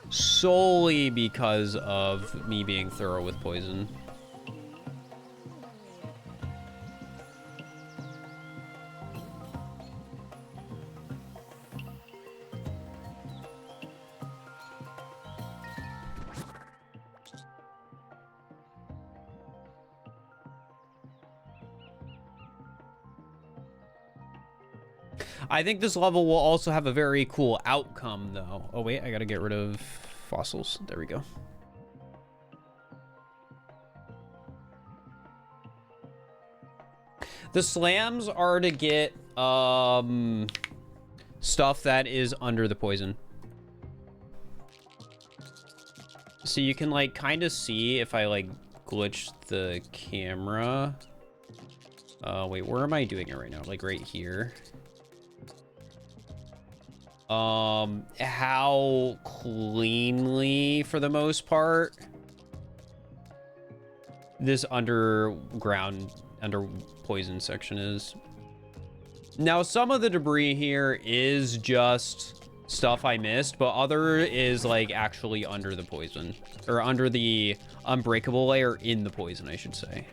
solely because of me being thorough with poison. I think this level will also have a very cool outcome, though. Oh, wait, I gotta get rid of fossils. There we go. The slams are to get stuff that is under the poison. So you can, like, kind of see if I, like, glitch the camera. Wait, where am I doing it right now? Like, right here. How cleanly, for the most part, this under poison section is. Now, some of the debris here is just stuff I missed, but other is like actually under the poison, or under the unbreakable layer in the poison, I should say.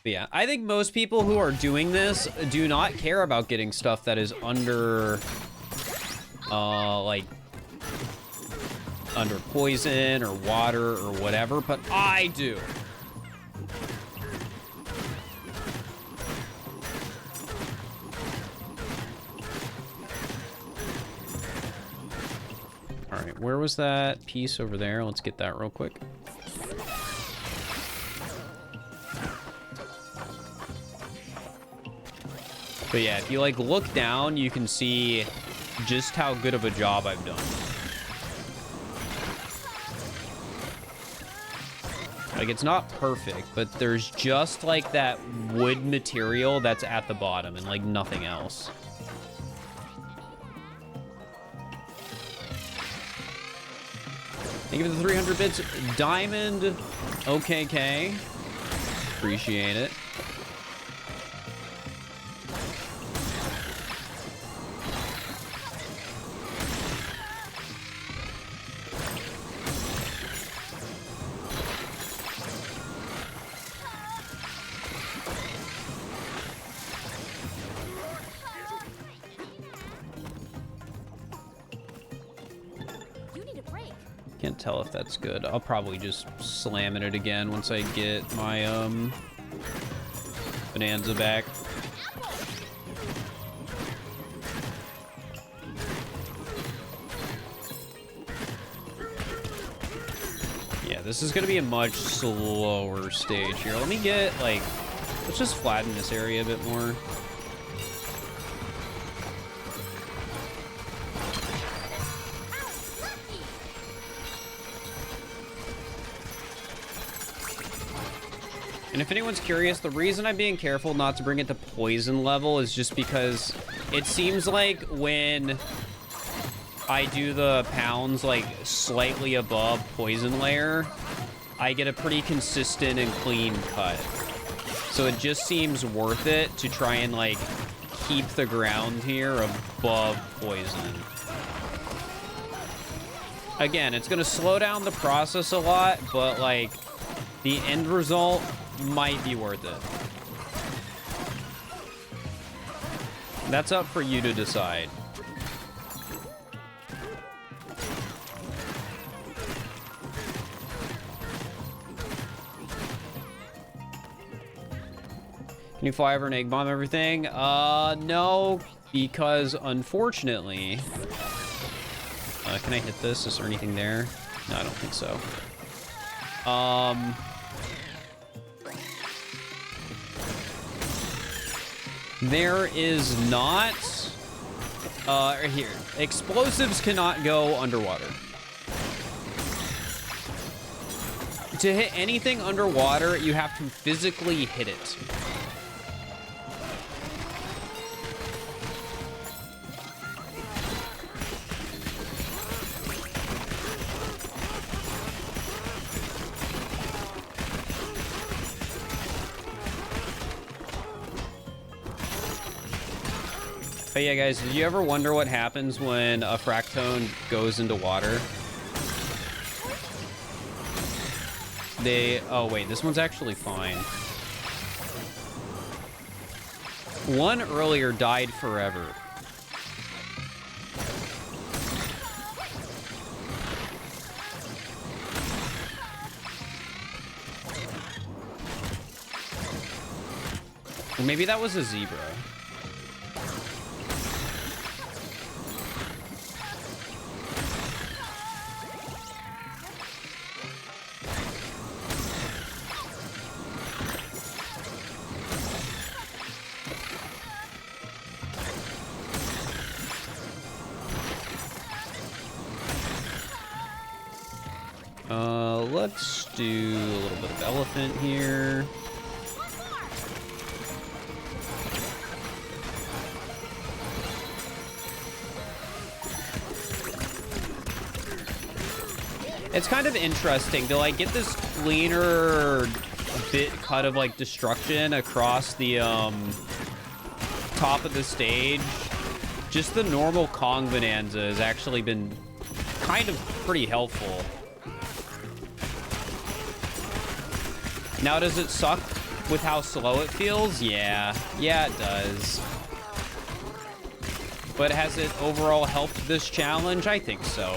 But yeah, I think most people who are doing this do not care about getting stuff that is under, like, under poison or water or whatever, but I do. All right, where was that piece over there? Let's get that real quick. But yeah, if you like look down, you can see just how good of a job I've done. Like, it's not perfect, but there's just like that wood material that's at the bottom and like nothing else. Thank you for the 300 bits. Diamond, OKK. Appreciate it. Can't tell if that's good. I'll probably just slam it again once I get my bonanza back. Yeah, this is gonna be a much slower stage here. Let me get like, let's just flatten this area a bit more. And if anyone's curious, the reason I'm being careful not to bring it to poison level is just because it seems like when I do the pounds like slightly above poison layer, I get a pretty consistent and clean cut. So it just seems worth it to try and like keep the ground here above poison. Again, it's gonna slow down the process a lot, but like the end result might be worth it. That's up for you to decide. Can you fly over an egg bomb everything? No, because unfortunately... can I hit this? Is there anything there? No, I don't think so. There is not... here. Explosives cannot go underwater. To hit anything underwater, you have to physically hit it. But yeah, guys, did you ever wonder what happens when a fractone goes into water? Oh wait, this one's actually fine. One earlier died forever. Or maybe that was a zebra. Let's do a little bit of elephant here. It's kind of interesting to like get this cleaner bit cut of like destruction across the top of the stage. Just the normal Kong Bonanza has actually been kind of pretty helpful. Now, does it suck With how slow it feels? Yeah. Yeah, it does. But has it overall helped this challenge? I think so.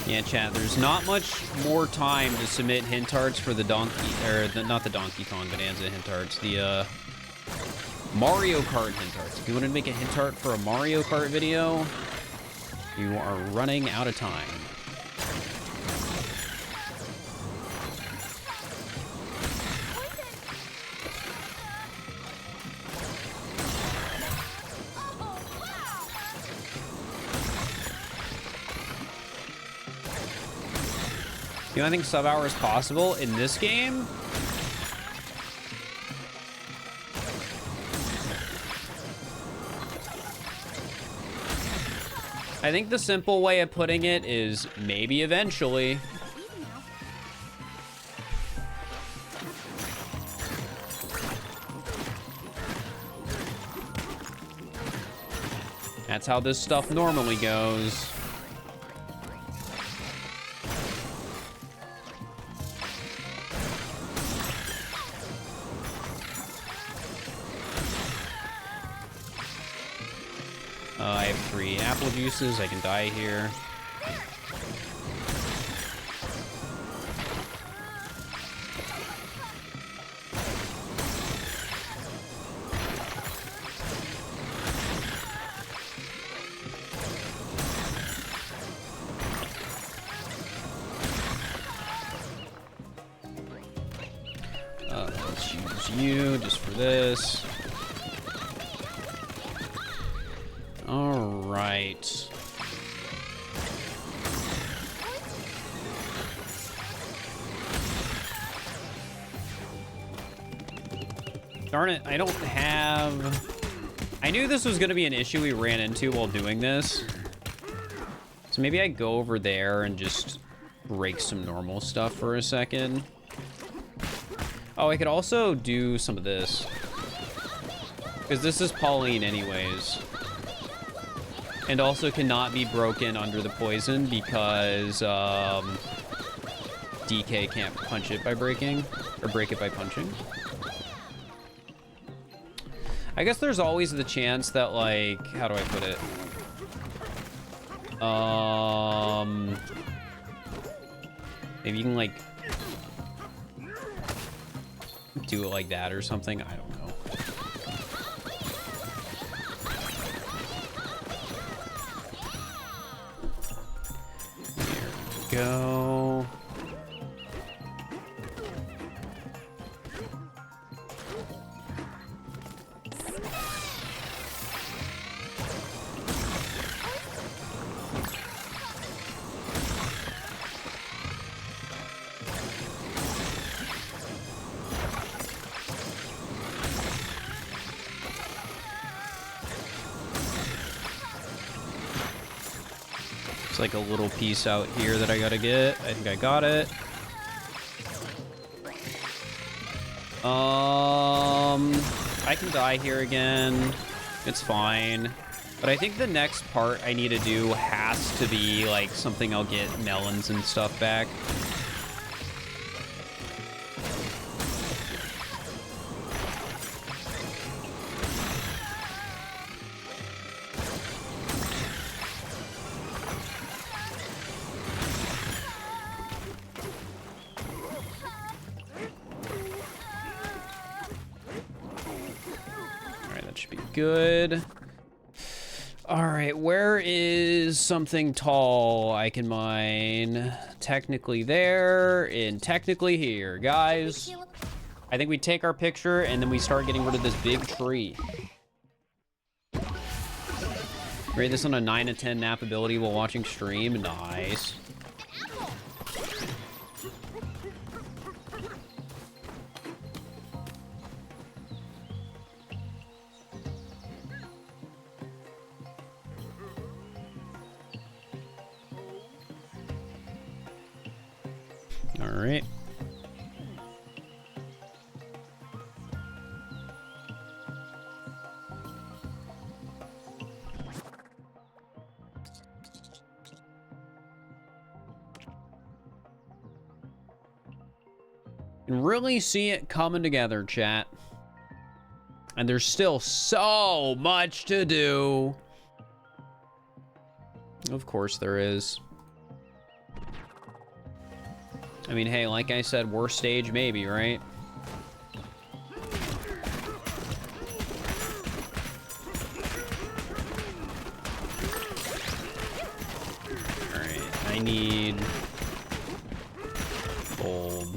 Yeah, chat, there's not much more time to submit hint arts for the not the Donkey Kong Bonanza hint arts, the Mario Kart hint arts. If you want to make a hint art for a Mario Kart video, you are running out of time. You know, I think sub hour is possible in this game. I think the simple way of putting it is maybe eventually. That's how this stuff normally goes. I have 3 apple juices. I can die here. Let's use you just for this. All right. Darn it, I don't have... I knew this was going to be an issue we ran into while doing this. So maybe I go over there and just break some normal stuff for a second. Oh, I could also do some of this. Because this is Pauline anyways. And also cannot be broken under the poison because DK can't punch it by breaking, or break it by punching. I guess there's always the chance that, like, how do I put it? Maybe you can, like, do it like that or something. I don't know. Go. It's like a little piece out here that I gotta get. I think I got it. I can die here again. It's fine. But I think the next part I need to do has to be like something I'll get melons and stuff back. Good. All right, where is something tall I can mine? Technically there, and technically here. Guys, I think we take our picture and then we start getting rid of this big tree. Rate this on a 9 to 10 nap ability while watching stream. Nice. can really see it coming together, chat. And there's still so much to do. Of course there is. I mean, hey, like I said, worst stage maybe, right? Alright, I need gold.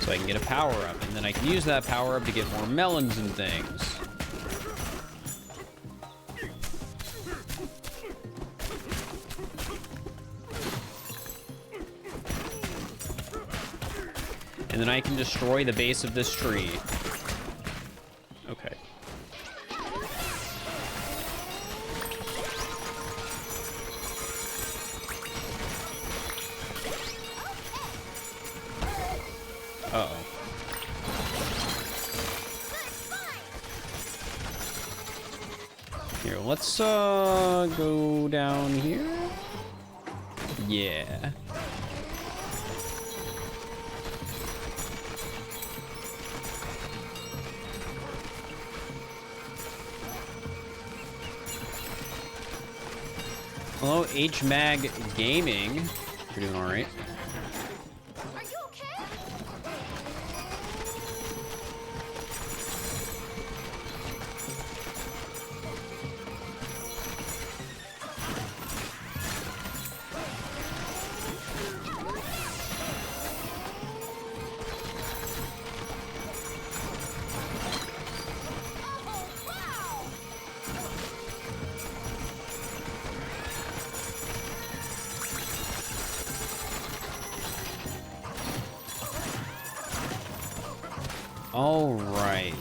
So I can get a power-up, and then I can use that power-up to get more melons and things. And then I can destroy the base of this tree. Okay. Uh-oh. Here, let's go down here. Yeah. Hello, HMag Gaming. You're doing all right. Are you okay? All right.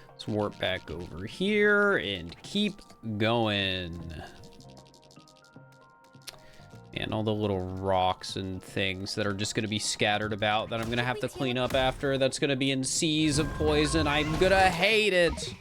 Let's warp back over here and keep going. And all the little rocks and things that are just going to be scattered about that I'm going to have to clean up after. That's going to be in seas of poison. I'm going to hate it.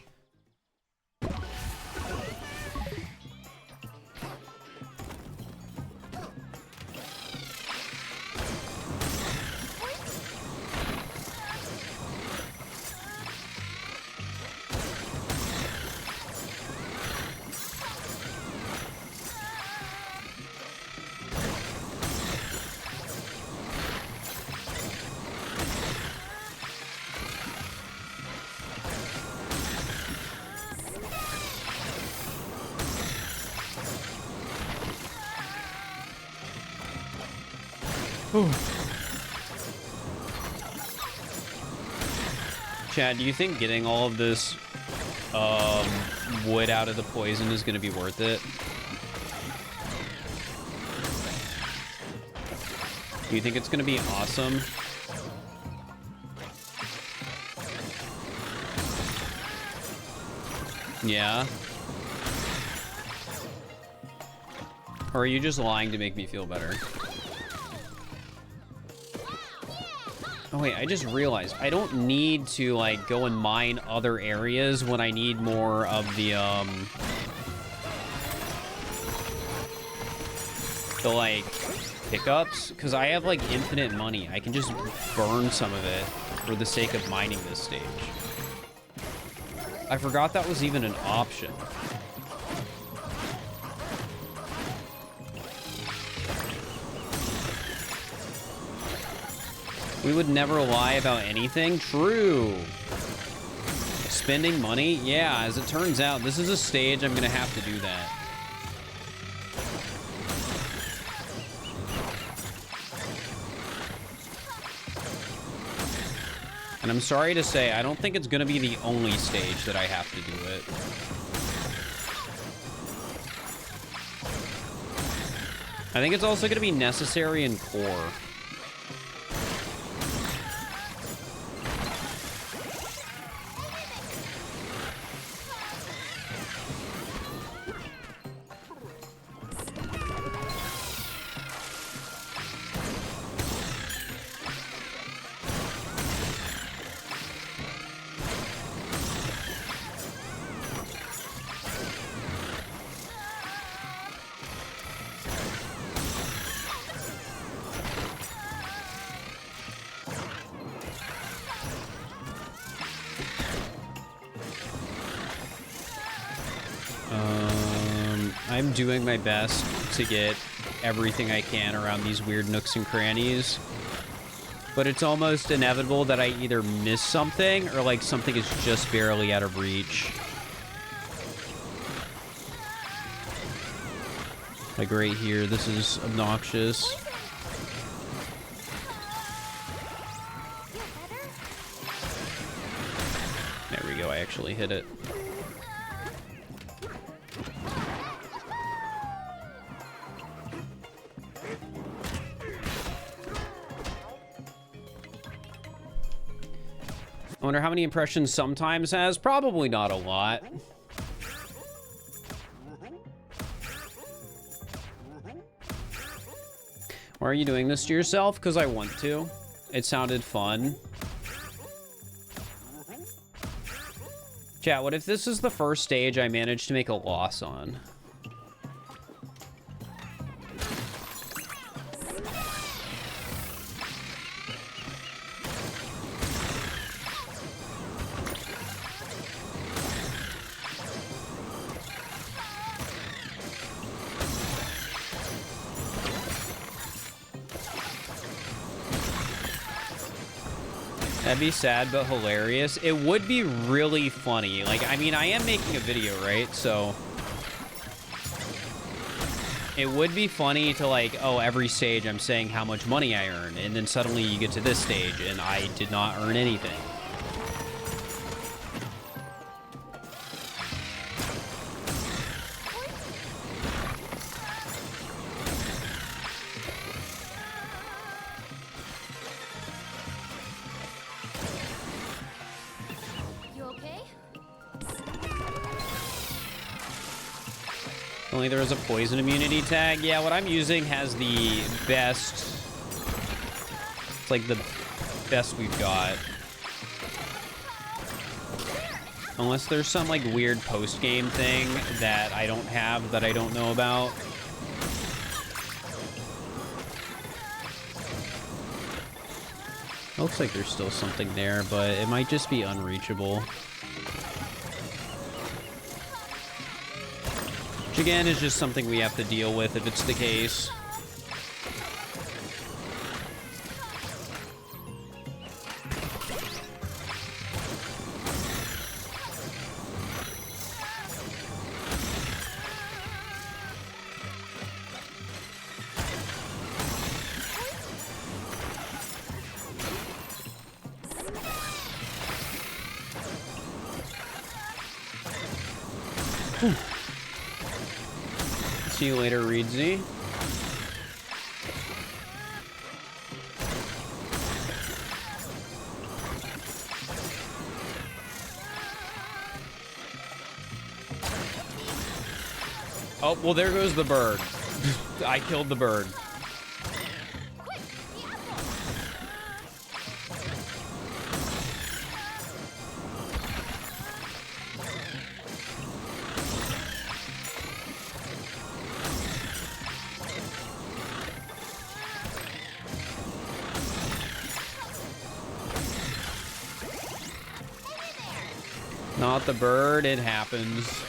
Chad, do you think getting all of this wood out of the poison is going to be worth it? Do you think it's going to be awesome? Yeah? Or are you just lying to make me feel better? Oh wait, I just realized I don't need to like go and mine other areas when I need more of the like pickups, because I have like infinite money. I can just burn some of it for the sake of mining this stage. I forgot that was even an option. We would never lie about anything. True. Spending money? Yeah, as it turns out, this is a stage I'm gonna have to do that. And I'm sorry to say, I don't think it's gonna be the only stage that I have to do it. I think it's also gonna be necessary in core. I'm doing my best to get everything I can around these weird nooks and crannies. But it's almost inevitable that I either miss something or like something is just barely out of reach. Like right here, this is obnoxious. There we go, I actually hit it. I wonder how many impressions Sometimes has. Probably not a lot. Why are you doing this to yourself? Because I want to. It sounded fun. Chat, what if this is the first stage I managed to make a loss on? That'd be sad, but hilarious. It would be really funny. Like, I mean, I am making a video, right? So it would be funny to like, oh, every stage I'm saying how much money I earn. And then suddenly you get to this stage and I did not earn anything. Only there is a poison immunity tag. Yeah, what I'm using has the best. It's like the best we've got. Unless there's some like weird post-game thing that I don't have that I don't know about. Looks like there's still something there, but it might just be unreachable. Which again is just something we have to deal with if it's the case. See you later, Reedsy. Oh, well, there goes the bird. I killed the bird. Not the bird, it happens.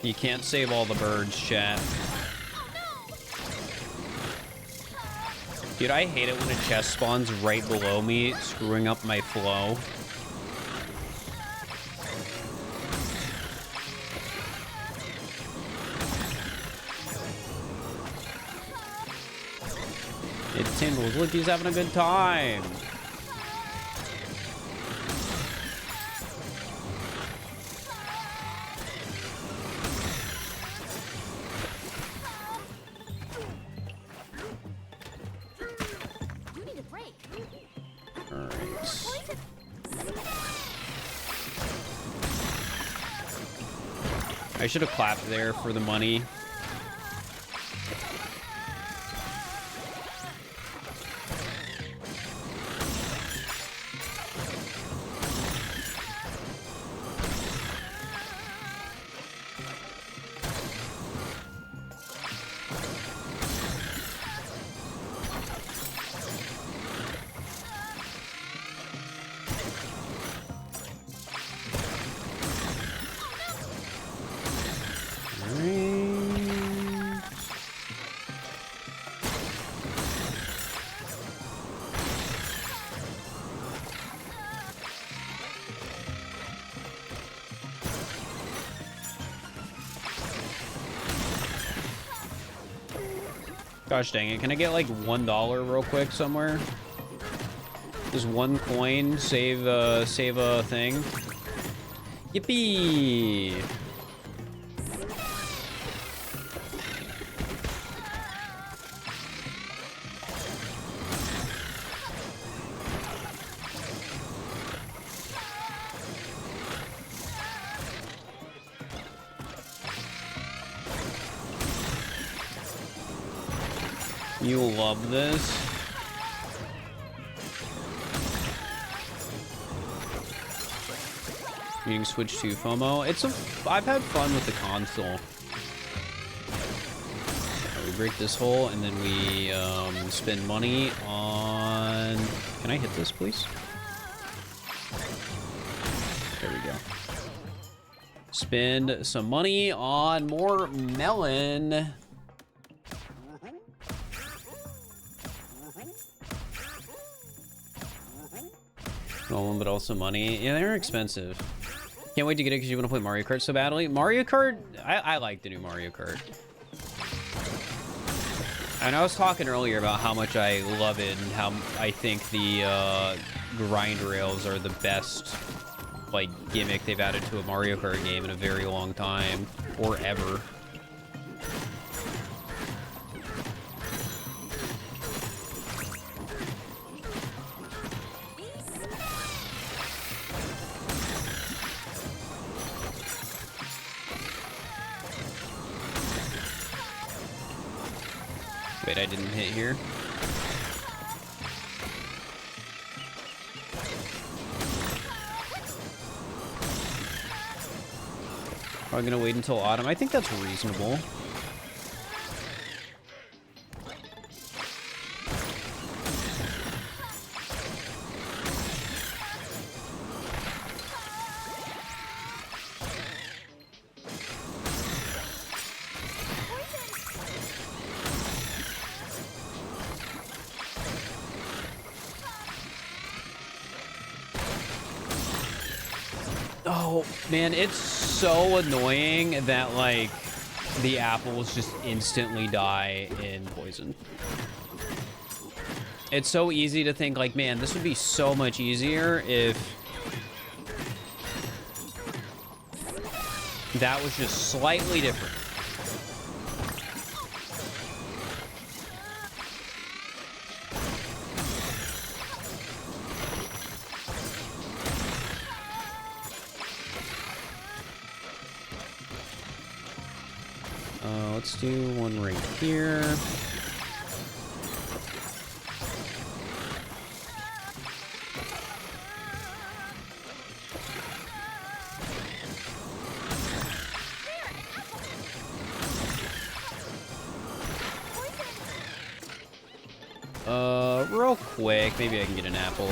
You can't save all the birds, chat. Dude, I hate it when a chest spawns right below me, screwing up my flow. It tingles. Look, he's having a good time. I should have clapped there for the money. Gosh dang it, can I get like $1 real quick somewhere? Just 1 coin, save a thing. Yippee! You'll love this. You can switch to FOMO. I've had fun with the console. We break this hole and then we spend money on. Can I hit this, please? There we go. Spend some money on more melon. Melon, but also money. Yeah, they're expensive. Can't wait to get it because you want to play Mario Kart so badly. Mario Kart, I like the new Mario Kart. And I was talking earlier about how much I love it and how I think the grind rails are the best like gimmick they've added to a Mario Kart game in a very long time, or ever. Wait, I didn't hit here. I'm gonna wait until autumn. I think that's reasonable. Oh, man, it's so annoying that, like, the apples just instantly die in poison. It's so easy to think, like, man, this would be so much easier if that was just slightly different. Let's do one right here. Real quick, maybe I can get an apple.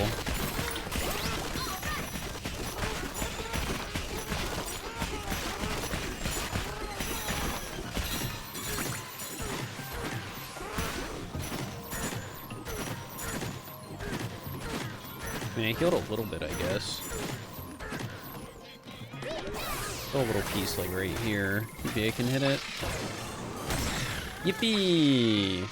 I mean, I healed a little bit, I guess. A little piece, like, right here. Maybe I can hit it. Yippee!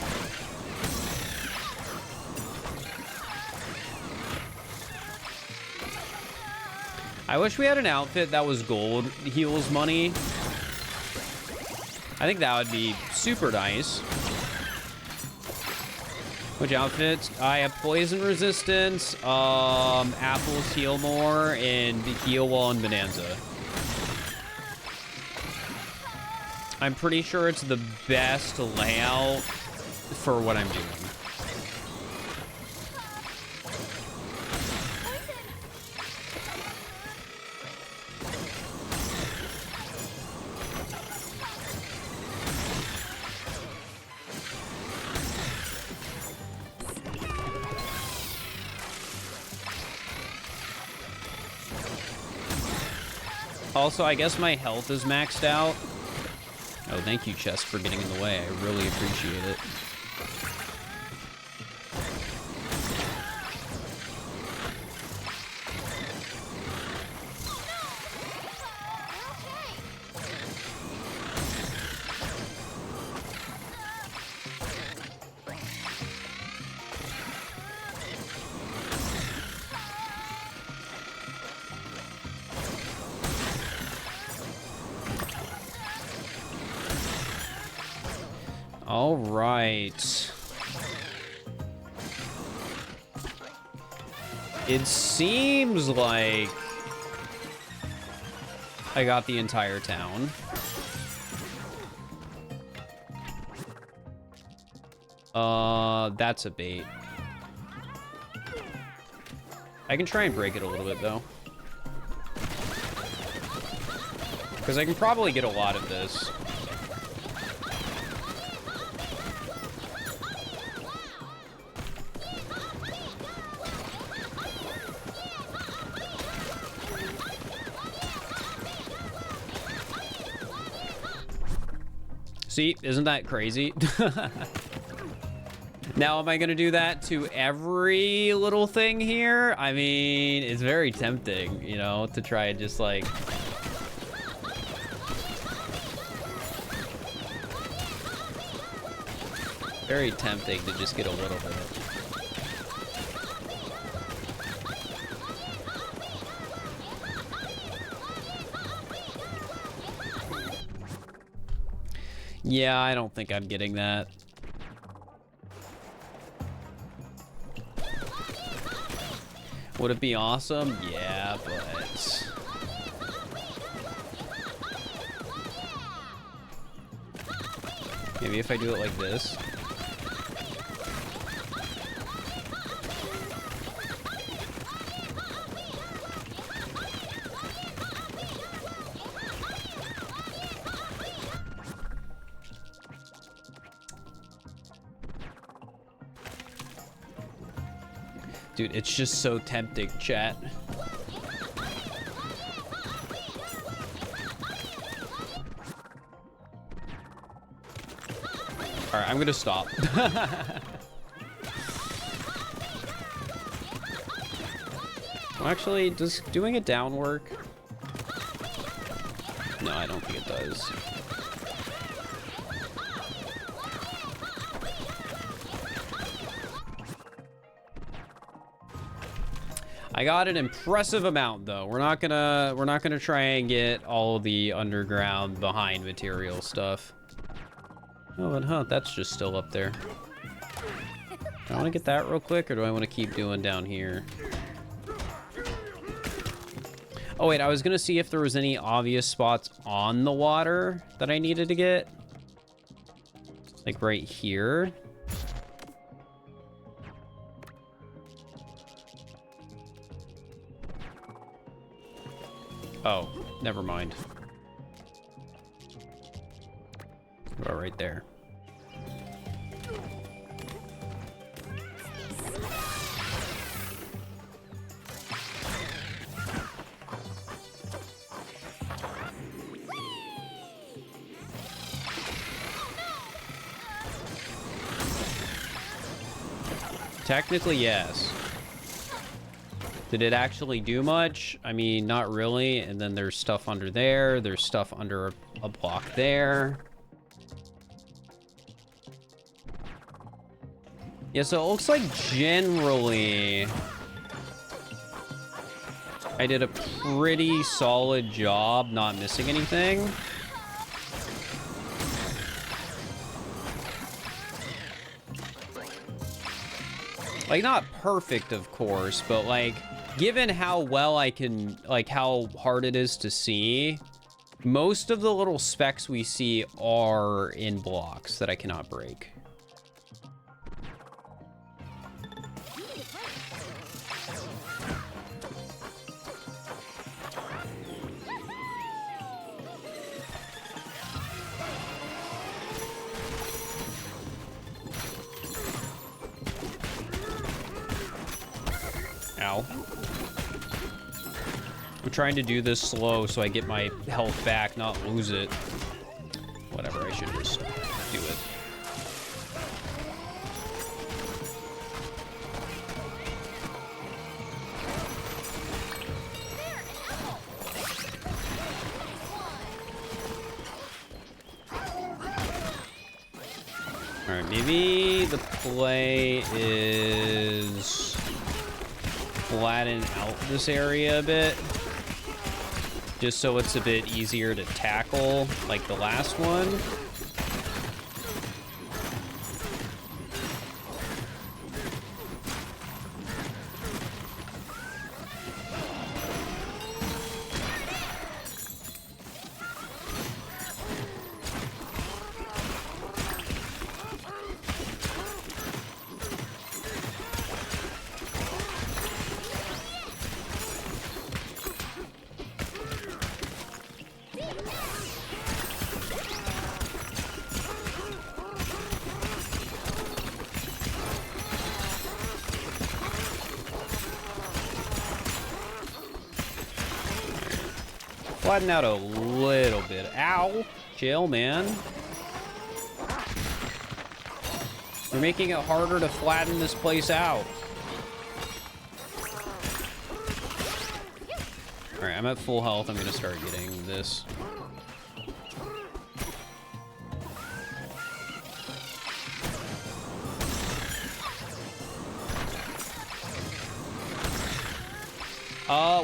I wish we had an outfit that was gold heals money. I think that would be super nice. Which outfits? I have poison resistance, apples heal more, and heal wall and bonanza. I'm pretty sure it's the best layout for what I'm doing. Also, I guess my health is maxed out. Oh, thank you, chest, for getting in the way. I really appreciate it. All right. It seems like I got the entire town. That's a bait. I can try and break it a little bit, though. Because I can probably get a lot of this. See, isn't that crazy? Now, am I going to do that to every little thing here? I mean, it's very tempting, you know, to try and just like... Very tempting to just get a little bit. Yeah, I don't think I'm getting that. Would it be awesome? Yeah, but... Maybe if I do it like this. Dude, it's just so tempting, chat. All right, I'm gonna stop. Well, actually, does doing it down work? No, I don't think it does. I got an impressive amount though. We're not gonna try and get all the underground behind material stuff. Oh, and huh, that's just still up there. I want to get that real quick, or do I want to keep doing down here? Oh wait, I was gonna see if there was any obvious spots on the water that I needed to get. Like right here. Oh, never mind. What about right there? Technically, yes. Did it actually do much? I mean, not really. And then there's stuff under there. There's stuff under a block there. Yeah, so it looks like generally I did a pretty solid job not missing anything. Like, not perfect, of course, but like, given how well I can, like, how hard it is to see, most of the little specks we see are in blocks that I cannot break. Ow. I'm trying to do this slow so I get my health back, not lose it. Whatever, I should just do it. Alright, maybe the play is flatten out this area a bit, just so it's a bit easier to tackle like the last one. Flatten out a little bit. Ow! Chill, man. You're making it harder to flatten this place out. Alright, I'm at full health. I'm gonna start getting this.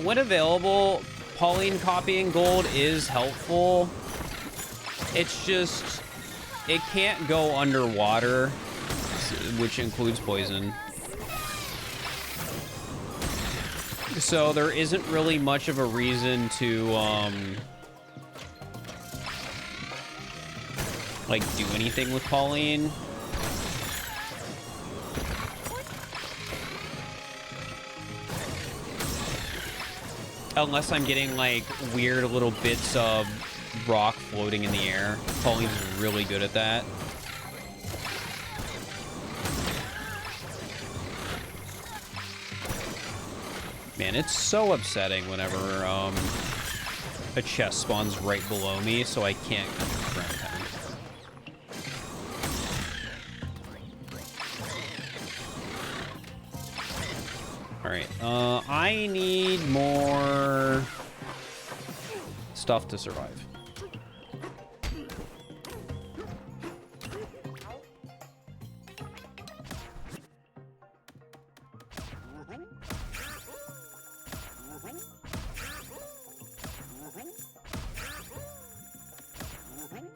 When available, Pauline copying gold is helpful. It's just, it can't go underwater, which includes poison. So there isn't really much of a reason to, like, do anything with Pauline. Unless I'm getting, like, weird little bits of rock floating in the air. Pauline's really good at that. Man, it's so upsetting whenever a chest spawns right below me, so I can't confront him. Alright, I need more stuff to survive.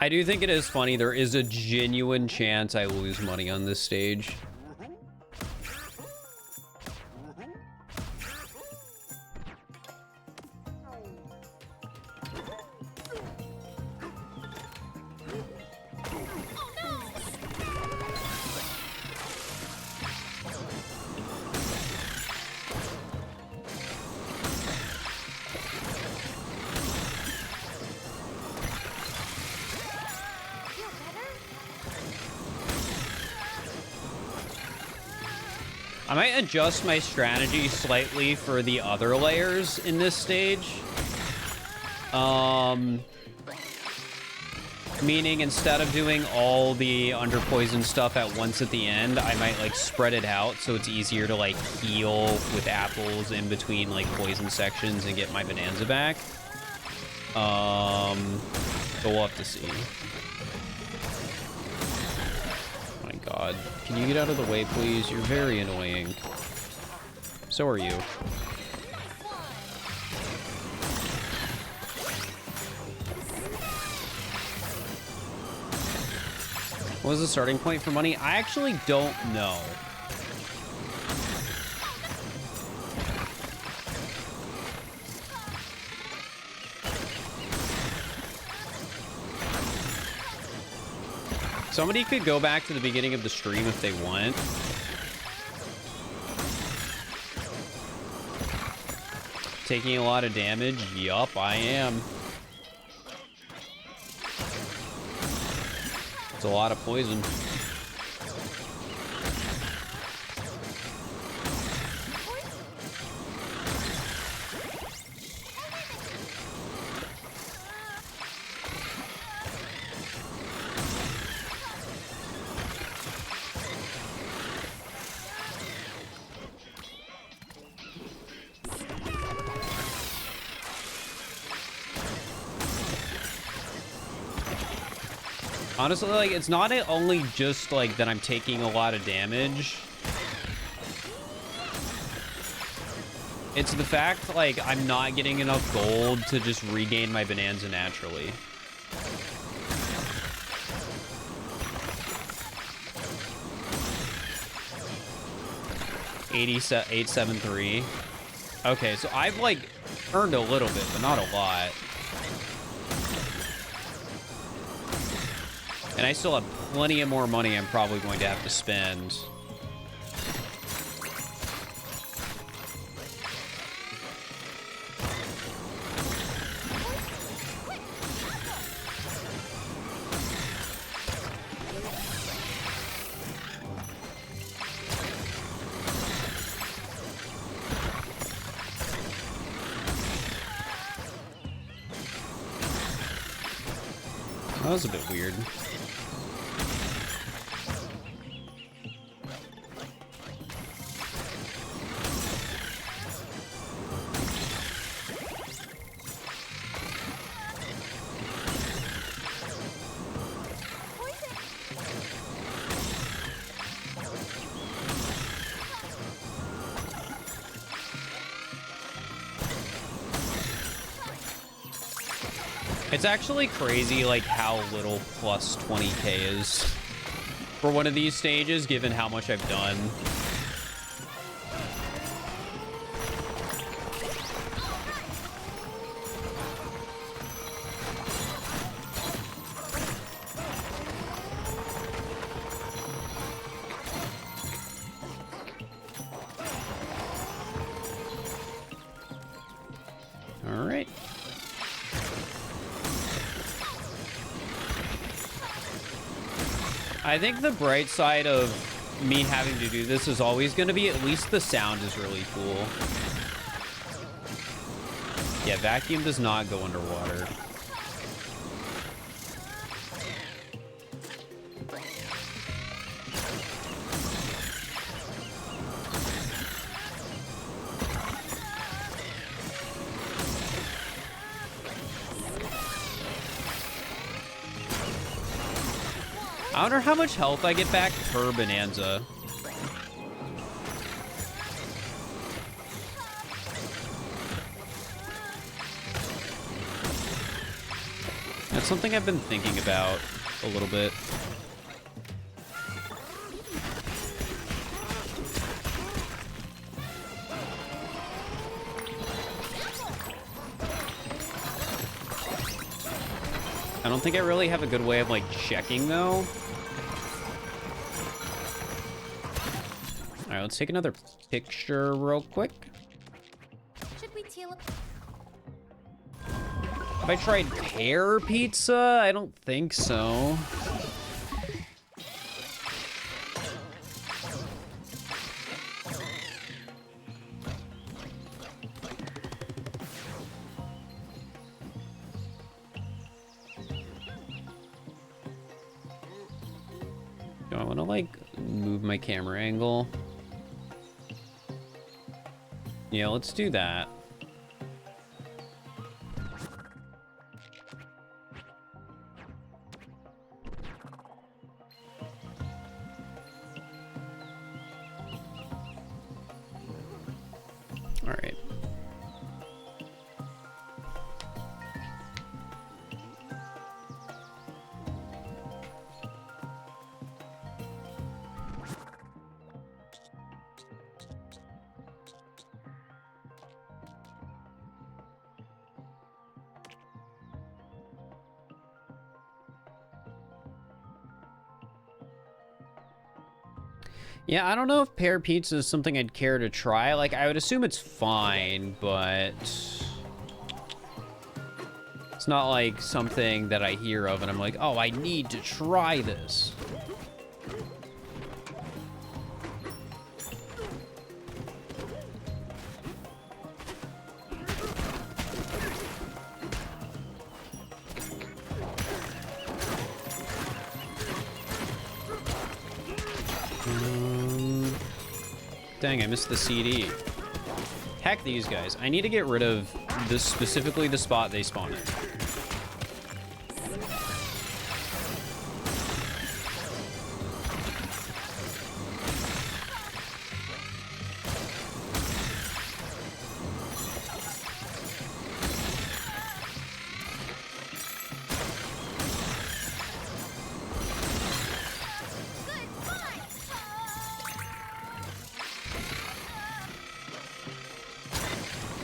I do think it is funny. There is a genuine chance I lose money on this stage. I might adjust my strategy slightly for the other layers in this stage. Meaning instead of doing all the under poison stuff at once at the end, I might like spread it out so it's easier to like heal with apples in between like poison sections and get my bonanza back. But we'll have to see. God, can you get out of the way, please? You're very annoying. So are you. What was the starting point for money? I actually don't know. Somebody could go back to the beginning of the stream if they want. Taking a lot of damage? Yup, I am. It's a lot of poison. Honestly, like, it's not only just, like, that I'm taking a lot of damage. It's the fact, like, I'm not getting enough gold to just regain my bonanza naturally. $873. Okay, so I've, like, earned a little bit, but not a lot. And I still have plenty of more money I'm probably going to have to spend. That was a bit weird. It's actually crazy, like, how little plus 20k is for one of these stages, given how much I've done. All right. I think the bright side of me having to do this is always going to be at least the sound is really cool. Yeah, vacuum does not go underwater. I wonder how much health I get back per bonanza. That's something I've been thinking about a little bit. I don't think I really have a good way of, like, checking, though. All right, let's take another picture real quick. Should we teal up? Have I tried pear pizza? I don't think so. Do I want to, like, move my camera angle? Yeah, let's do that. All right. Yeah, I don't know if pear pizza is something I'd care to try. Like, I would assume it's fine, but it's not like something that I hear of and I'm like, oh, I need to try this. Dang, I missed the CD. Heck these guys. I need to get rid of this, specifically the spot they spawn in.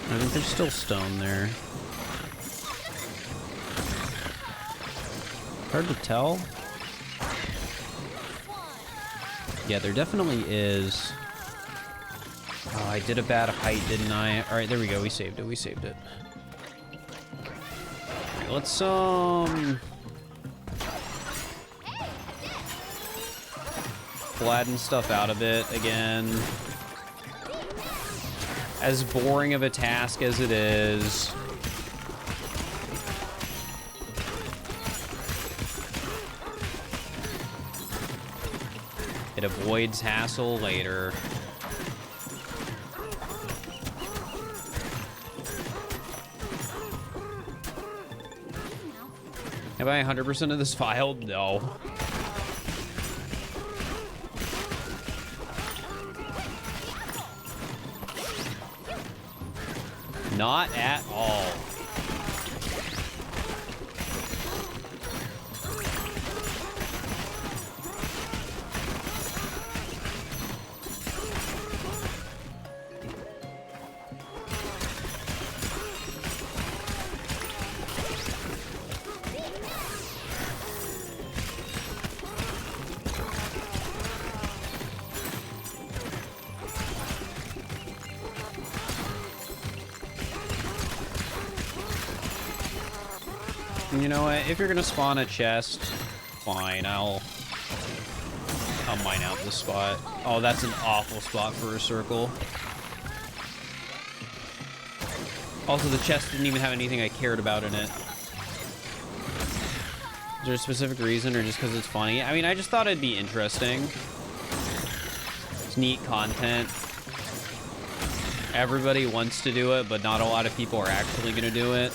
I think there's still stone there. Hard to tell. Yeah, there definitely is. Oh, I did a bad height, didn't I? All right, there we go. We saved it. We saved it. All right, let's flatten stuff out a bit again. As boring of a task as it is. It avoids hassle later. Have I 100% of this file? No. Not at all. You know what? If you're gonna spawn a chest, fine. I'll mine out this spot. Oh, that's an awful spot for a circle. Also, the chest didn't even have anything I cared about in it. Is there a specific reason, or just because it's funny? I mean, I just thought it'd be interesting. It's neat content. Everybody wants to do it, but not a lot of people are actually gonna do it.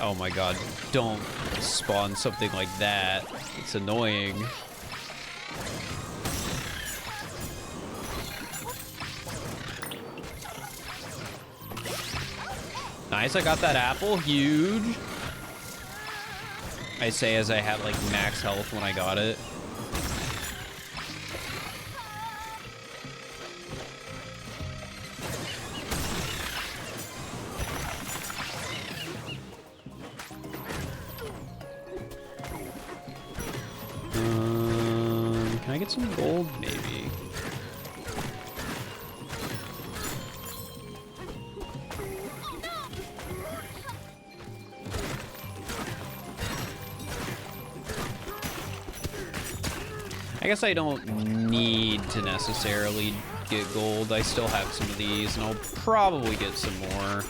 Oh my god, don't spawn something like that. It's annoying. Nice, I got that apple. Huge. I say as I had like max health when I got it. Can I get some gold? Maybe. I guess I don't need to necessarily get gold. I still have some of these, and I'll probably get some more.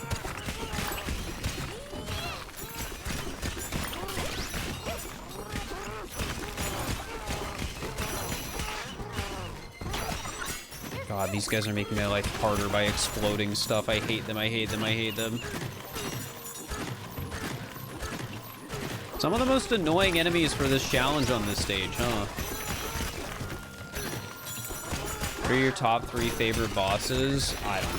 God, these guys are making my life harder by exploding stuff. I hate them, I hate them, I hate them. Some of the most annoying enemies for this challenge on this stage, huh? What are your top 3 favorite bosses? I don't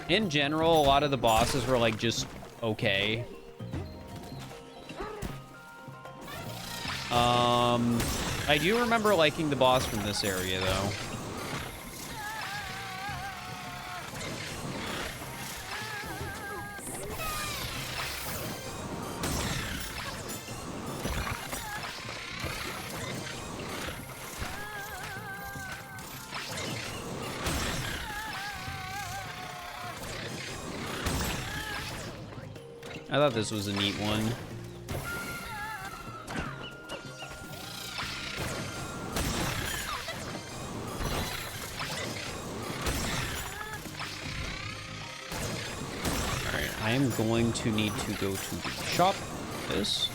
know. In general, a lot of the bosses were like just okay. I do remember liking the boss from this area, though. I thought this was a neat one. I am going to need to go to the shop. This.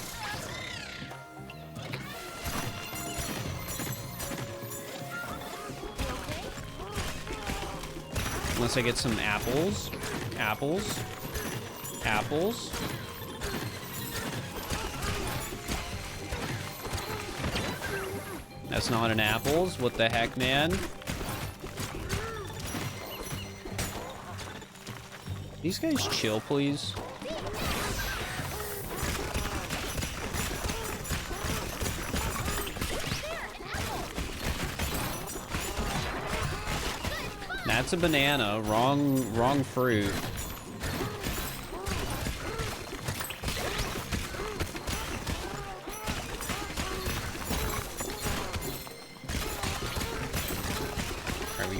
Unless I get some apples. Apples. Apples. That's not an apples. What the heck, man? These guys chill, please. That's a banana. Wrong fruit.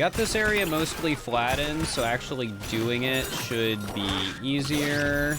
got this area mostly flattened, so actually doing it should be easier.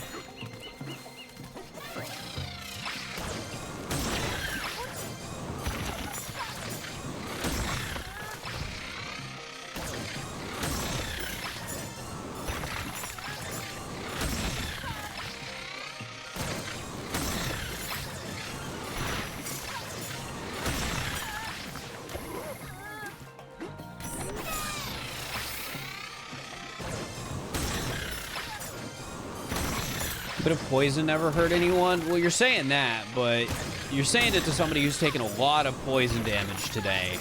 Bit of poison never hurt anyone? Well, you're saying that, but you're saying it to somebody who's taken a lot of poison damage today.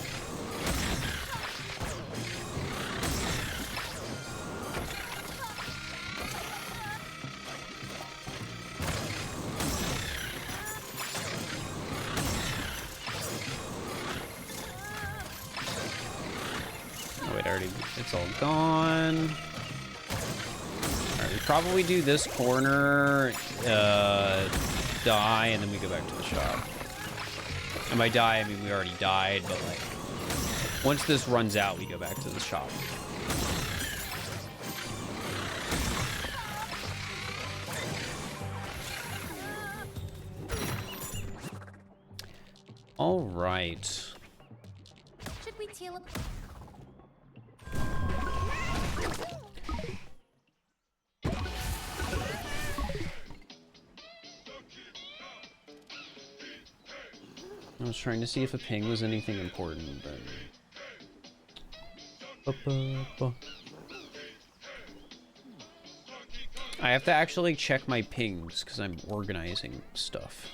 Oh, wait, already, it's all gone. We probably do this corner, die, and then we go back to the shop. And by die, I mean we already died, but like, once this runs out, we go back to the shop. All right. Should we teleport? I was trying to see if a ping was anything important, but... I have to actually check my pings, because I'm organizing stuff.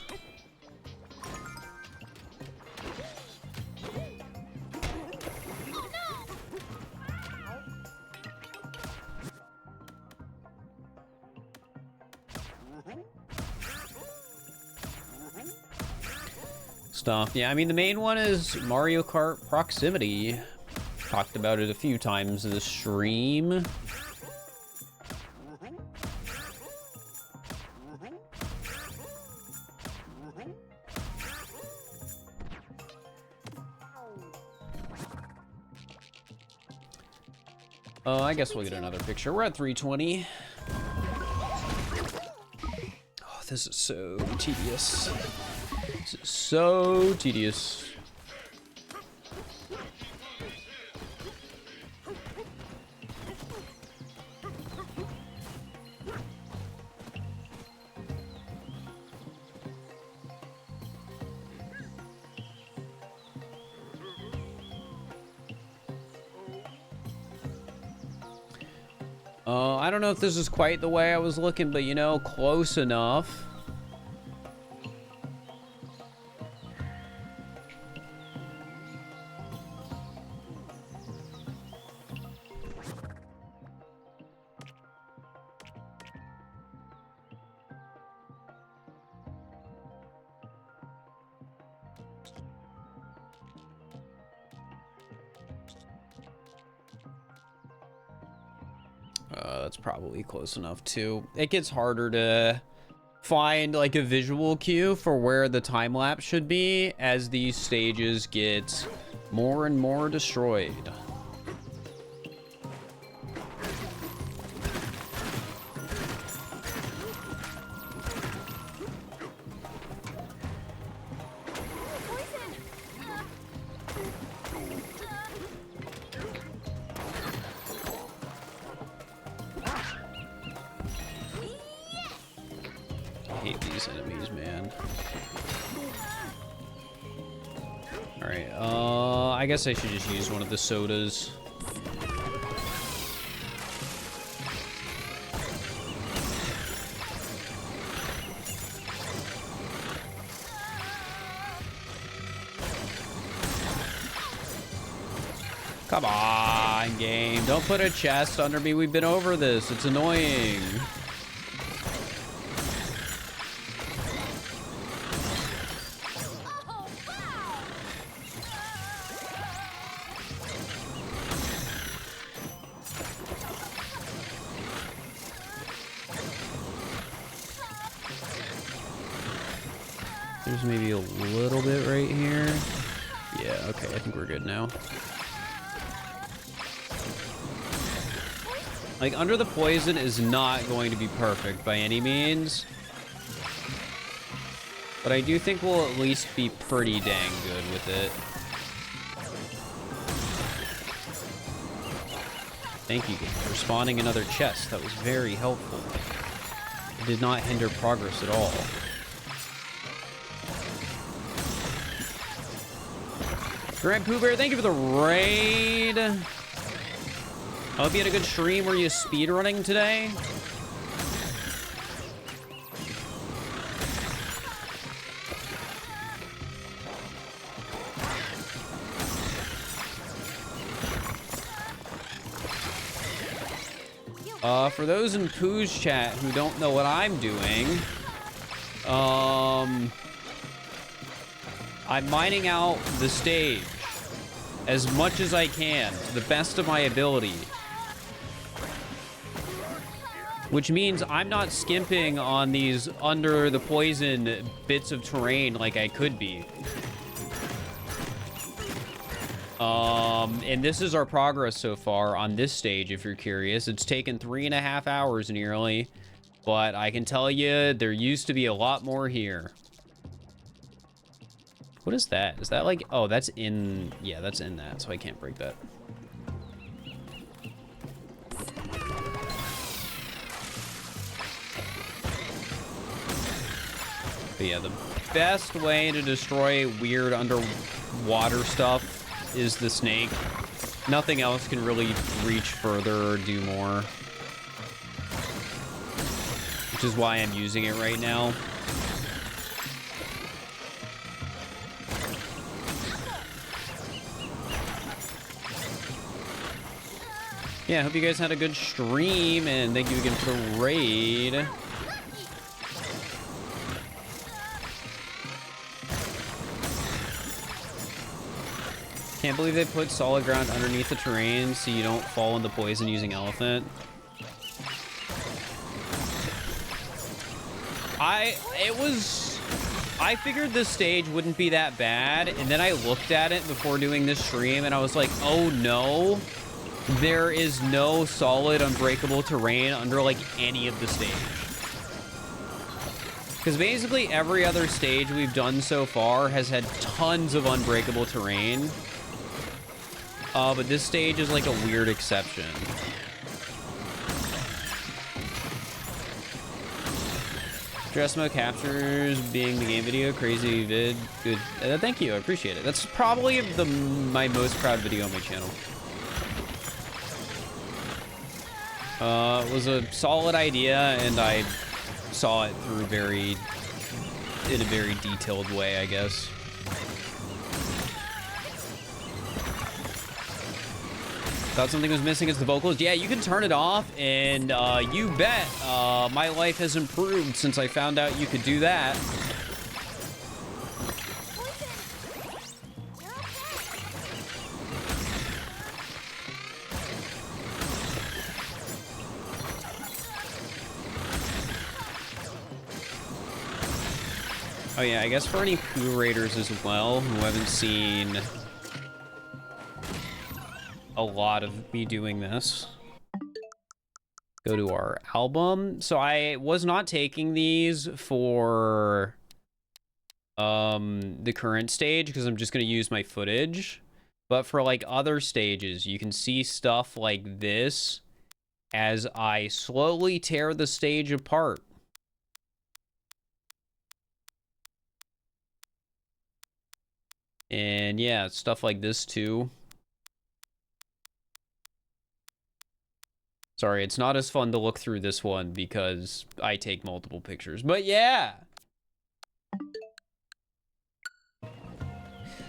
Stuff. Yeah, I mean, the main one is Mario Kart Proximity. Talked about it a few times in the stream. I guess we'll get another picture. We're at 320. Oh, this is so tedious. This is so tedious. I don't know if this is quite the way I was looking, but you know, close enough. That's probably close enough too. It gets harder to find like a visual cue for where the time lapse should be as these stages get more and more destroyed. I guess I should just use one of the sodas. Come on, game. Don't put a chest under me. We've been over this. It's annoying. There's maybe a little bit right here. Yeah, okay, I think we're good now. Like, Under the Poison is not going to be perfect by any means. But I do think we'll at least be pretty dang good with it. Thank you for spawning another chest. That was very helpful. It did not hinder progress at all. Grand Pooh Bear, thank you for the raid. I hope you had a good stream. Were you speedrunning today? For those in Pooh's chat who don't know what I'm doing, I'm mining out the stage as much as I can to the best of my ability. Which means I'm not skimping on these Under the Poison bits of terrain like I could be. And this is our progress so far on this stage, if you're curious. It's taken 3.5 hours nearly, but I can tell you there used to be a lot more here. What is that? Is that like, oh, that's in, yeah, that's in that, so I can't break that. But yeah, the best way to destroy weird underwater stuff is the snake. Nothing else can really reach further or do more. Which is why I'm using it right now. Yeah, I hope you guys had a good stream, and thank you again for the raid. Can't believe they put solid ground underneath the terrain so you don't fall into poison using elephant. I figured this stage wouldn't be that bad, and then I looked at it before doing this stream and I was like, oh no, there is no solid unbreakable terrain under like any of the stage. Because basically every other stage we've done so far has had tons of unbreakable terrain. But this stage is like a weird exception. Dress mode captures being the game video, crazy vid, good. Thank you, I appreciate it. That's probably my most proud video on my channel. It was a solid idea, and I saw it through in a very detailed way, I guess. Thought something was missing is the vocals. Yeah, you can turn it off, and you bet my life has improved since I found out you could do that. Oh yeah, I guess for any Pooh Raiders as well who haven't seen a lot of me doing this, go to our album. So I was not taking these for the current stage because I'm just going to use my footage, but for like other stages you can see stuff like this as I slowly tear the stage apart. And yeah, stuff like this too. Sorry, it's not as fun to look through this one because I take multiple pictures. But yeah!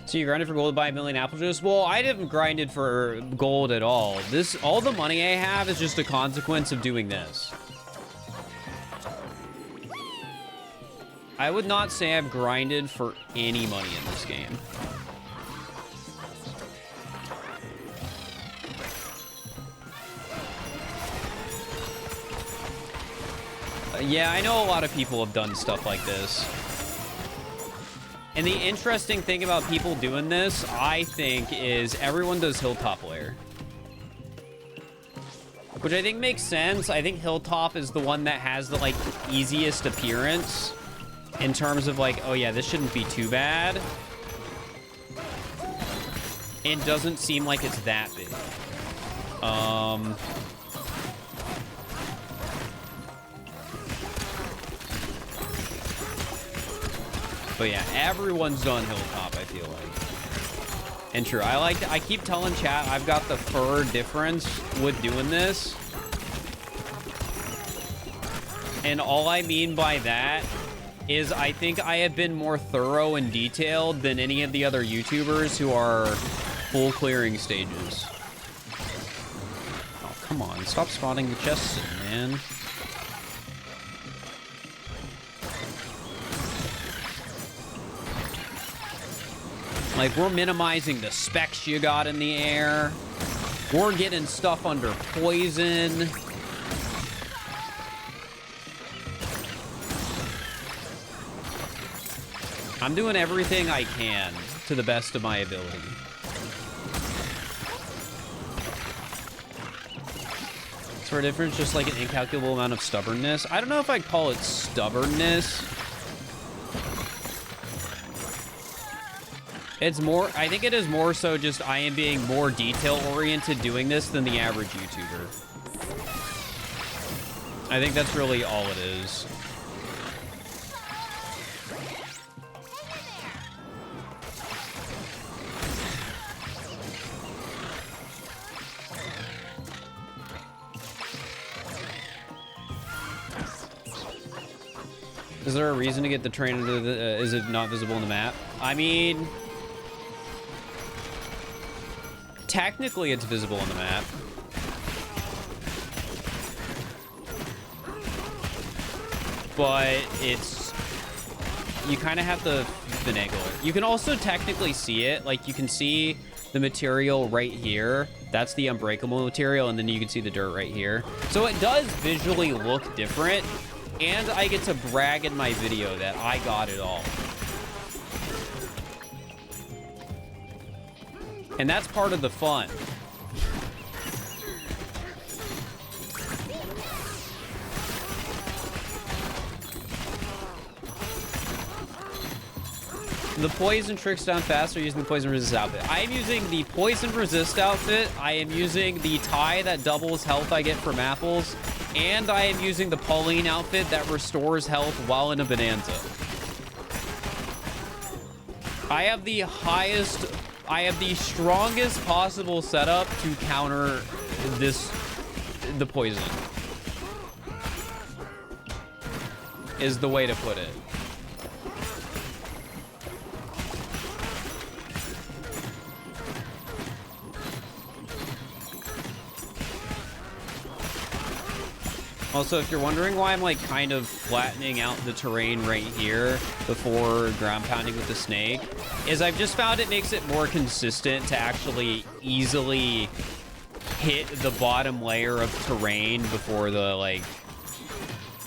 So you grinded for gold to buy 1 million apple juice? Well, I didn't grind it for gold at all. All the money I have is just a consequence of doing this. I would not say I've grinded for any money in this game. Yeah, I know a lot of people have done stuff like this. And the interesting thing about people doing this, I think, is everyone does Hilltop Lair. Which I think makes sense. I think Hilltop is the one that has the, like, easiest appearance in terms of, like, oh yeah, this shouldn't be too bad. It doesn't seem like it's that big. But yeah, everyone's done Hilltop, I feel like. And true, I keep telling chat I've got the Fir difference with doing this. And all I mean by that is I think I have been more thorough and detailed than any of the other YouTubers who are full clearing stages. Oh, come on. Stop spawning the chests in, man. Like, we're minimizing the specs you got in the air. We're getting stuff under poison. I'm doing everything I can to the best of my ability. Is there a difference? Just like an incalculable amount of stubbornness? I don't know if I'd call it stubbornness. It's more, I think it is more so just I am being more detail-oriented doing this than the average YouTuber. I think that's really all it is. Is there a reason to get the train into the... is it not visible in the map? I mean... technically, it's visible on the map. But it's... you kind of have to finagle it. You can also technically see it. Like, you can see the material right here. That's the unbreakable material, and then you can see the dirt right here. So it does visually look different. And I get to brag in my video that I got it all. And that's part of the fun. The poison tricks down faster using the poison resist outfit. I am using the poison resist outfit. I am using the tie that doubles health I get from apples. And I am using the Pauline outfit that restores health while in a bonanza. I have the highest... I have the strongest possible setup to counter this... the poison. Is the way to put it. Also, if you're wondering why I'm like kind of flattening out the terrain right here before ground pounding with the snake, is I've just found it makes it more consistent to actually easily hit the bottom layer of terrain before the, like,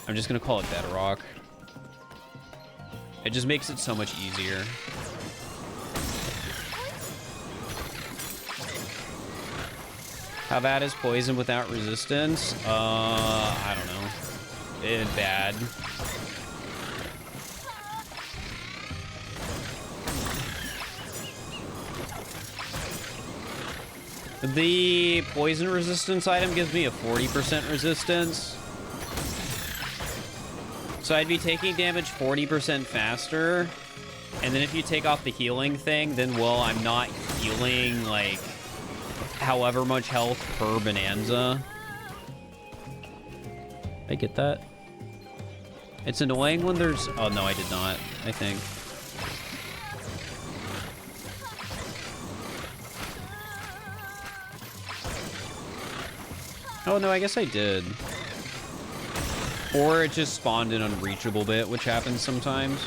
I'm just gonna call it bedrock. It just makes it so much easier. How bad is poison without resistance? I don't know. It's bad. The poison resistance item gives me a 40% resistance. So I'd be taking damage 40% faster. And then if you take off the healing thing, then, well, I'm not healing, like... however much health per bonanza. I get that. It's annoying when there's... oh, no, I did not, I think. Oh, no, I guess I did. Or it just spawned an unreachable bit, which happens sometimes.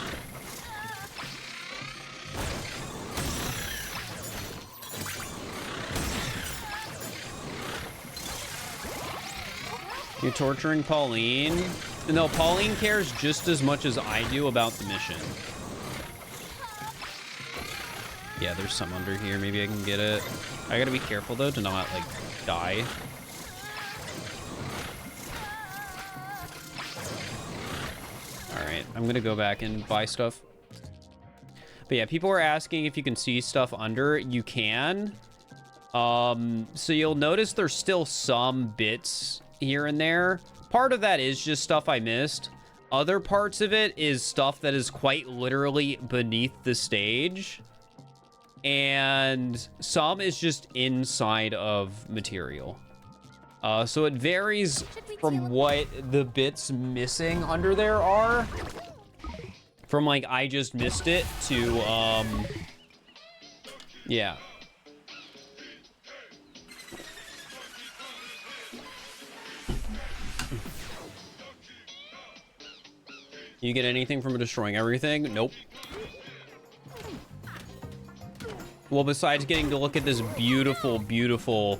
You're torturing Pauline? No, Pauline cares just as much as I do about the mission. Yeah, there's some under here. Maybe I can get it. I gotta be careful, though, to not, like, die. right, I'm gonna go back and buy stuff. But yeah, people are asking if you can see stuff under. You can. So you'll notice there's still some bits here and there. Part of that is just stuff I missed. Other parts of it is stuff that is quite literally beneath the stage. And some is just inside of material. So it varies from what the bits missing under there are. From like, I just missed it to, yeah. You get anything from destroying everything? Nope. Well, besides getting to look at this beautiful, beautiful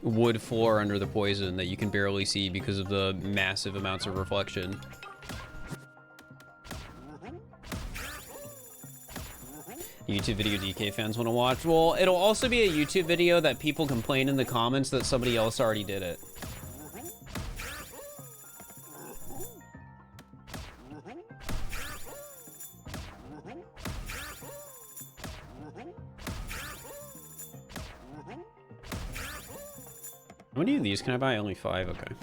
wood floor under the poison that you can barely see because of the massive amounts of reflection. YouTube video DK fans want to watch? Well, it'll also be a YouTube video that people complain in the comments that somebody else already did it. How many of these can I buy? Only 5, okay.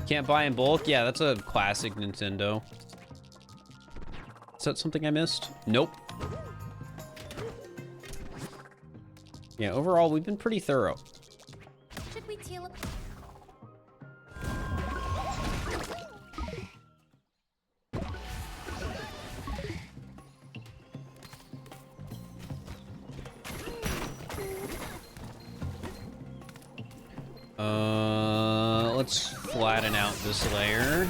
Can't buy in bulk? Yeah, that's a classic Nintendo. Is that something I missed? Nope. Yeah, overall, we've been pretty thorough. Should we teleport? Let's flatten out this layer.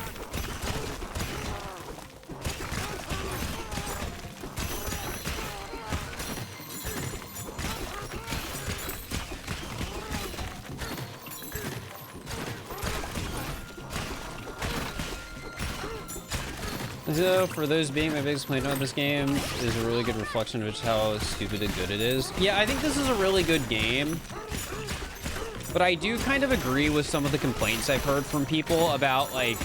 So, for those being my biggest complaint about this game, is a really good reflection of just how stupid and good it is. Yeah, I think this is a really good game. But I do kind of agree with some of the complaints I've heard from people about, like,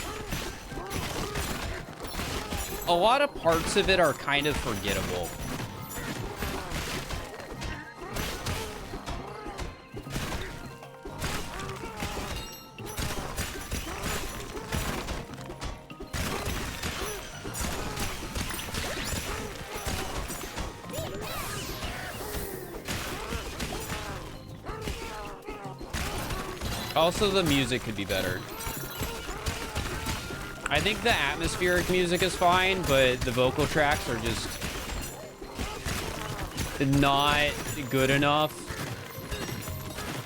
a lot of parts of it are kind of forgettable. Also, the music could be better. I think the atmospheric music is fine, but the vocal tracks are just not good enough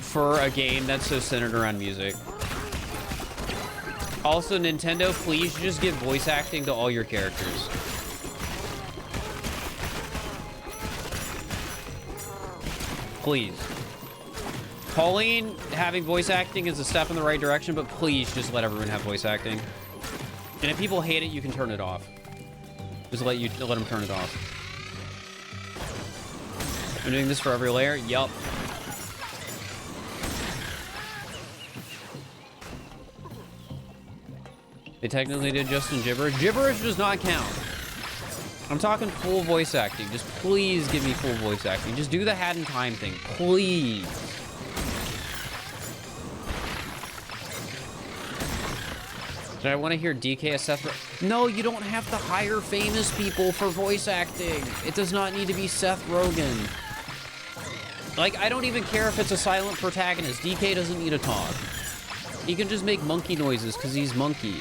for a game that's so centered around music. Also, Nintendo, please just give voice acting to all your characters. Please. Pauline having voice acting is a step in the right direction, but please just let everyone have voice acting. And if people hate it, you can turn it off. Just let them turn it off. I'm doing this for every layer? Yup. They technically did Justin Gibberish. Gibberish does not count. I'm talking full voice acting. Just please give me full voice acting. Just do the hat in time thing. Please. Did I want to hear DK as Seth? No, you don't have to hire famous people for voice acting. It does not need to be Seth Rogen. Like, I don't even care if it's a silent protagonist. DK doesn't need to talk. He can just make monkey noises because he's monkey.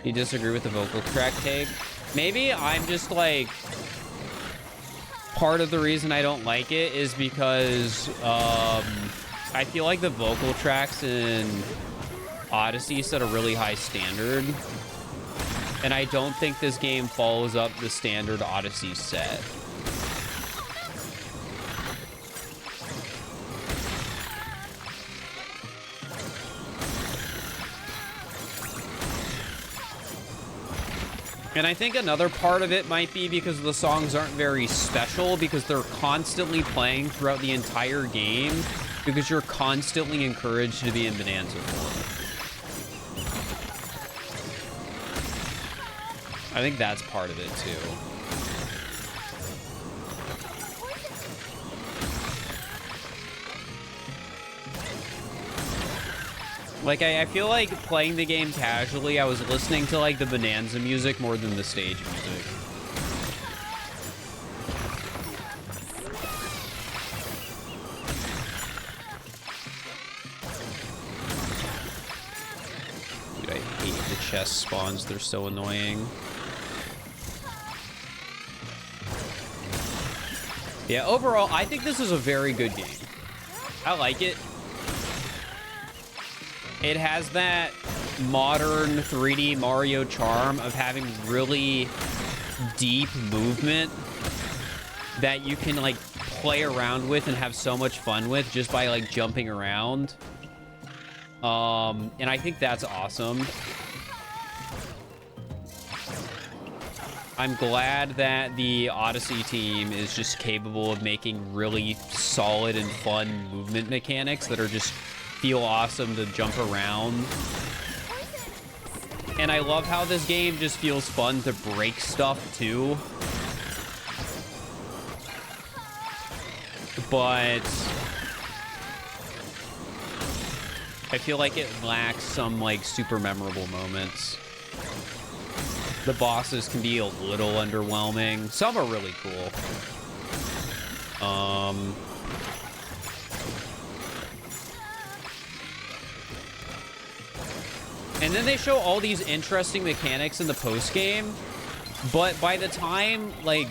You disagree with the vocal track take? Maybe I'm just like... Part of the reason I don't like it is because I feel like the vocal tracks in Odyssey set a really high standard. And I don't think this game follows up the standard Odyssey set. And I think another part of it might be because the songs aren't very special because they're constantly playing throughout the entire game because you're constantly encouraged to be in Bonanza form. I think that's part of it too. Like, I feel like playing the game casually, I was listening to, like, the Bonanza music more than the stage music. Dude, I hate the chest spawns. They're so annoying. Yeah, overall, I think this is a very good game. I like it. It has that modern 3D Mario charm of having really deep movement that you can like play around with and have so much fun with just by like jumping around. And I think that's awesome. I'm glad that the Odyssey team is just capable of making really solid and fun movement mechanics that are just feel awesome to jump around. And I love how this game just feels fun to break stuff too. But I feel like it lacks some like super memorable moments. The bosses can be a little underwhelming. Some are really cool. And then they show all these interesting mechanics in the post game, but by the time like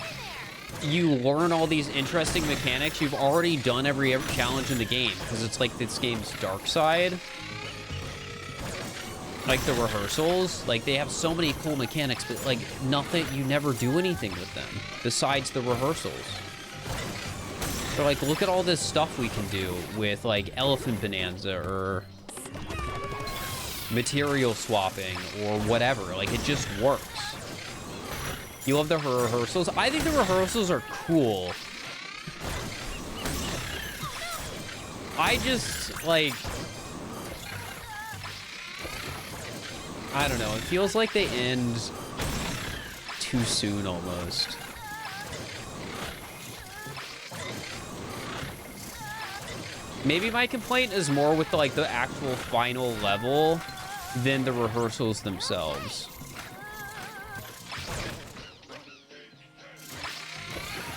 you learn all these interesting mechanics, you've already done every challenge in the game because it's like this game's dark side. Like the rehearsals, like they have so many cool mechanics, but like nothing, you never do anything with them besides the rehearsals. They're like, look at all this stuff we can do with like Elephant Bonanza or material swapping or whatever. Like it just works. You love the rehearsals? I think the rehearsals are cool. I just like, I don't know, it feels like they end too soon almost. Maybe my complaint is more with the, like the actual final level than the rehearsals themselves.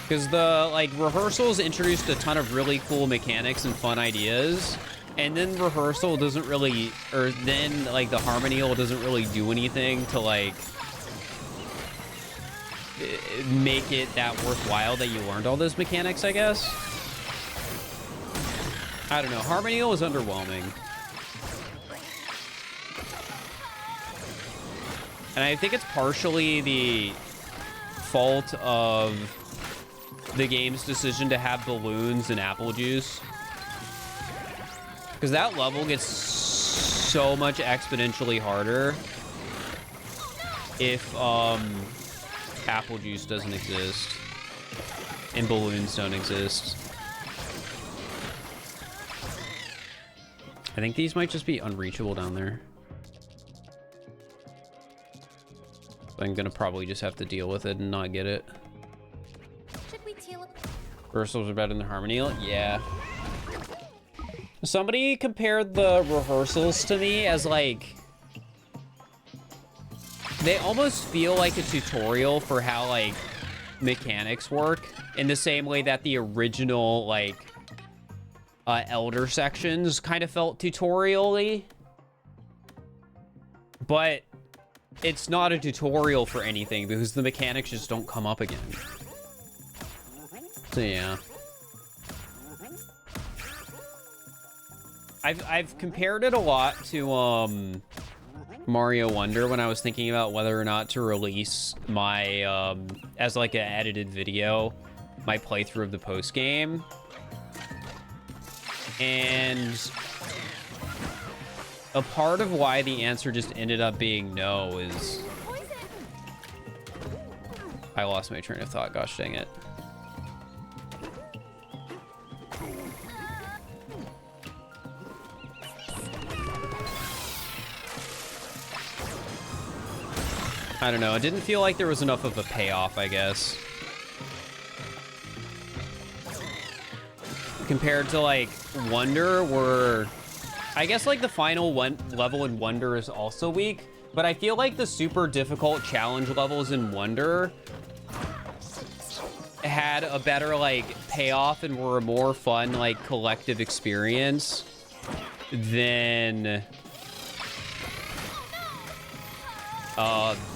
Because the like rehearsals introduced a ton of really cool mechanics and fun ideas, and then rehearsal doesn't really, or then like the harmonial doesn't really do anything to like make it that worthwhile that you learned all those mechanics, I guess. I don't know. Harmonial is underwhelming. And I think it's partially the fault of the game's decision to have balloons and apple juice. Because that level gets so much exponentially harder if apple juice doesn't exist and balloons don't exist. I think these might just be unreachable down there. I'm gonna probably just have to deal with it and not get it. Should we teleport? Rehearsals are better than Harmonial? Yeah. Somebody compared the rehearsals to me as like, they almost feel like a tutorial for how like mechanics work in the same way that the original like Elder sections kind of felt tutorial-y, but it's not a tutorial for anything because the mechanics just don't come up again. So yeah, I've compared it a lot to Mario Wonder when I was thinking about whether or not to release my as like an edited video my playthrough of the post game. And a part of why the answer just ended up being no is I lost my train of thought. Gosh dang it. I don't know. It didn't feel like there was enough of a payoff, I guess. Compared to, like, Wonder, where... I guess, like, the final level in Wonder is also weak, but I feel like the super difficult challenge levels in Wonder had a better, like, payoff and were a more fun, like, collective experience than...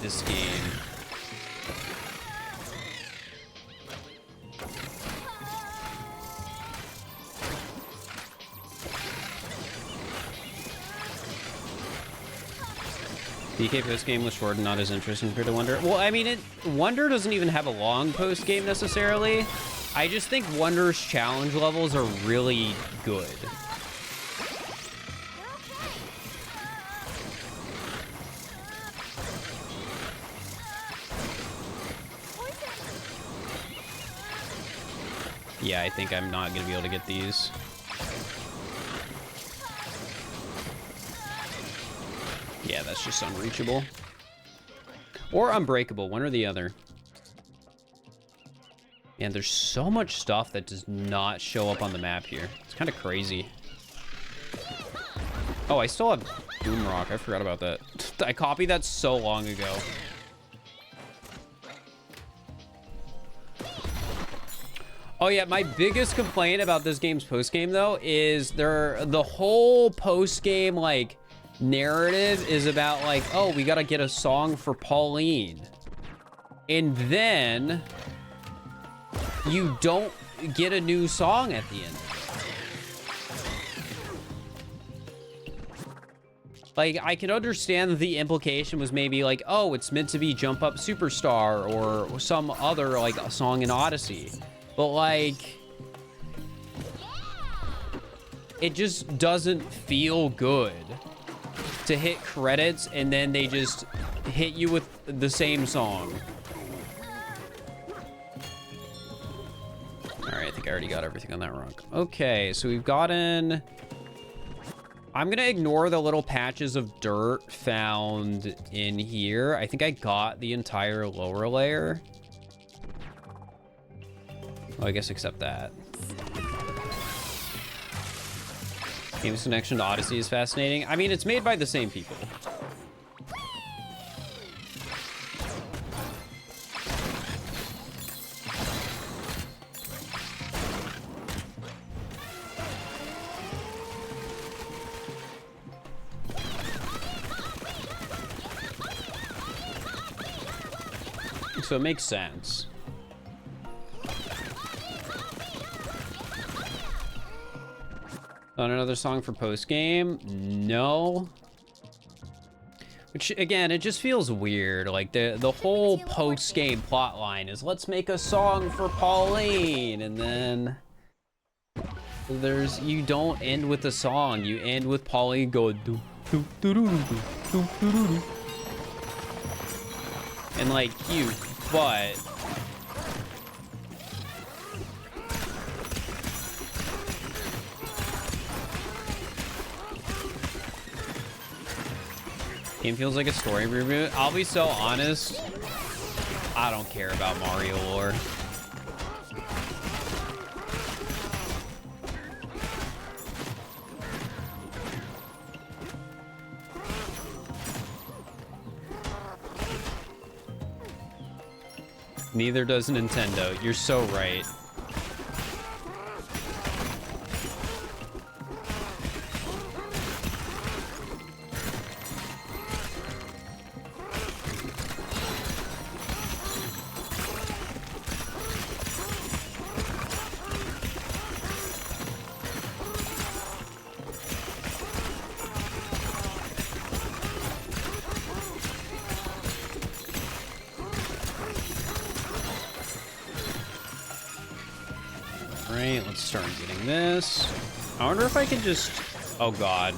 this game. DK post game was short and not as interesting compared to Wonder. Well, I mean, Wonder doesn't even have a long post game necessarily. I just think Wonder's challenge levels are really good. Yeah, I think I'm not gonna be able to get these. Yeah, that's just unreachable. Or unbreakable, one or the other. Man, there's so much stuff that does not show up on the map here. It's kind of crazy. Oh, I still have Boom Rock. I forgot about that. I copied that so long ago. Oh yeah, my biggest complaint about this game's post-game though is the whole post-game like narrative is about like, oh, we gotta get a song for Pauline. And then you don't get a new song at the end. Like, I can understand that the implication was maybe like, oh, it's meant to be Jump Up Superstar or some other like a song in Odyssey. But like, it just doesn't feel good to hit credits and then they just hit you with the same song. All right, I think I already got everything on that rock. Okay, so we've gotten... I'm gonna ignore the little patches of dirt found in here. I think I got the entire lower layer. Oh, I guess except that. Game's connection to Odyssey is fascinating. I mean, it's made by the same people. So it makes sense. On another song for post game? No. Which again, it just feels weird. Like the whole post game plot line is let's make a song for Pauline, and then you don't end with a song. You end with Pauline going do do do do do do do do, and like cute, but. Game feels like a story reboot. I'll be so honest, I don't care about Mario lore. Neither does Nintendo. You're so right. Right, let's start getting this. I wonder if I can just... Oh, God.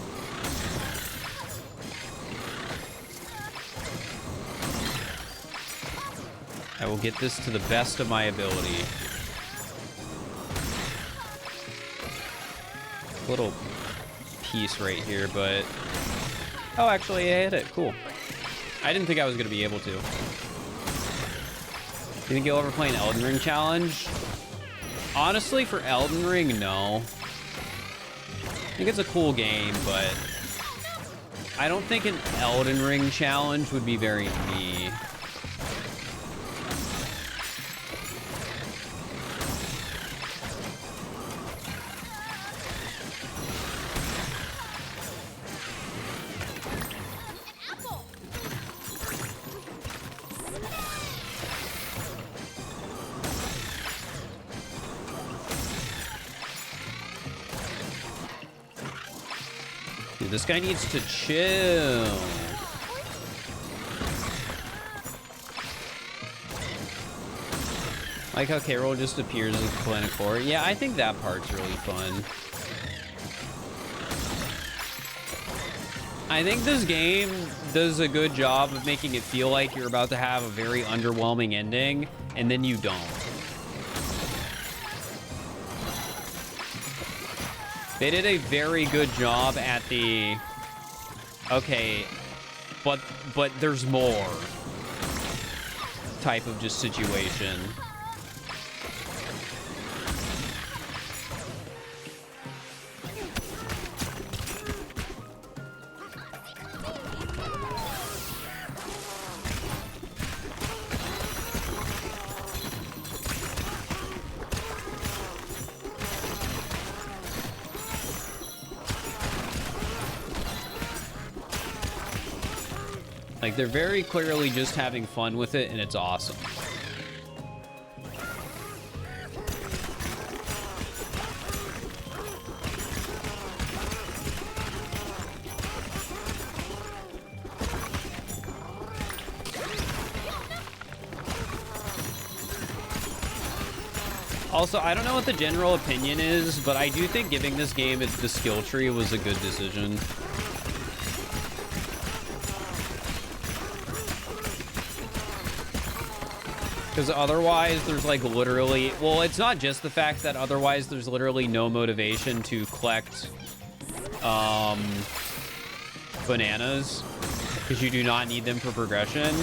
I I will get this to the best of my ability. Little piece right here, but... Oh, actually, I hit it. Cool. I didn't think I was going to be able to. You think you'll ever play an Elden Ring challenge? Honestly, for Elden Ring, no. I think it's a cool game, but I don't think an Elden Ring challenge would be very me. Dude, this guy needs to chill. Like how Carol just appears as Planet Core. Yeah, I think that part's really fun. I think this game does a good job of making it feel like you're about to have a very underwhelming ending, and then you don't. They did a very good job at the, okay, but there's more type of just situation. Like, they're very clearly just having fun with it, and it's awesome. Also, I don't know what the general opinion is, but I do think giving this game the skill tree was a good decision. Because otherwise, there's like literally... Well, it's not just the fact that otherwise there's literally no motivation to collect bananas. Because you do not need them for progression.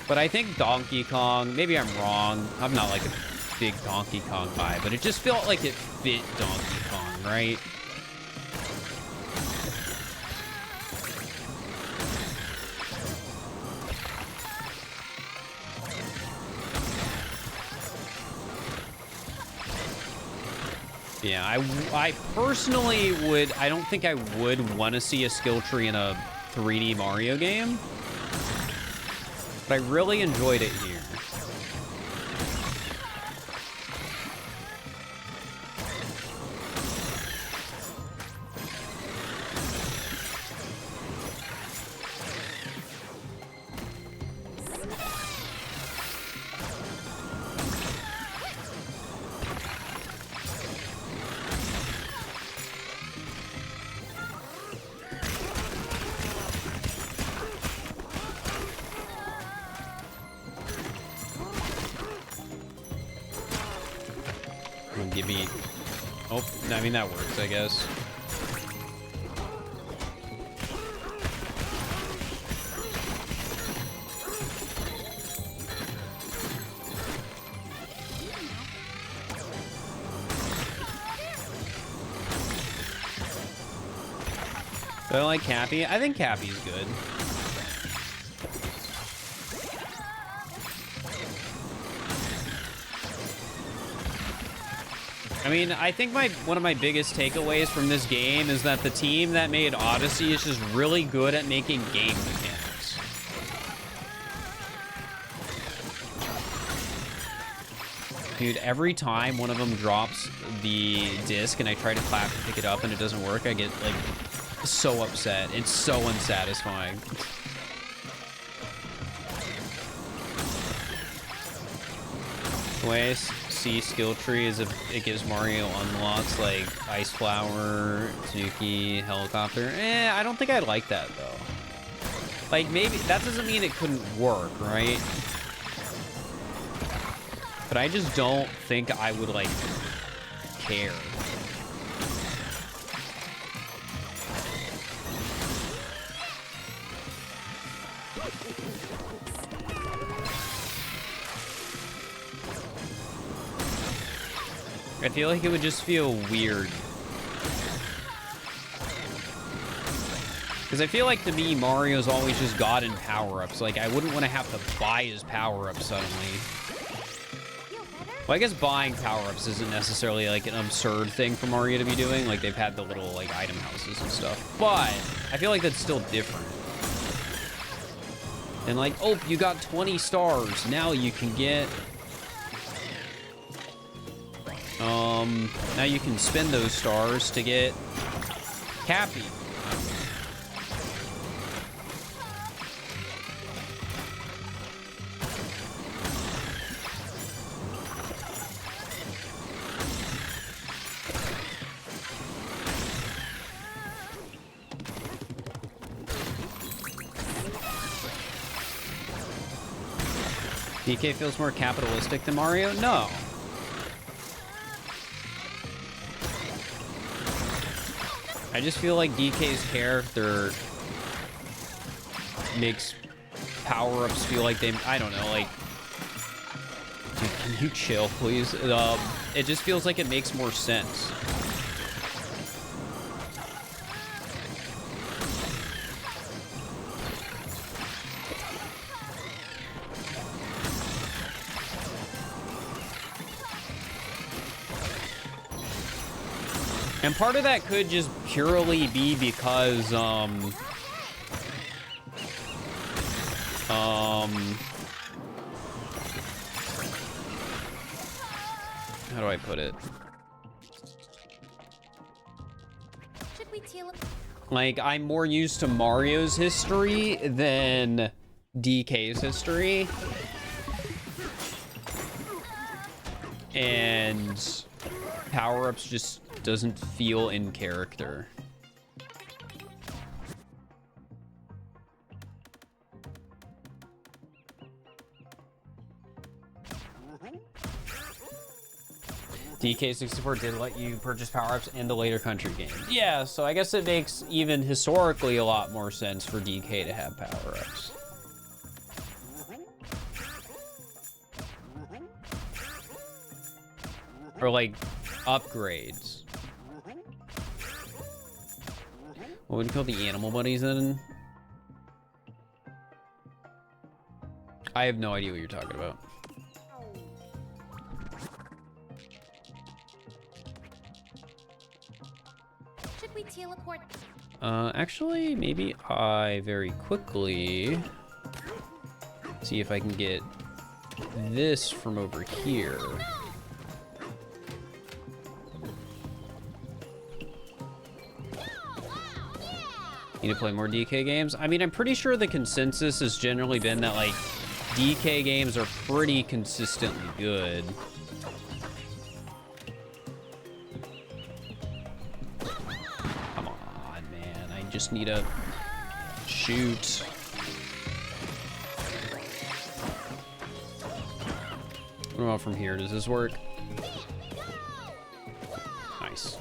But I think Donkey Kong... Maybe I'm wrong. I'm not like a big Donkey Kong guy. But it just felt like it fit Donkey Kong, right? Yeah, I personally would... I don't think I would want to see a skill tree in a 3D Mario game. But I really enjoyed it here. Give me... Oh, I mean, that works, I guess. Do I like Cappy? I think Cappy's good. I mean, I think one of my biggest takeaways from this game is that the team that made Odyssey is just really good at making game mechanics. Dude, every time one of them drops the disc and I try to clap to pick it up and it doesn't work, I get, like, so upset. It's so unsatisfying. Ways. Skill tree is if it gives Mario unlocks like Ice Flower, Tanuki, Helicopter. I don't think I like that though. Like, maybe that doesn't mean it couldn't work, right? But I just don't think I would, like, care. I feel like it would just feel weird. Because I feel like, to me, Mario's always just gotten power-ups. Like, I wouldn't want to have to buy his power-ups suddenly. Well, I guess buying power-ups isn't necessarily, like, an absurd thing for Mario to be doing. Like, they've had the little, like, item houses and stuff. But I feel like that's still different. And, like, oh, you got 20 stars. Now you can get... now you can spend those stars to get Cappy. DK feels more capitalistic than Mario? No. I just feel like DK's character makes power-ups feel like they... I don't know, like... Dude, can you chill, please? It just feels like it makes more sense. And part of that could just purely be because, how do I put it? Should we teleport? Like, I'm more used to Mario's history than DK's history. And power-ups just doesn't feel in character. DK64 did let you purchase power-ups in the later country games. Yeah, so I guess it makes even historically a lot more sense for DK to have power-ups. Or like upgrades. What would you call the animal buddies then? I have no idea what you're talking about. Should we teleport? Actually, maybe I very quickly see if I can get this from over here. Need to play more DK games? I mean, I'm pretty sure the consensus has generally been that, like, DK games are pretty consistently good. Come on, man. I just need to shoot. What about from here? Does this work? Nice.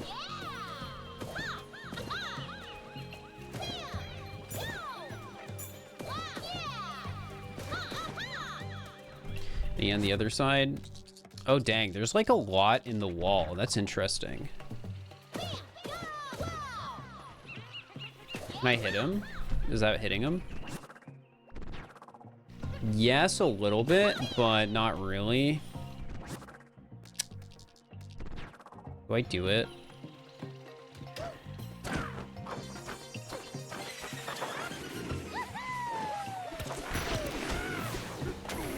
And the other side. Oh, dang. There's like a lot in the wall. That's interesting. Can I hit him? Is that hitting him? Yes, a little bit, but not really. Do I do it?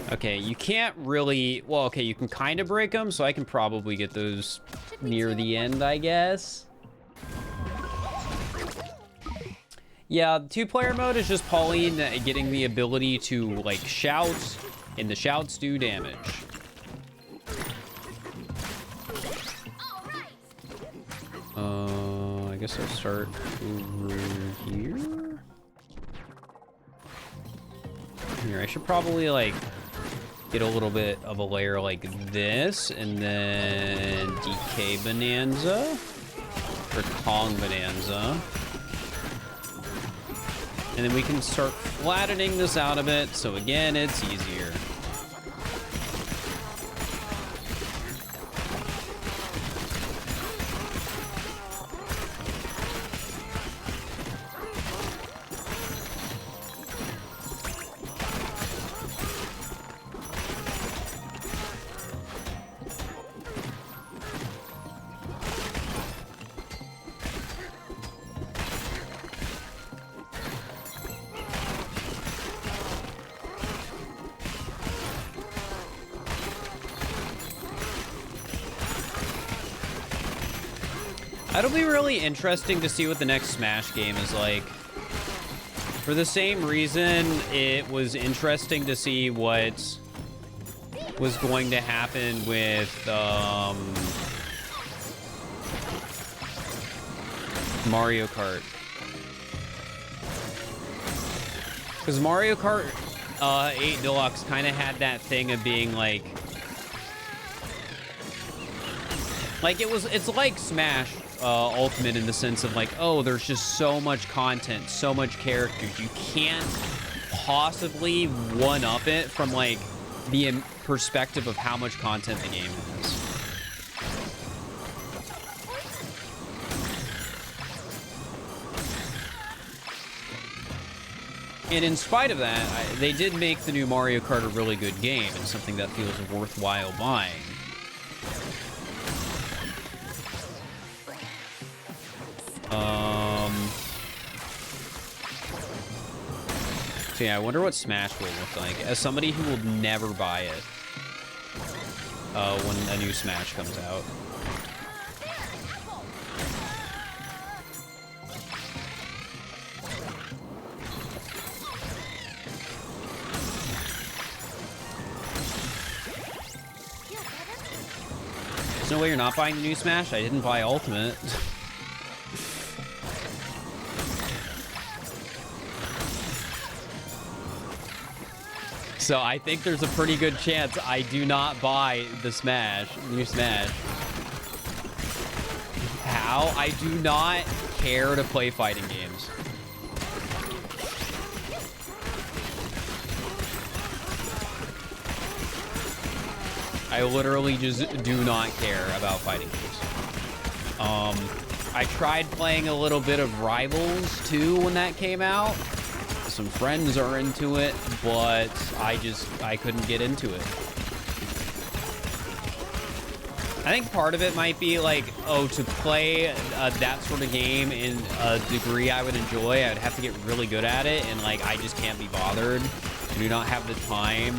Okay, you can't really... Well, okay, you can kind of break them, so I can probably get those near the end, I guess. Yeah, two-player mode is just Pauline getting the ability to, like, shout, and the shouts do damage. I guess I'll start over here. Here, I should probably, like, get a little bit of a layer like this, and then DK Bonanza, or Kong Bonanza. And then we can start flattening this out a bit, so again, it's easier. It'll be really interesting to see what the next Smash game is like. For the same reason, it was interesting to see what was going to happen with Mario Kart. Because Mario Kart 8 Deluxe kind of had that thing of being like it's like Smash Ultimate in the sense of like, oh, there's just so much content, so much characters. You can't possibly one-up it from like the perspective of how much content the game has. And in spite of that, they did make the new Mario Kart a really good game and something that feels worthwhile buying. So yeah, I wonder what Smash will look like. As somebody who will never buy it when a new Smash comes out. There's no way you're not buying the new Smash? I didn't buy Ultimate. So I think there's a pretty good chance I do not buy the new Smash. How? I do not care to play fighting games. I literally just do not care about fighting games. I tried playing a little bit of Rivals too when that came out. Some friends are into it, but I couldn't get into it. I think part of it might be like, oh, to play that sort of game in a degree I would enjoy, I'd have to get really good at it, and like I just can't be bothered. I do not have the time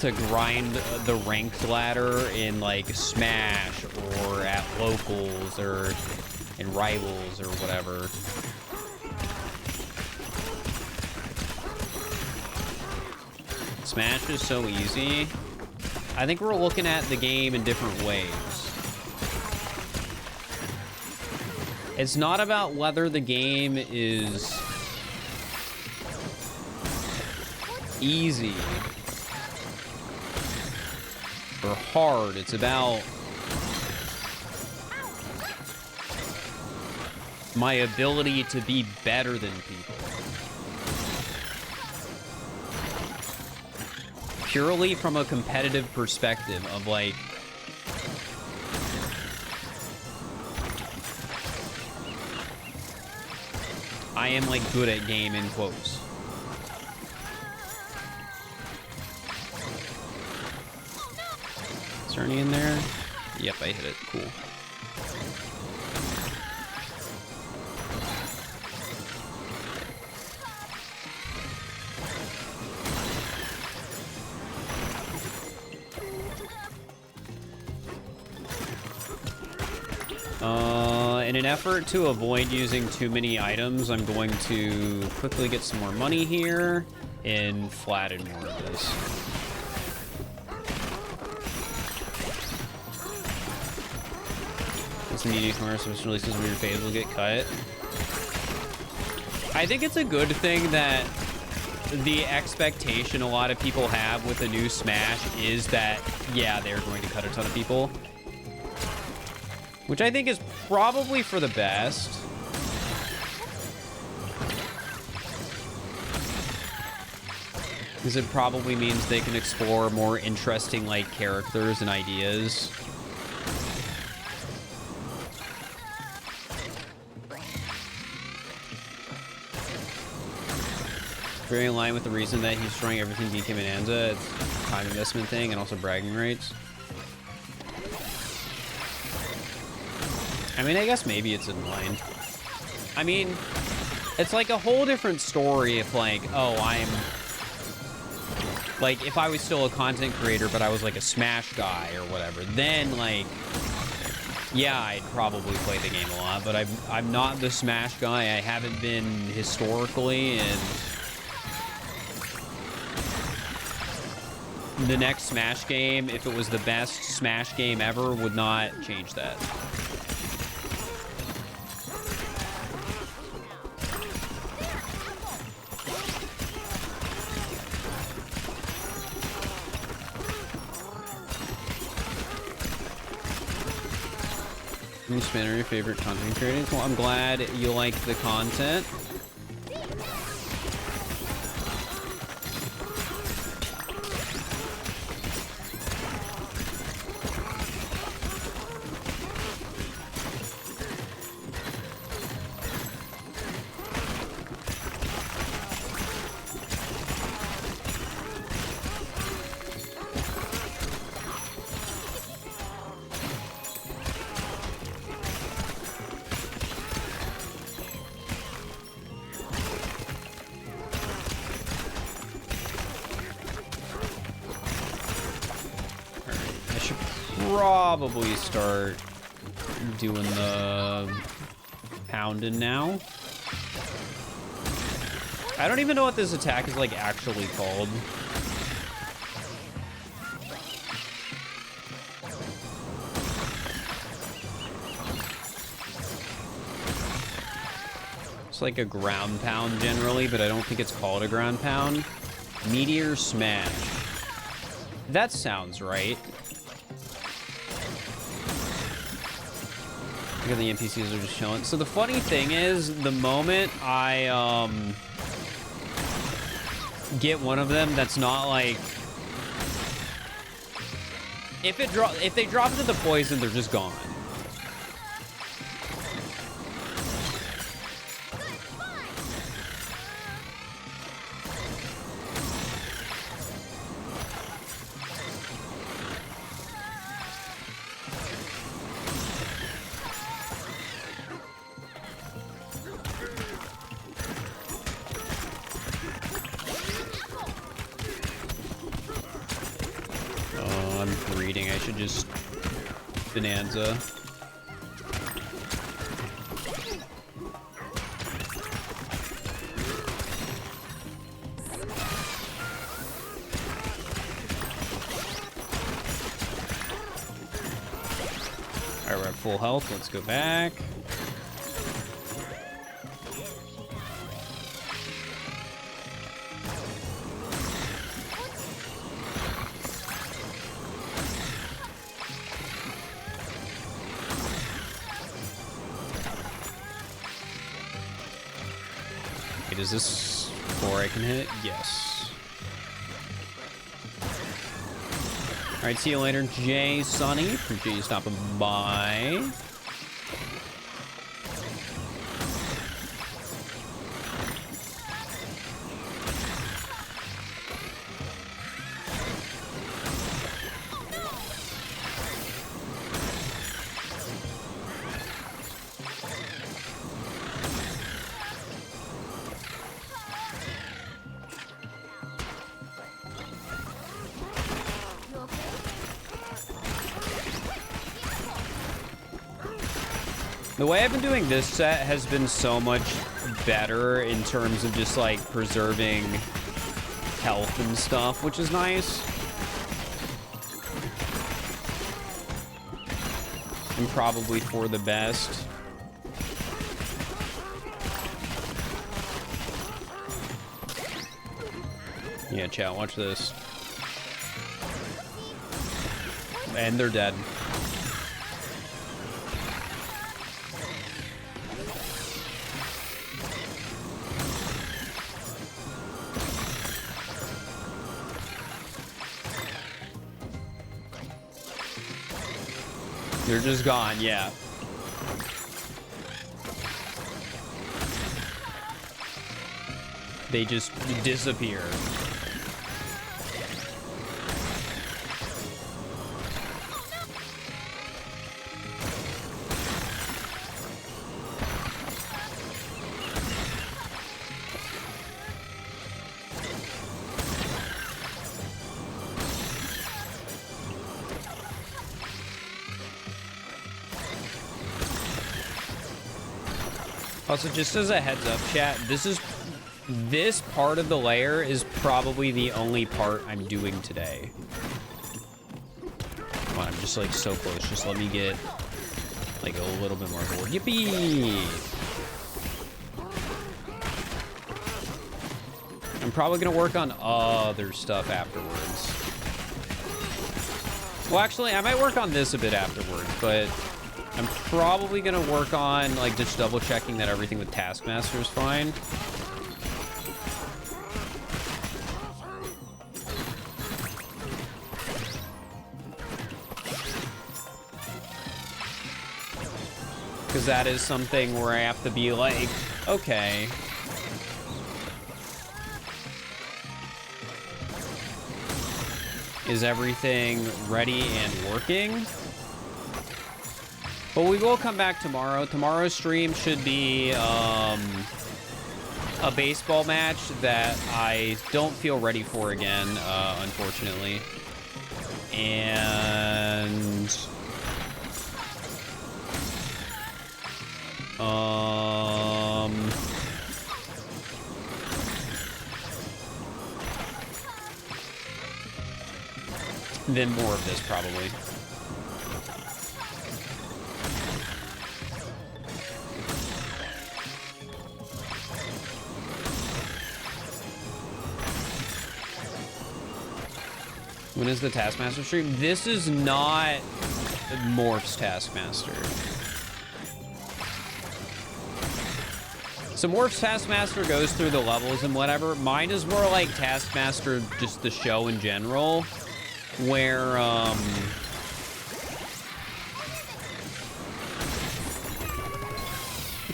to grind the ranked ladder in like Smash or at locals or in Rivals or whatever. Smash is so easy. I think we're looking at the game in different ways. It's not about whether the game is easy or hard. It's about my ability to be better than people. Purely from a competitive perspective of like, I am like good at game in quotes. Is there any in there? Yep, I hit it. Cool. In an effort to avoid using too many items, I'm going to quickly get some more money here and flatten more of this. This media commerce was released as weird phase will get cut. I think it's a good thing that the expectation a lot of people have with a new Smash is that, yeah, they're going to cut a ton of people. Which I think is probably for the best. Because it probably means they can explore more interesting, like, characters and ideas. Very in line with the reason that he's destroying everything DK Bonanza. It's a time investment thing and also bragging rights. I mean, I guess maybe it's in line. I mean, it's like a whole different story if, like, oh, I'm... Like, if I was still a content creator, but I was, like, a Smash guy or whatever, then, like... Yeah, I'd probably play the game a lot, but I'm not the Smash guy. I haven't been historically, and... The next Smash game, if it was the best Smash game ever, would not change that. New spinner, your favorite content creators? Well, I'm glad you like the content. Probably start doing the pounding now. I don't even know what this attack is like actually called. It's like a ground pound generally, but I don't think it's called a ground pound. Meteor Smash. That sounds right. Look at the NPCs are just chilling. So the funny thing is, the moment I get one of them that's not like, if they drop into the poison, they're just gone. Just Bonanza. All right, we're at full health. Let's go back. Is this before I can hit? Yes. All right, see you later, Jay Sonny. Appreciate you stopping by. The way I've been doing this set has been so much better in terms of just like preserving health and stuff, which is nice. And probably for the best. Yeah, chat, watch this. And they're dead. They're just gone, yeah. They just disappear. Also, just as a heads up, chat, this part of the layer is probably the only part I'm doing today. Come on, I'm just like so close. Just let me get like a little bit more forward. Yippee! I'm probably gonna work on other stuff afterwards. Well, actually, I might work on this a bit afterwards, but I'm probably gonna work on like just double checking that everything with Taskmaster is fine. Because that is something where I have to be like, okay. Is everything ready and working? But we will come back tomorrow. Tomorrow's stream should be a baseball match that I don't feel ready for again, unfortunately. And then more of this probably. When is the Taskmaster stream? This is not Morph's Taskmaster. So Morph's Taskmaster goes through the levels and whatever. Mine is more like Taskmaster, just the show in general, where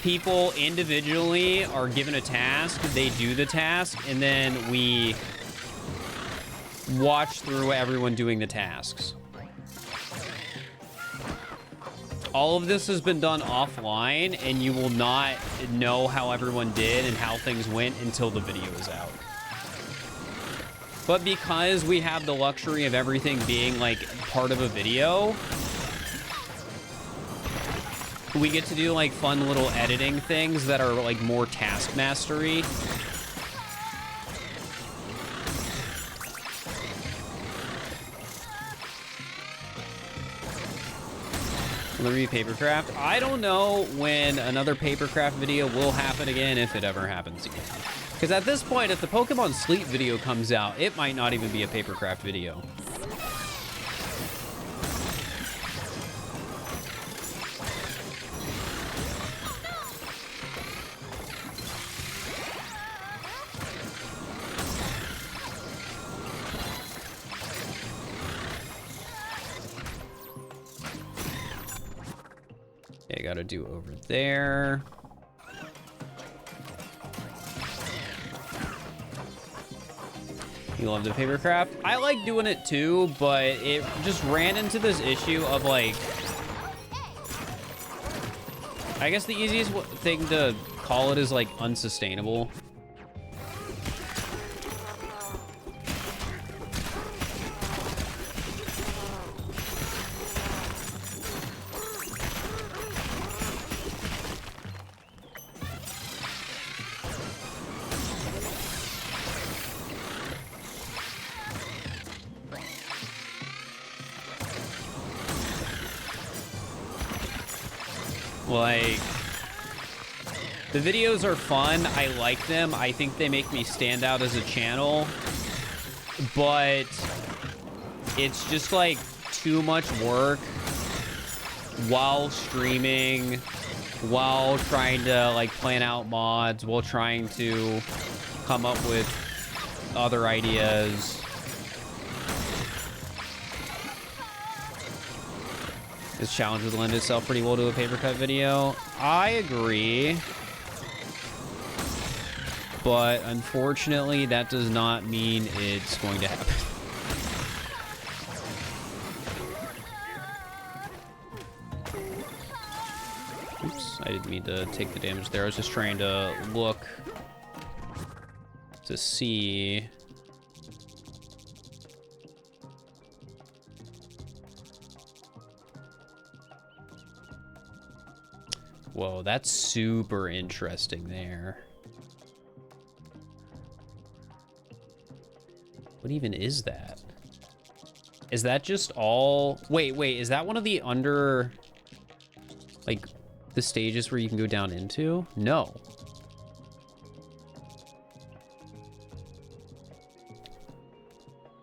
people individually are given a task, they do the task, and then we watch through everyone doing the tasks. All of this has been done offline, and you will not know how everyone did and how things went until the video is out. But because we have the luxury of everything being like part of a video, we get to do like fun little editing things that are like more Taskmastery. Will there be Papercraft? I don't know when another Papercraft video will happen again, if it ever happens again. Because at this point, if the Pokemon Sleep video comes out, it might not even be a Papercraft video. Okay, gotta do over there. You love the Papercraft? I like doing it too, but it just ran into this issue of like, I guess the easiest thing to call it is like unsustainable. Like, the videos are fun. I like them. I think they make me stand out as a channel. but it's just like too much work while streaming, while trying to like plan out mods, while trying to come up with other ideas. This challenge would lend itself pretty well to a paper cut video. I agree. But unfortunately, that does not mean it's going to happen. Oops, I didn't mean to take the damage there. I was just trying to look to see. Whoa, that's super interesting there. What even is that? Is that just all... Wait, is that one of the under... Like, the stages where you can go down into? No.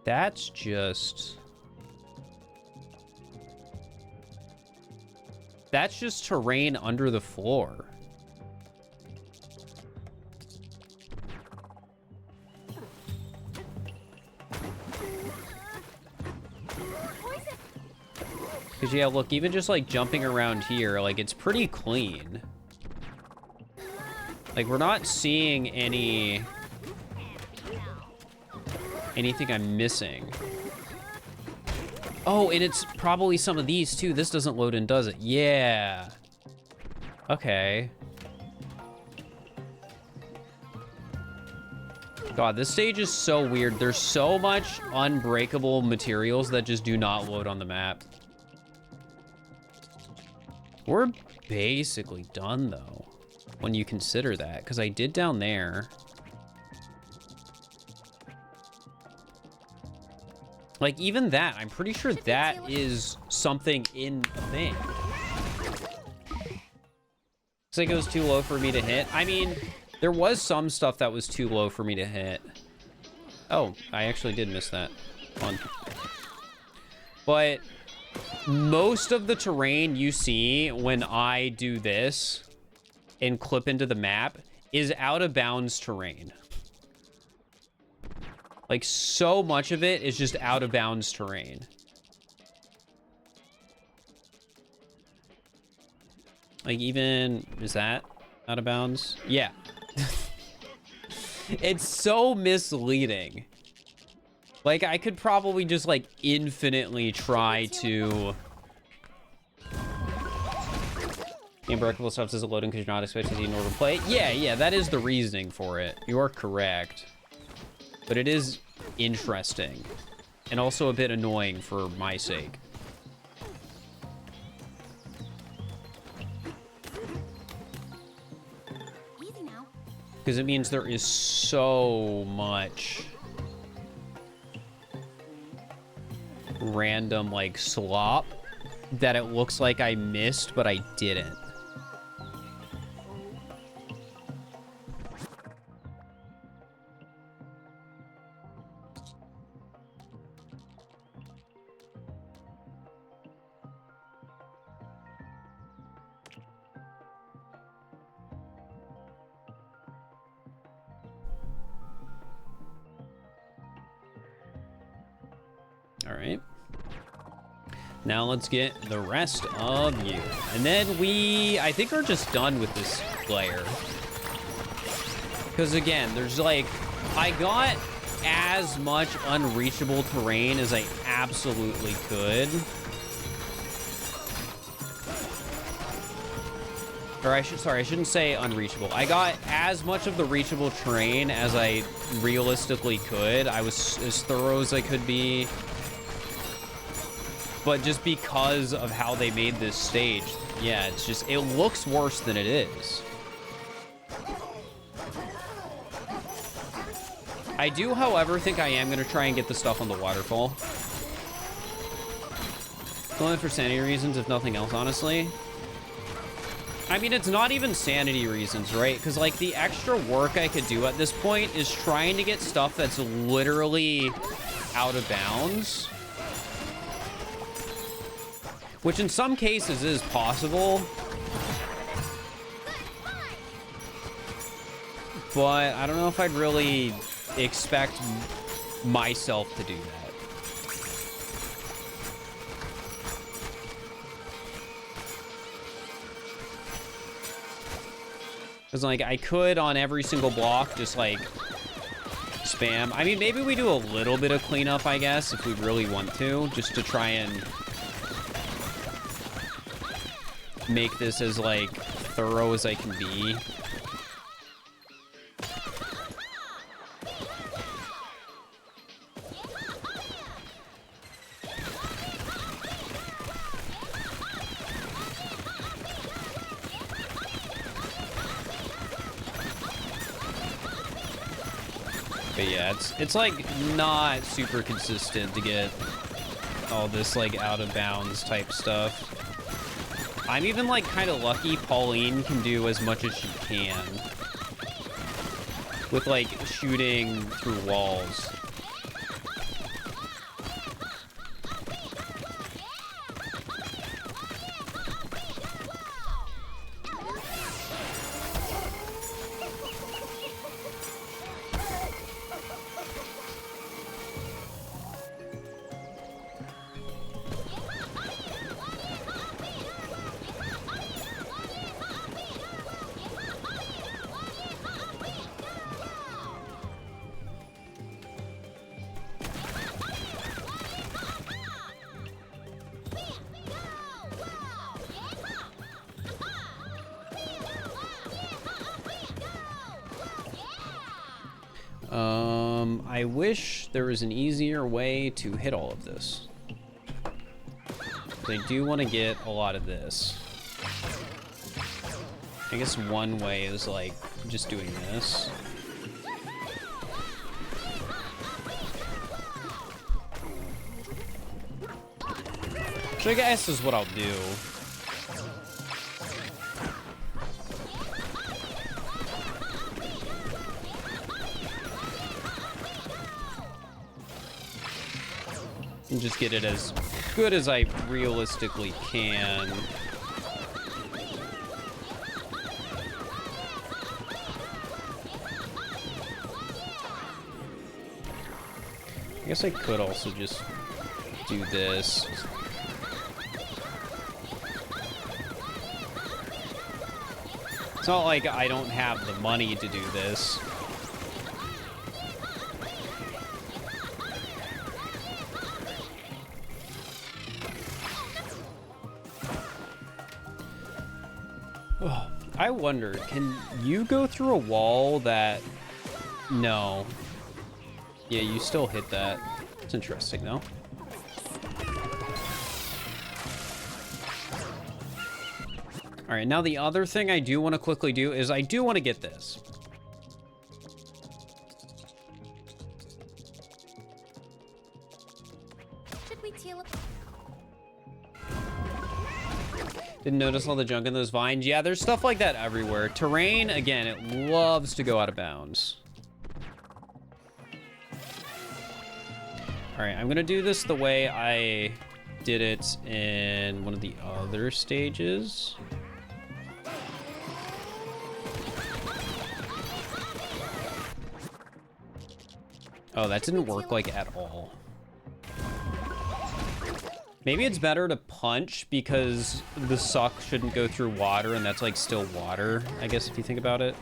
That's just... That's just terrain under the floor. Because, yeah, look, even just, like, jumping around here, like, it's pretty clean. Like, we're not seeing anything I'm missing. Oh, and it's probably some of these, too. This doesn't load in, does it? Yeah. Okay. God, this stage is so weird. There's so much unbreakable materials that just do not load on the map. We're basically done, though, when you consider that, because I did down there. Like, even that, I'm pretty sure that is something in the thing. Looks like it was too low for me to hit. I mean, there was some stuff that was too low for me to hit. Oh, I actually did miss that one. But most of the terrain you see when I do this and clip into the map is out of bounds terrain. Like, so much of it is just out of bounds terrain. Like, even, is that out of bounds? Yeah. It's so misleading. Like, I could probably just, like, infinitely try to... Unbreakable stuff isn't loading because you're not expecting to normal play. Yeah, that is the reasoning for it. You are correct. But it is interesting. And also a bit annoying for my sake. Because it means there is so much random, like, slop that it looks like I missed, but I didn't. All right. Now let's get the rest of you. And then we, I think, are just done with this layer. Because again, there's like, I got as much unreachable terrain as I absolutely could. Or I shouldn't say unreachable. I got as much of the reachable terrain as I realistically could. I was as thorough as I could be. But just because of how they made this stage, yeah, it's just, it looks worse than it is. I do, however, think I am going to try and get the stuff on the waterfall. Only for sanity reasons, if nothing else, honestly. I mean, it's not even sanity reasons, right? Because, like, the extra work I could do at this point is trying to get stuff that's literally out of bounds. Which in some cases is possible. But I don't know if I'd really expect myself to do that. Because, like, I could on every single block just, like, spam. I mean, maybe we do a little bit of cleanup, I guess, if we really want to, just to try and make this as, like, thorough as I can be. But yeah, it's like not super consistent to get all this like out of bounds type stuff. I'm even like kind of lucky Pauline can do as much as she can with like shooting through walls. I wish there was an easier way to hit all of this. I do want to get a lot of this. I guess one way is like just doing this. Which I guess is what I'll do. And just get it as good as I realistically can. I guess I could also just do this. It's not like I don't have the money to do this. I wonder, can you go through a wall that... No. Yeah, you still hit that. It's interesting, though. All right, now the other thing I do want to quickly do is I do want to get this. Should we teleport? Didn't notice all the junk in those vines. Yeah, there's stuff like that everywhere. Terrain, again, it loves to go out of bounds. All right, I'm gonna do this the way I did it in one of the other stages. Oh, that didn't work like at all. Maybe it's better to punch because the suck shouldn't go through water and that's like still water, I guess, if you think about it.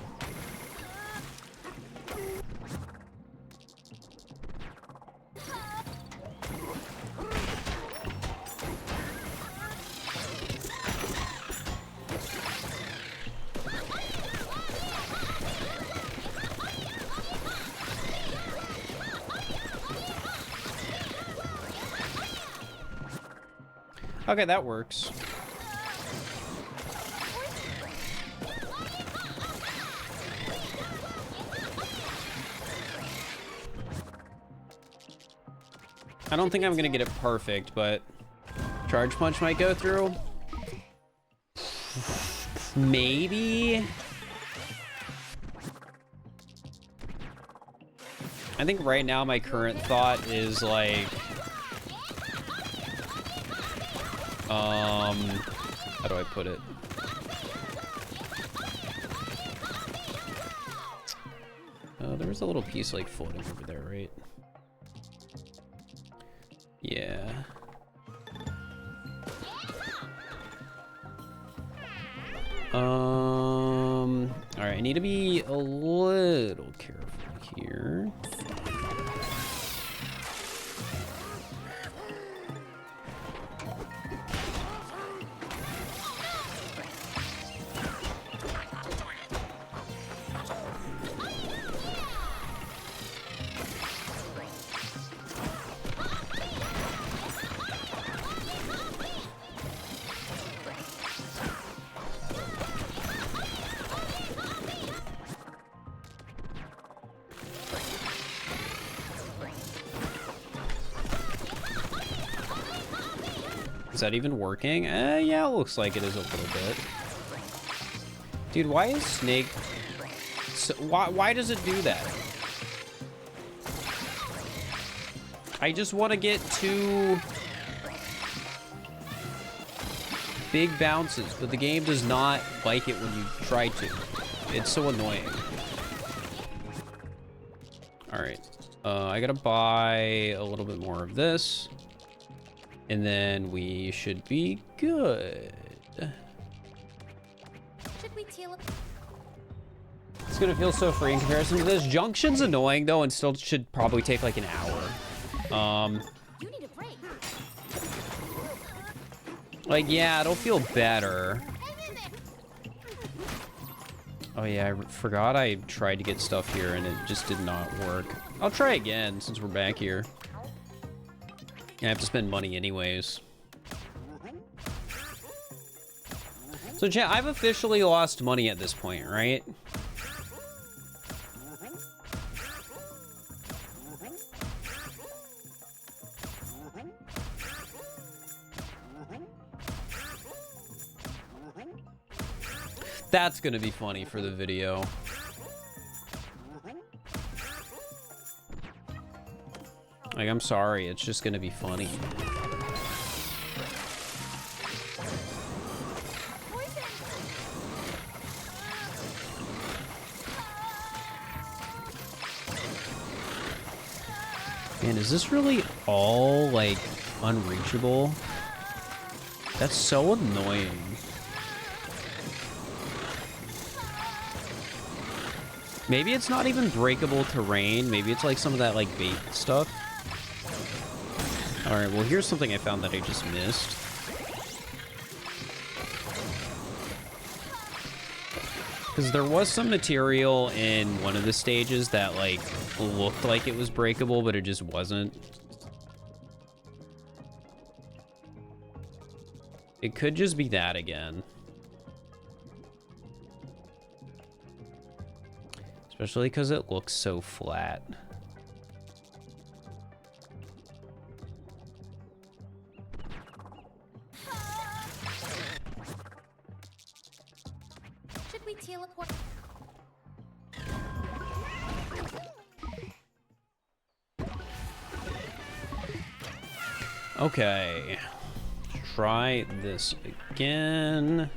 Okay, that works. I don't think I'm gonna get it perfect, but charge punch might go through. Maybe. I think right now my current thought is like, how do I put it? There was a little piece like floating over there, right? Yeah. All right, I need to be a little careful here. Is that even working? Yeah, it looks like it is a little bit. Dude, why is Snake... So, why does it do that? I just want to get 2 big bounces, but the game does not like it when you try to. It's so annoying. Alright. I gotta buy a little bit more of this. And then we should be good. Should we teleport? It's gonna feel so free in comparison to this. Junction's annoying though, and still should probably take like an hour. You need a break. Like, yeah, it'll feel better. Oh yeah, I forgot I tried to get stuff here and it just did not work. I'll try again since we're back here. I have to spend money anyways. So chat, I've officially lost money at this point, right? That's gonna be funny for the video. Like, I'm sorry, it's just gonna be funny. Man, is this really all, like, unreachable? That's so annoying. Maybe it's not even breakable terrain. Maybe it's like some of that, like, bait stuff. All right, well, here's something I found that I just missed. Because there was some material in one of the stages that, like, looked like it was breakable, but it just wasn't. It could just be that again. Especially because it looks so flat. Should we teleport? Okay. Try this again.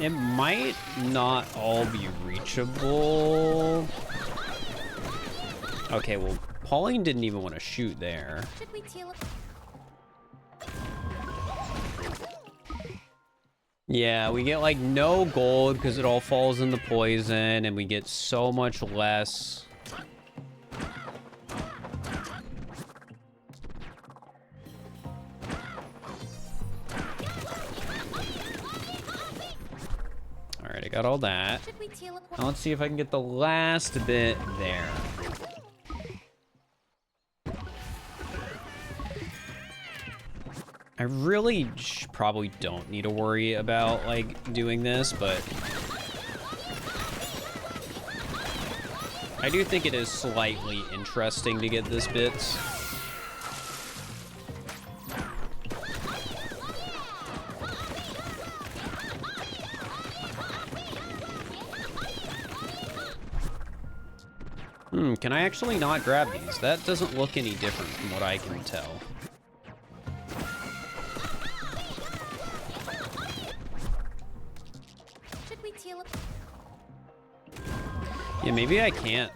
It might not all be reachable. Okay, well, Pauline didn't even want to shoot there. Should we teleport? Yeah, we get like no gold because it all falls into poison, and we get so much less. got all that. Should we teleport? Now let's see if I can get the last bit there. I really probably don't need to worry about, like, doing this, but I do think it is slightly interesting to get this bits. Can I actually not grab these? That doesn't look any different from what I can tell. Should we teleport? Yeah, maybe I can't.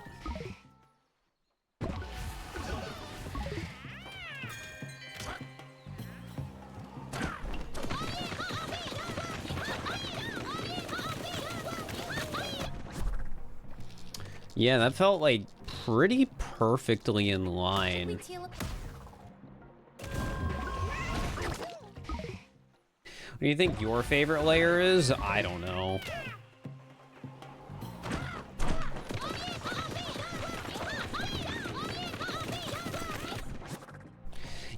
Yeah, that felt like pretty perfectly in We line. teleport. What do you think your favorite layer is? I don't know.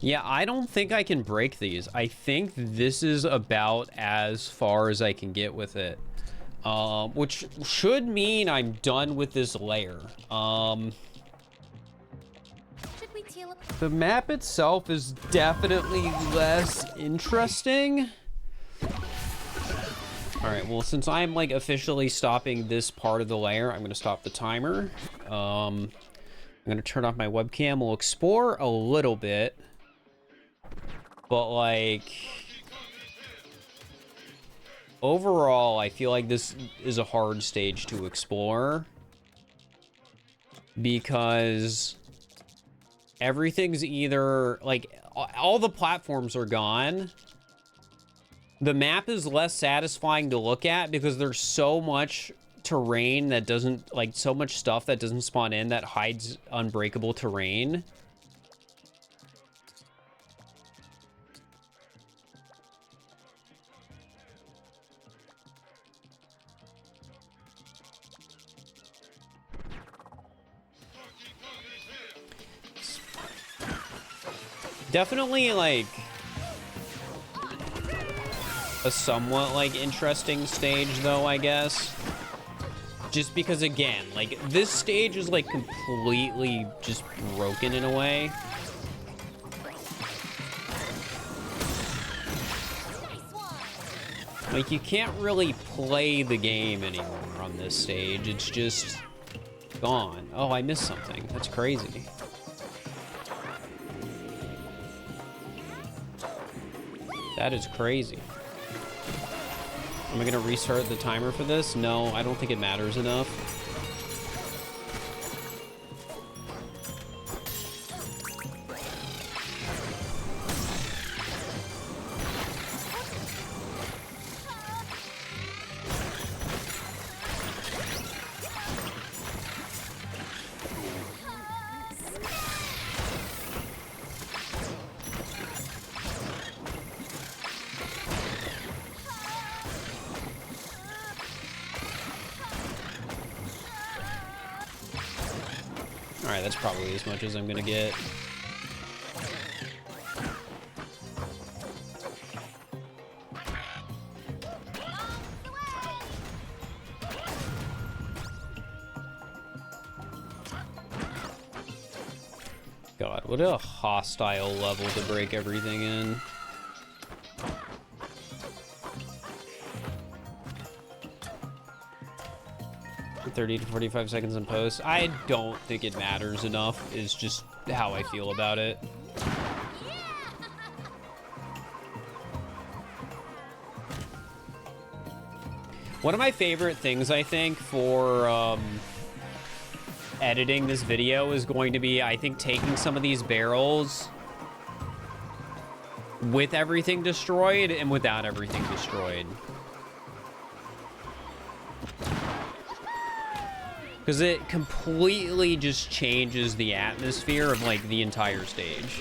Yeah, I don't think I can break these. I think this is about as far as I can get with it. Which should mean I'm done with this layer. Should we teleport? The map itself is definitely less interesting. All right, well, since I'm like officially stopping this part of the layer, I'm gonna stop the timer. I'm gonna turn off my webcam. We'll explore a little bit, but like overall, I feel like this is a hard stage to explore because everything's either like all the platforms are gone. The map is less satisfying to look at because there's so much terrain that doesn't, like, so much stuff that doesn't spawn in that hides unbreakable terrain. Definitely, like, a somewhat, like, interesting stage, though, I guess. Just because, again, like, this stage is, like, completely just broken in a way. Like, you can't really play the game anymore on this stage. It's just gone. Oh, I missed something. That's crazy. That is crazy. Am I gonna restart the timer for this? No, I don't think it matters enough. Alright, that's probably as much as I'm gonna get. God, what a hostile level to break everything in. "30 to 45 seconds in post." I don't think it matters enough, is just how I feel about it. One of my favorite things, I think, for editing this video is going to be, I think, taking some of these barrels with everything destroyed and without everything destroyed. Because it completely just changes the atmosphere of, like, the entire stage.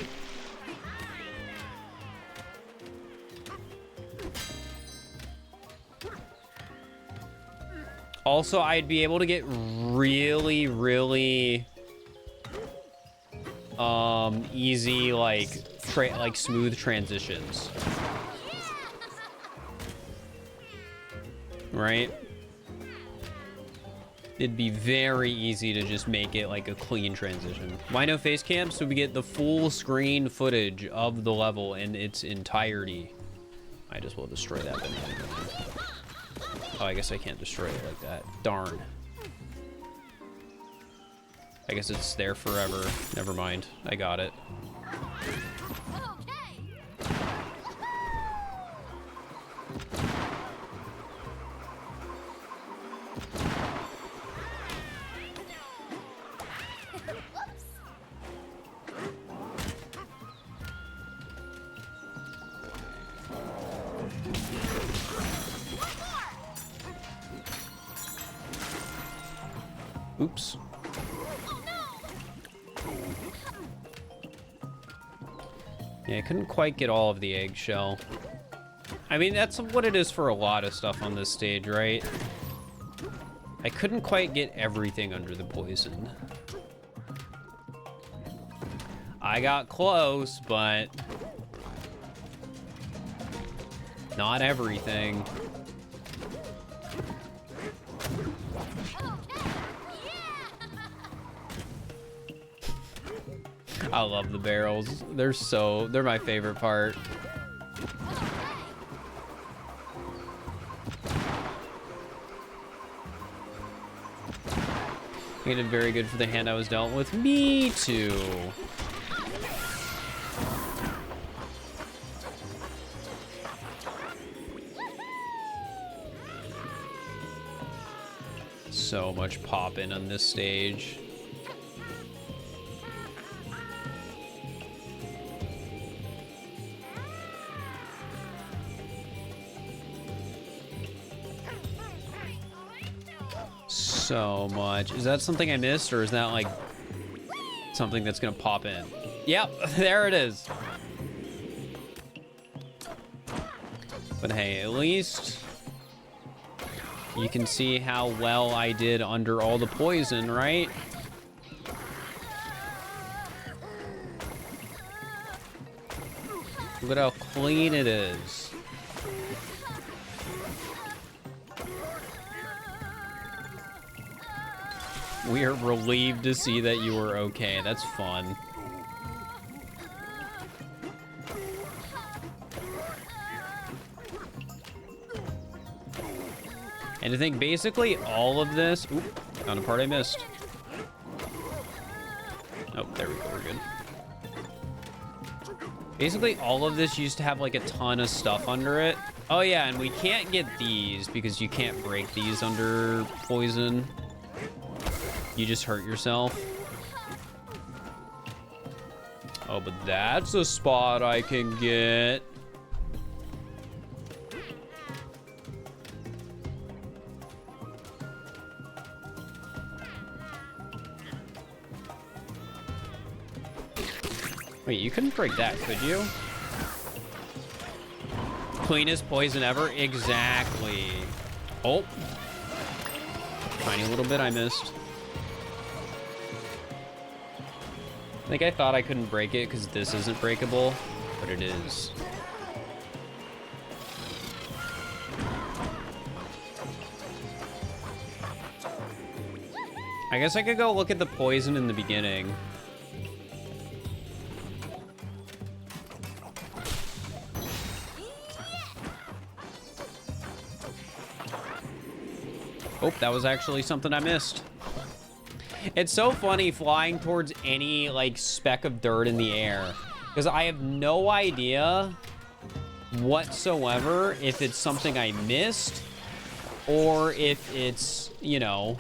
also I'd be able to get really, really easy, like smooth transitions. Right? It'd be very easy to just make it like a clean transition. Why no face cam? So we get the full screen footage of the level in its entirety. Might as well destroy that banana. Oh, I guess I can't destroy it like that. Darn. I guess it's there forever. Never mind. I got it. Oops. Yeah, I couldn't quite get all of the eggshell. I mean, that's what it is for a lot of stuff on this stage, right? I couldn't quite get everything under the poison. I got close, but not everything. I love the barrels. They're my favorite part. I did very good for the hand I was dealt with. Me too. So much popping on this stage. So much. Is that something I missed, or is that like something that's gonna pop in? Yep, there it is. But hey, at least you can see how well I did under all the poison, right? Look at how clean it is. We are relieved to see that you were okay. That's fun. And I think basically all of this... Oop, found a part I missed. Oh, there we go. We're good. Basically all of this used to have like a ton of stuff under it. Oh yeah, and we can't get these because you can't break these under poison. You just hurt yourself. Oh, but that's a spot I can get. Wait, you couldn't break that, could you? Cleanest poison ever? Exactly. Oh. Tiny little bit I missed. I think I thought I couldn't break it because this isn't breakable, but it is. I guess I could go look at the poison in the beginning. Oh, that was actually something I missed. It's so funny flying towards any like speck of dirt in the air because I have no idea whatsoever if it's something I missed or if it's, you know,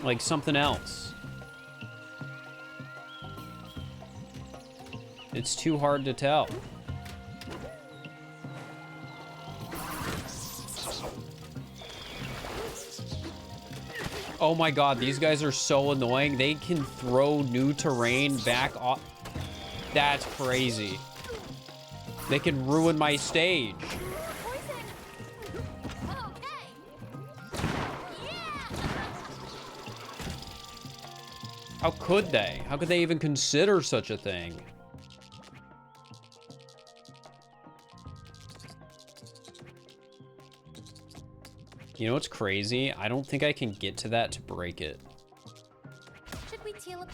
like something else. It's too hard to tell. Oh my god, these guys are so annoying. They can throw new terrain back off. That's crazy. They can ruin my stage. How could they? How could they even consider such a thing? You know what's crazy? I don't think I can get to that to break it. Should we teleport?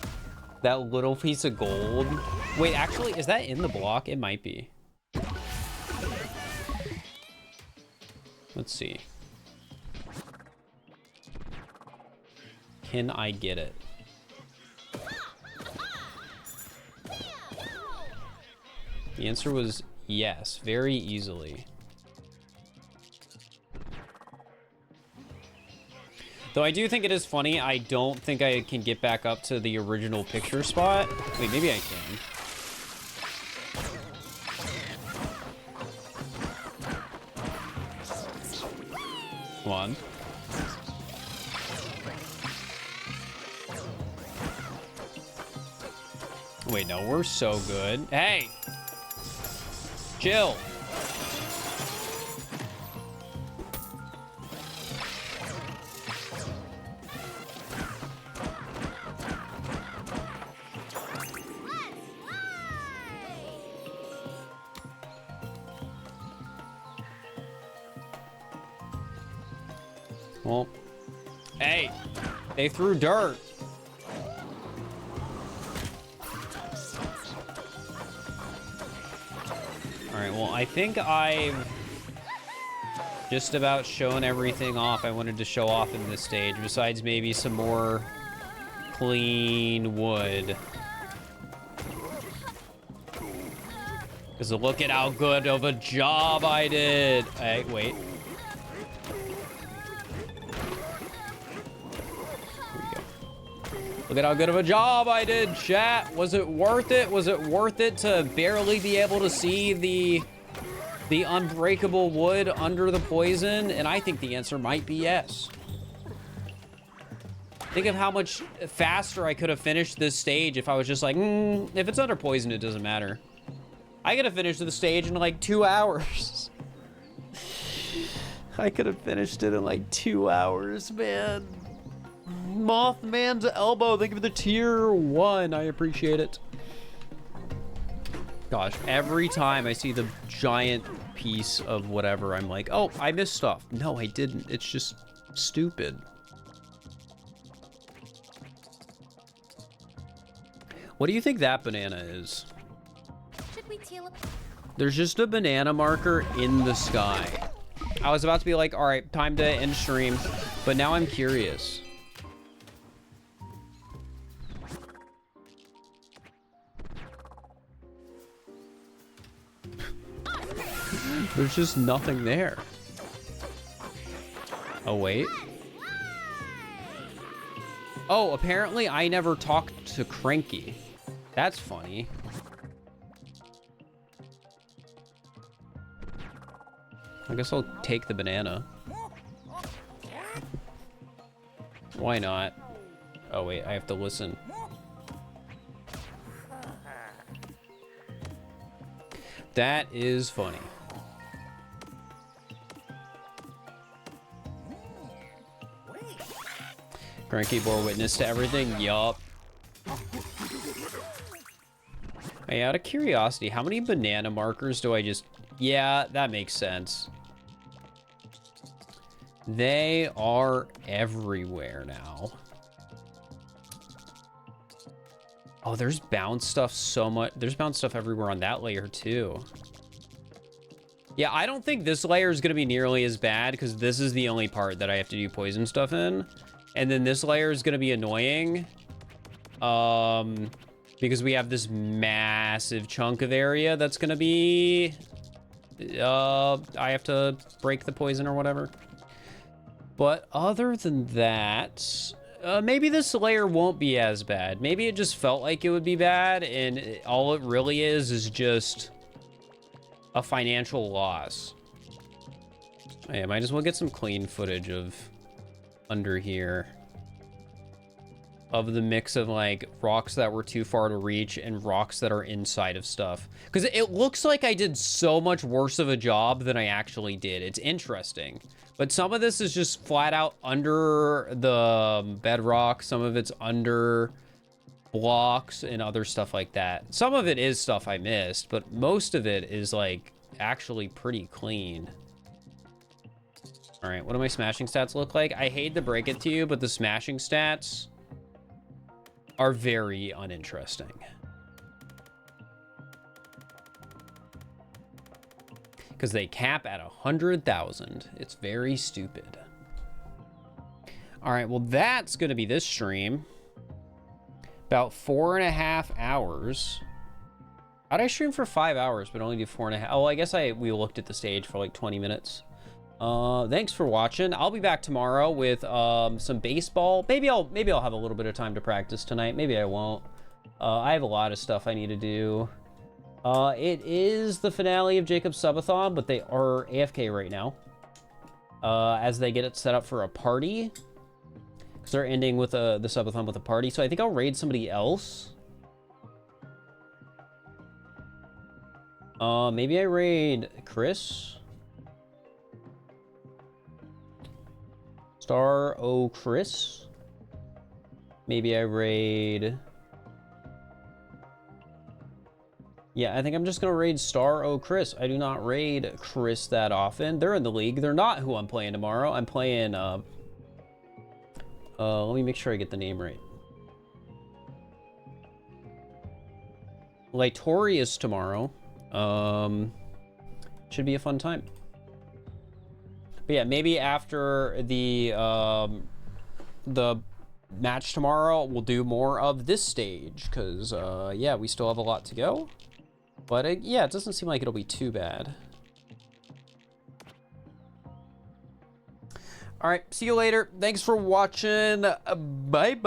That little piece of gold. Wait, actually, is that in the block? It might be. Let's see. Can I get it? The answer was yes, very easily. Though I do think it is funny, I don't think I can get back up to the original picture spot. Wait, maybe I can. Come on. Wait, no, we're so good. Hey! Chill. Well, hey, they threw dirt. All right, well, I think I've just about shown everything off I wanted to show off in this stage, besides maybe some more clean wood. Because look at how good of a job I did. Hey, wait. Look at how good of a job I did, chat. Was it worth it? Was it worth it to barely be able to see the unbreakable wood under the poison? And I think the answer might be yes. Think of how much faster I could have finished this stage if I was just like, if it's under poison, it doesn't matter. I could have finished the stage in like 2 hours. I could have finished it in like 2 hours, man. Mothman's elbow, thank you for the tier 1. I appreciate it. Gosh, every time I see the giant piece of whatever, I'm like, oh, I missed stuff. No, I didn't. It's just stupid. What do you think that banana is? Should we teleport? There's just a banana marker in the sky. I was about to be like, all right, time to end stream, but now I'm curious. There's just nothing there. Oh, wait. Oh, apparently I never talked to Cranky. That's funny. I guess I'll take the banana. Why not? Oh, wait, I have to listen. That is funny. Cranky bore witness to everything? Yup. Hey, out of curiosity, how many banana markers do I just... Yeah, that makes sense. They are everywhere now. Oh, there's bounce stuff so much. There's bounce stuff everywhere on that layer too. Yeah, I don't think this layer is going to be nearly as bad because this is the only part that I have to do poison stuff in. And then this layer is going to be annoying. Because we have this massive chunk of area that's going to be... I have to break the poison or whatever. But other than that... maybe this layer won't be as bad. Maybe it just felt like it would be bad, and all it really is just a financial loss. Hey, I might as well get some clean footage of under here. of the mix of like rocks that were too far to reach and rocks that are inside of stuff. Because it looks like I did so much worse of a job than I actually did. It's interesting. But some of this is just flat out under the bedrock. Some of it's under blocks and other stuff like that. Some of it is stuff I missed, but most of it is like actually pretty clean. All right, what do my smashing stats look like? I hate to break it to you, but the smashing stats are very uninteresting. Because they cap at 100,000. It's very stupid. All right, well, that's going to be this stream. About 4.5 hours. How'd I stream for 5 hours, but only do 4.5? Oh, I guess we looked at the stage for like 20 minutes. Thanks for watching. I'll be back tomorrow with some baseball. Maybe I'll have a little bit of time to practice tonight. Maybe I won't. I have a lot of stuff I need to do. It is the finale of Jacob's Subathon, but they are AFK right now. As they get it set up for a party. Because they're ending with the subathon with a party. So I think I'll raid somebody else. Maybe I raid Chris. Star O Chris. Maybe I raid... Yeah, I think I'm just going to raid Star O Chris. I do not raid Chris that often. They're in the league. They're not who I'm playing tomorrow. I'm playing... let me make sure I get the name right. Lytorius tomorrow. Should be a fun time. But yeah, maybe after the match tomorrow, we'll do more of this stage. Because, yeah, we still have a lot to go. But, yeah, it doesn't seem like it'll be too bad. All right, see you later. Thanks for watching. Bye-bye.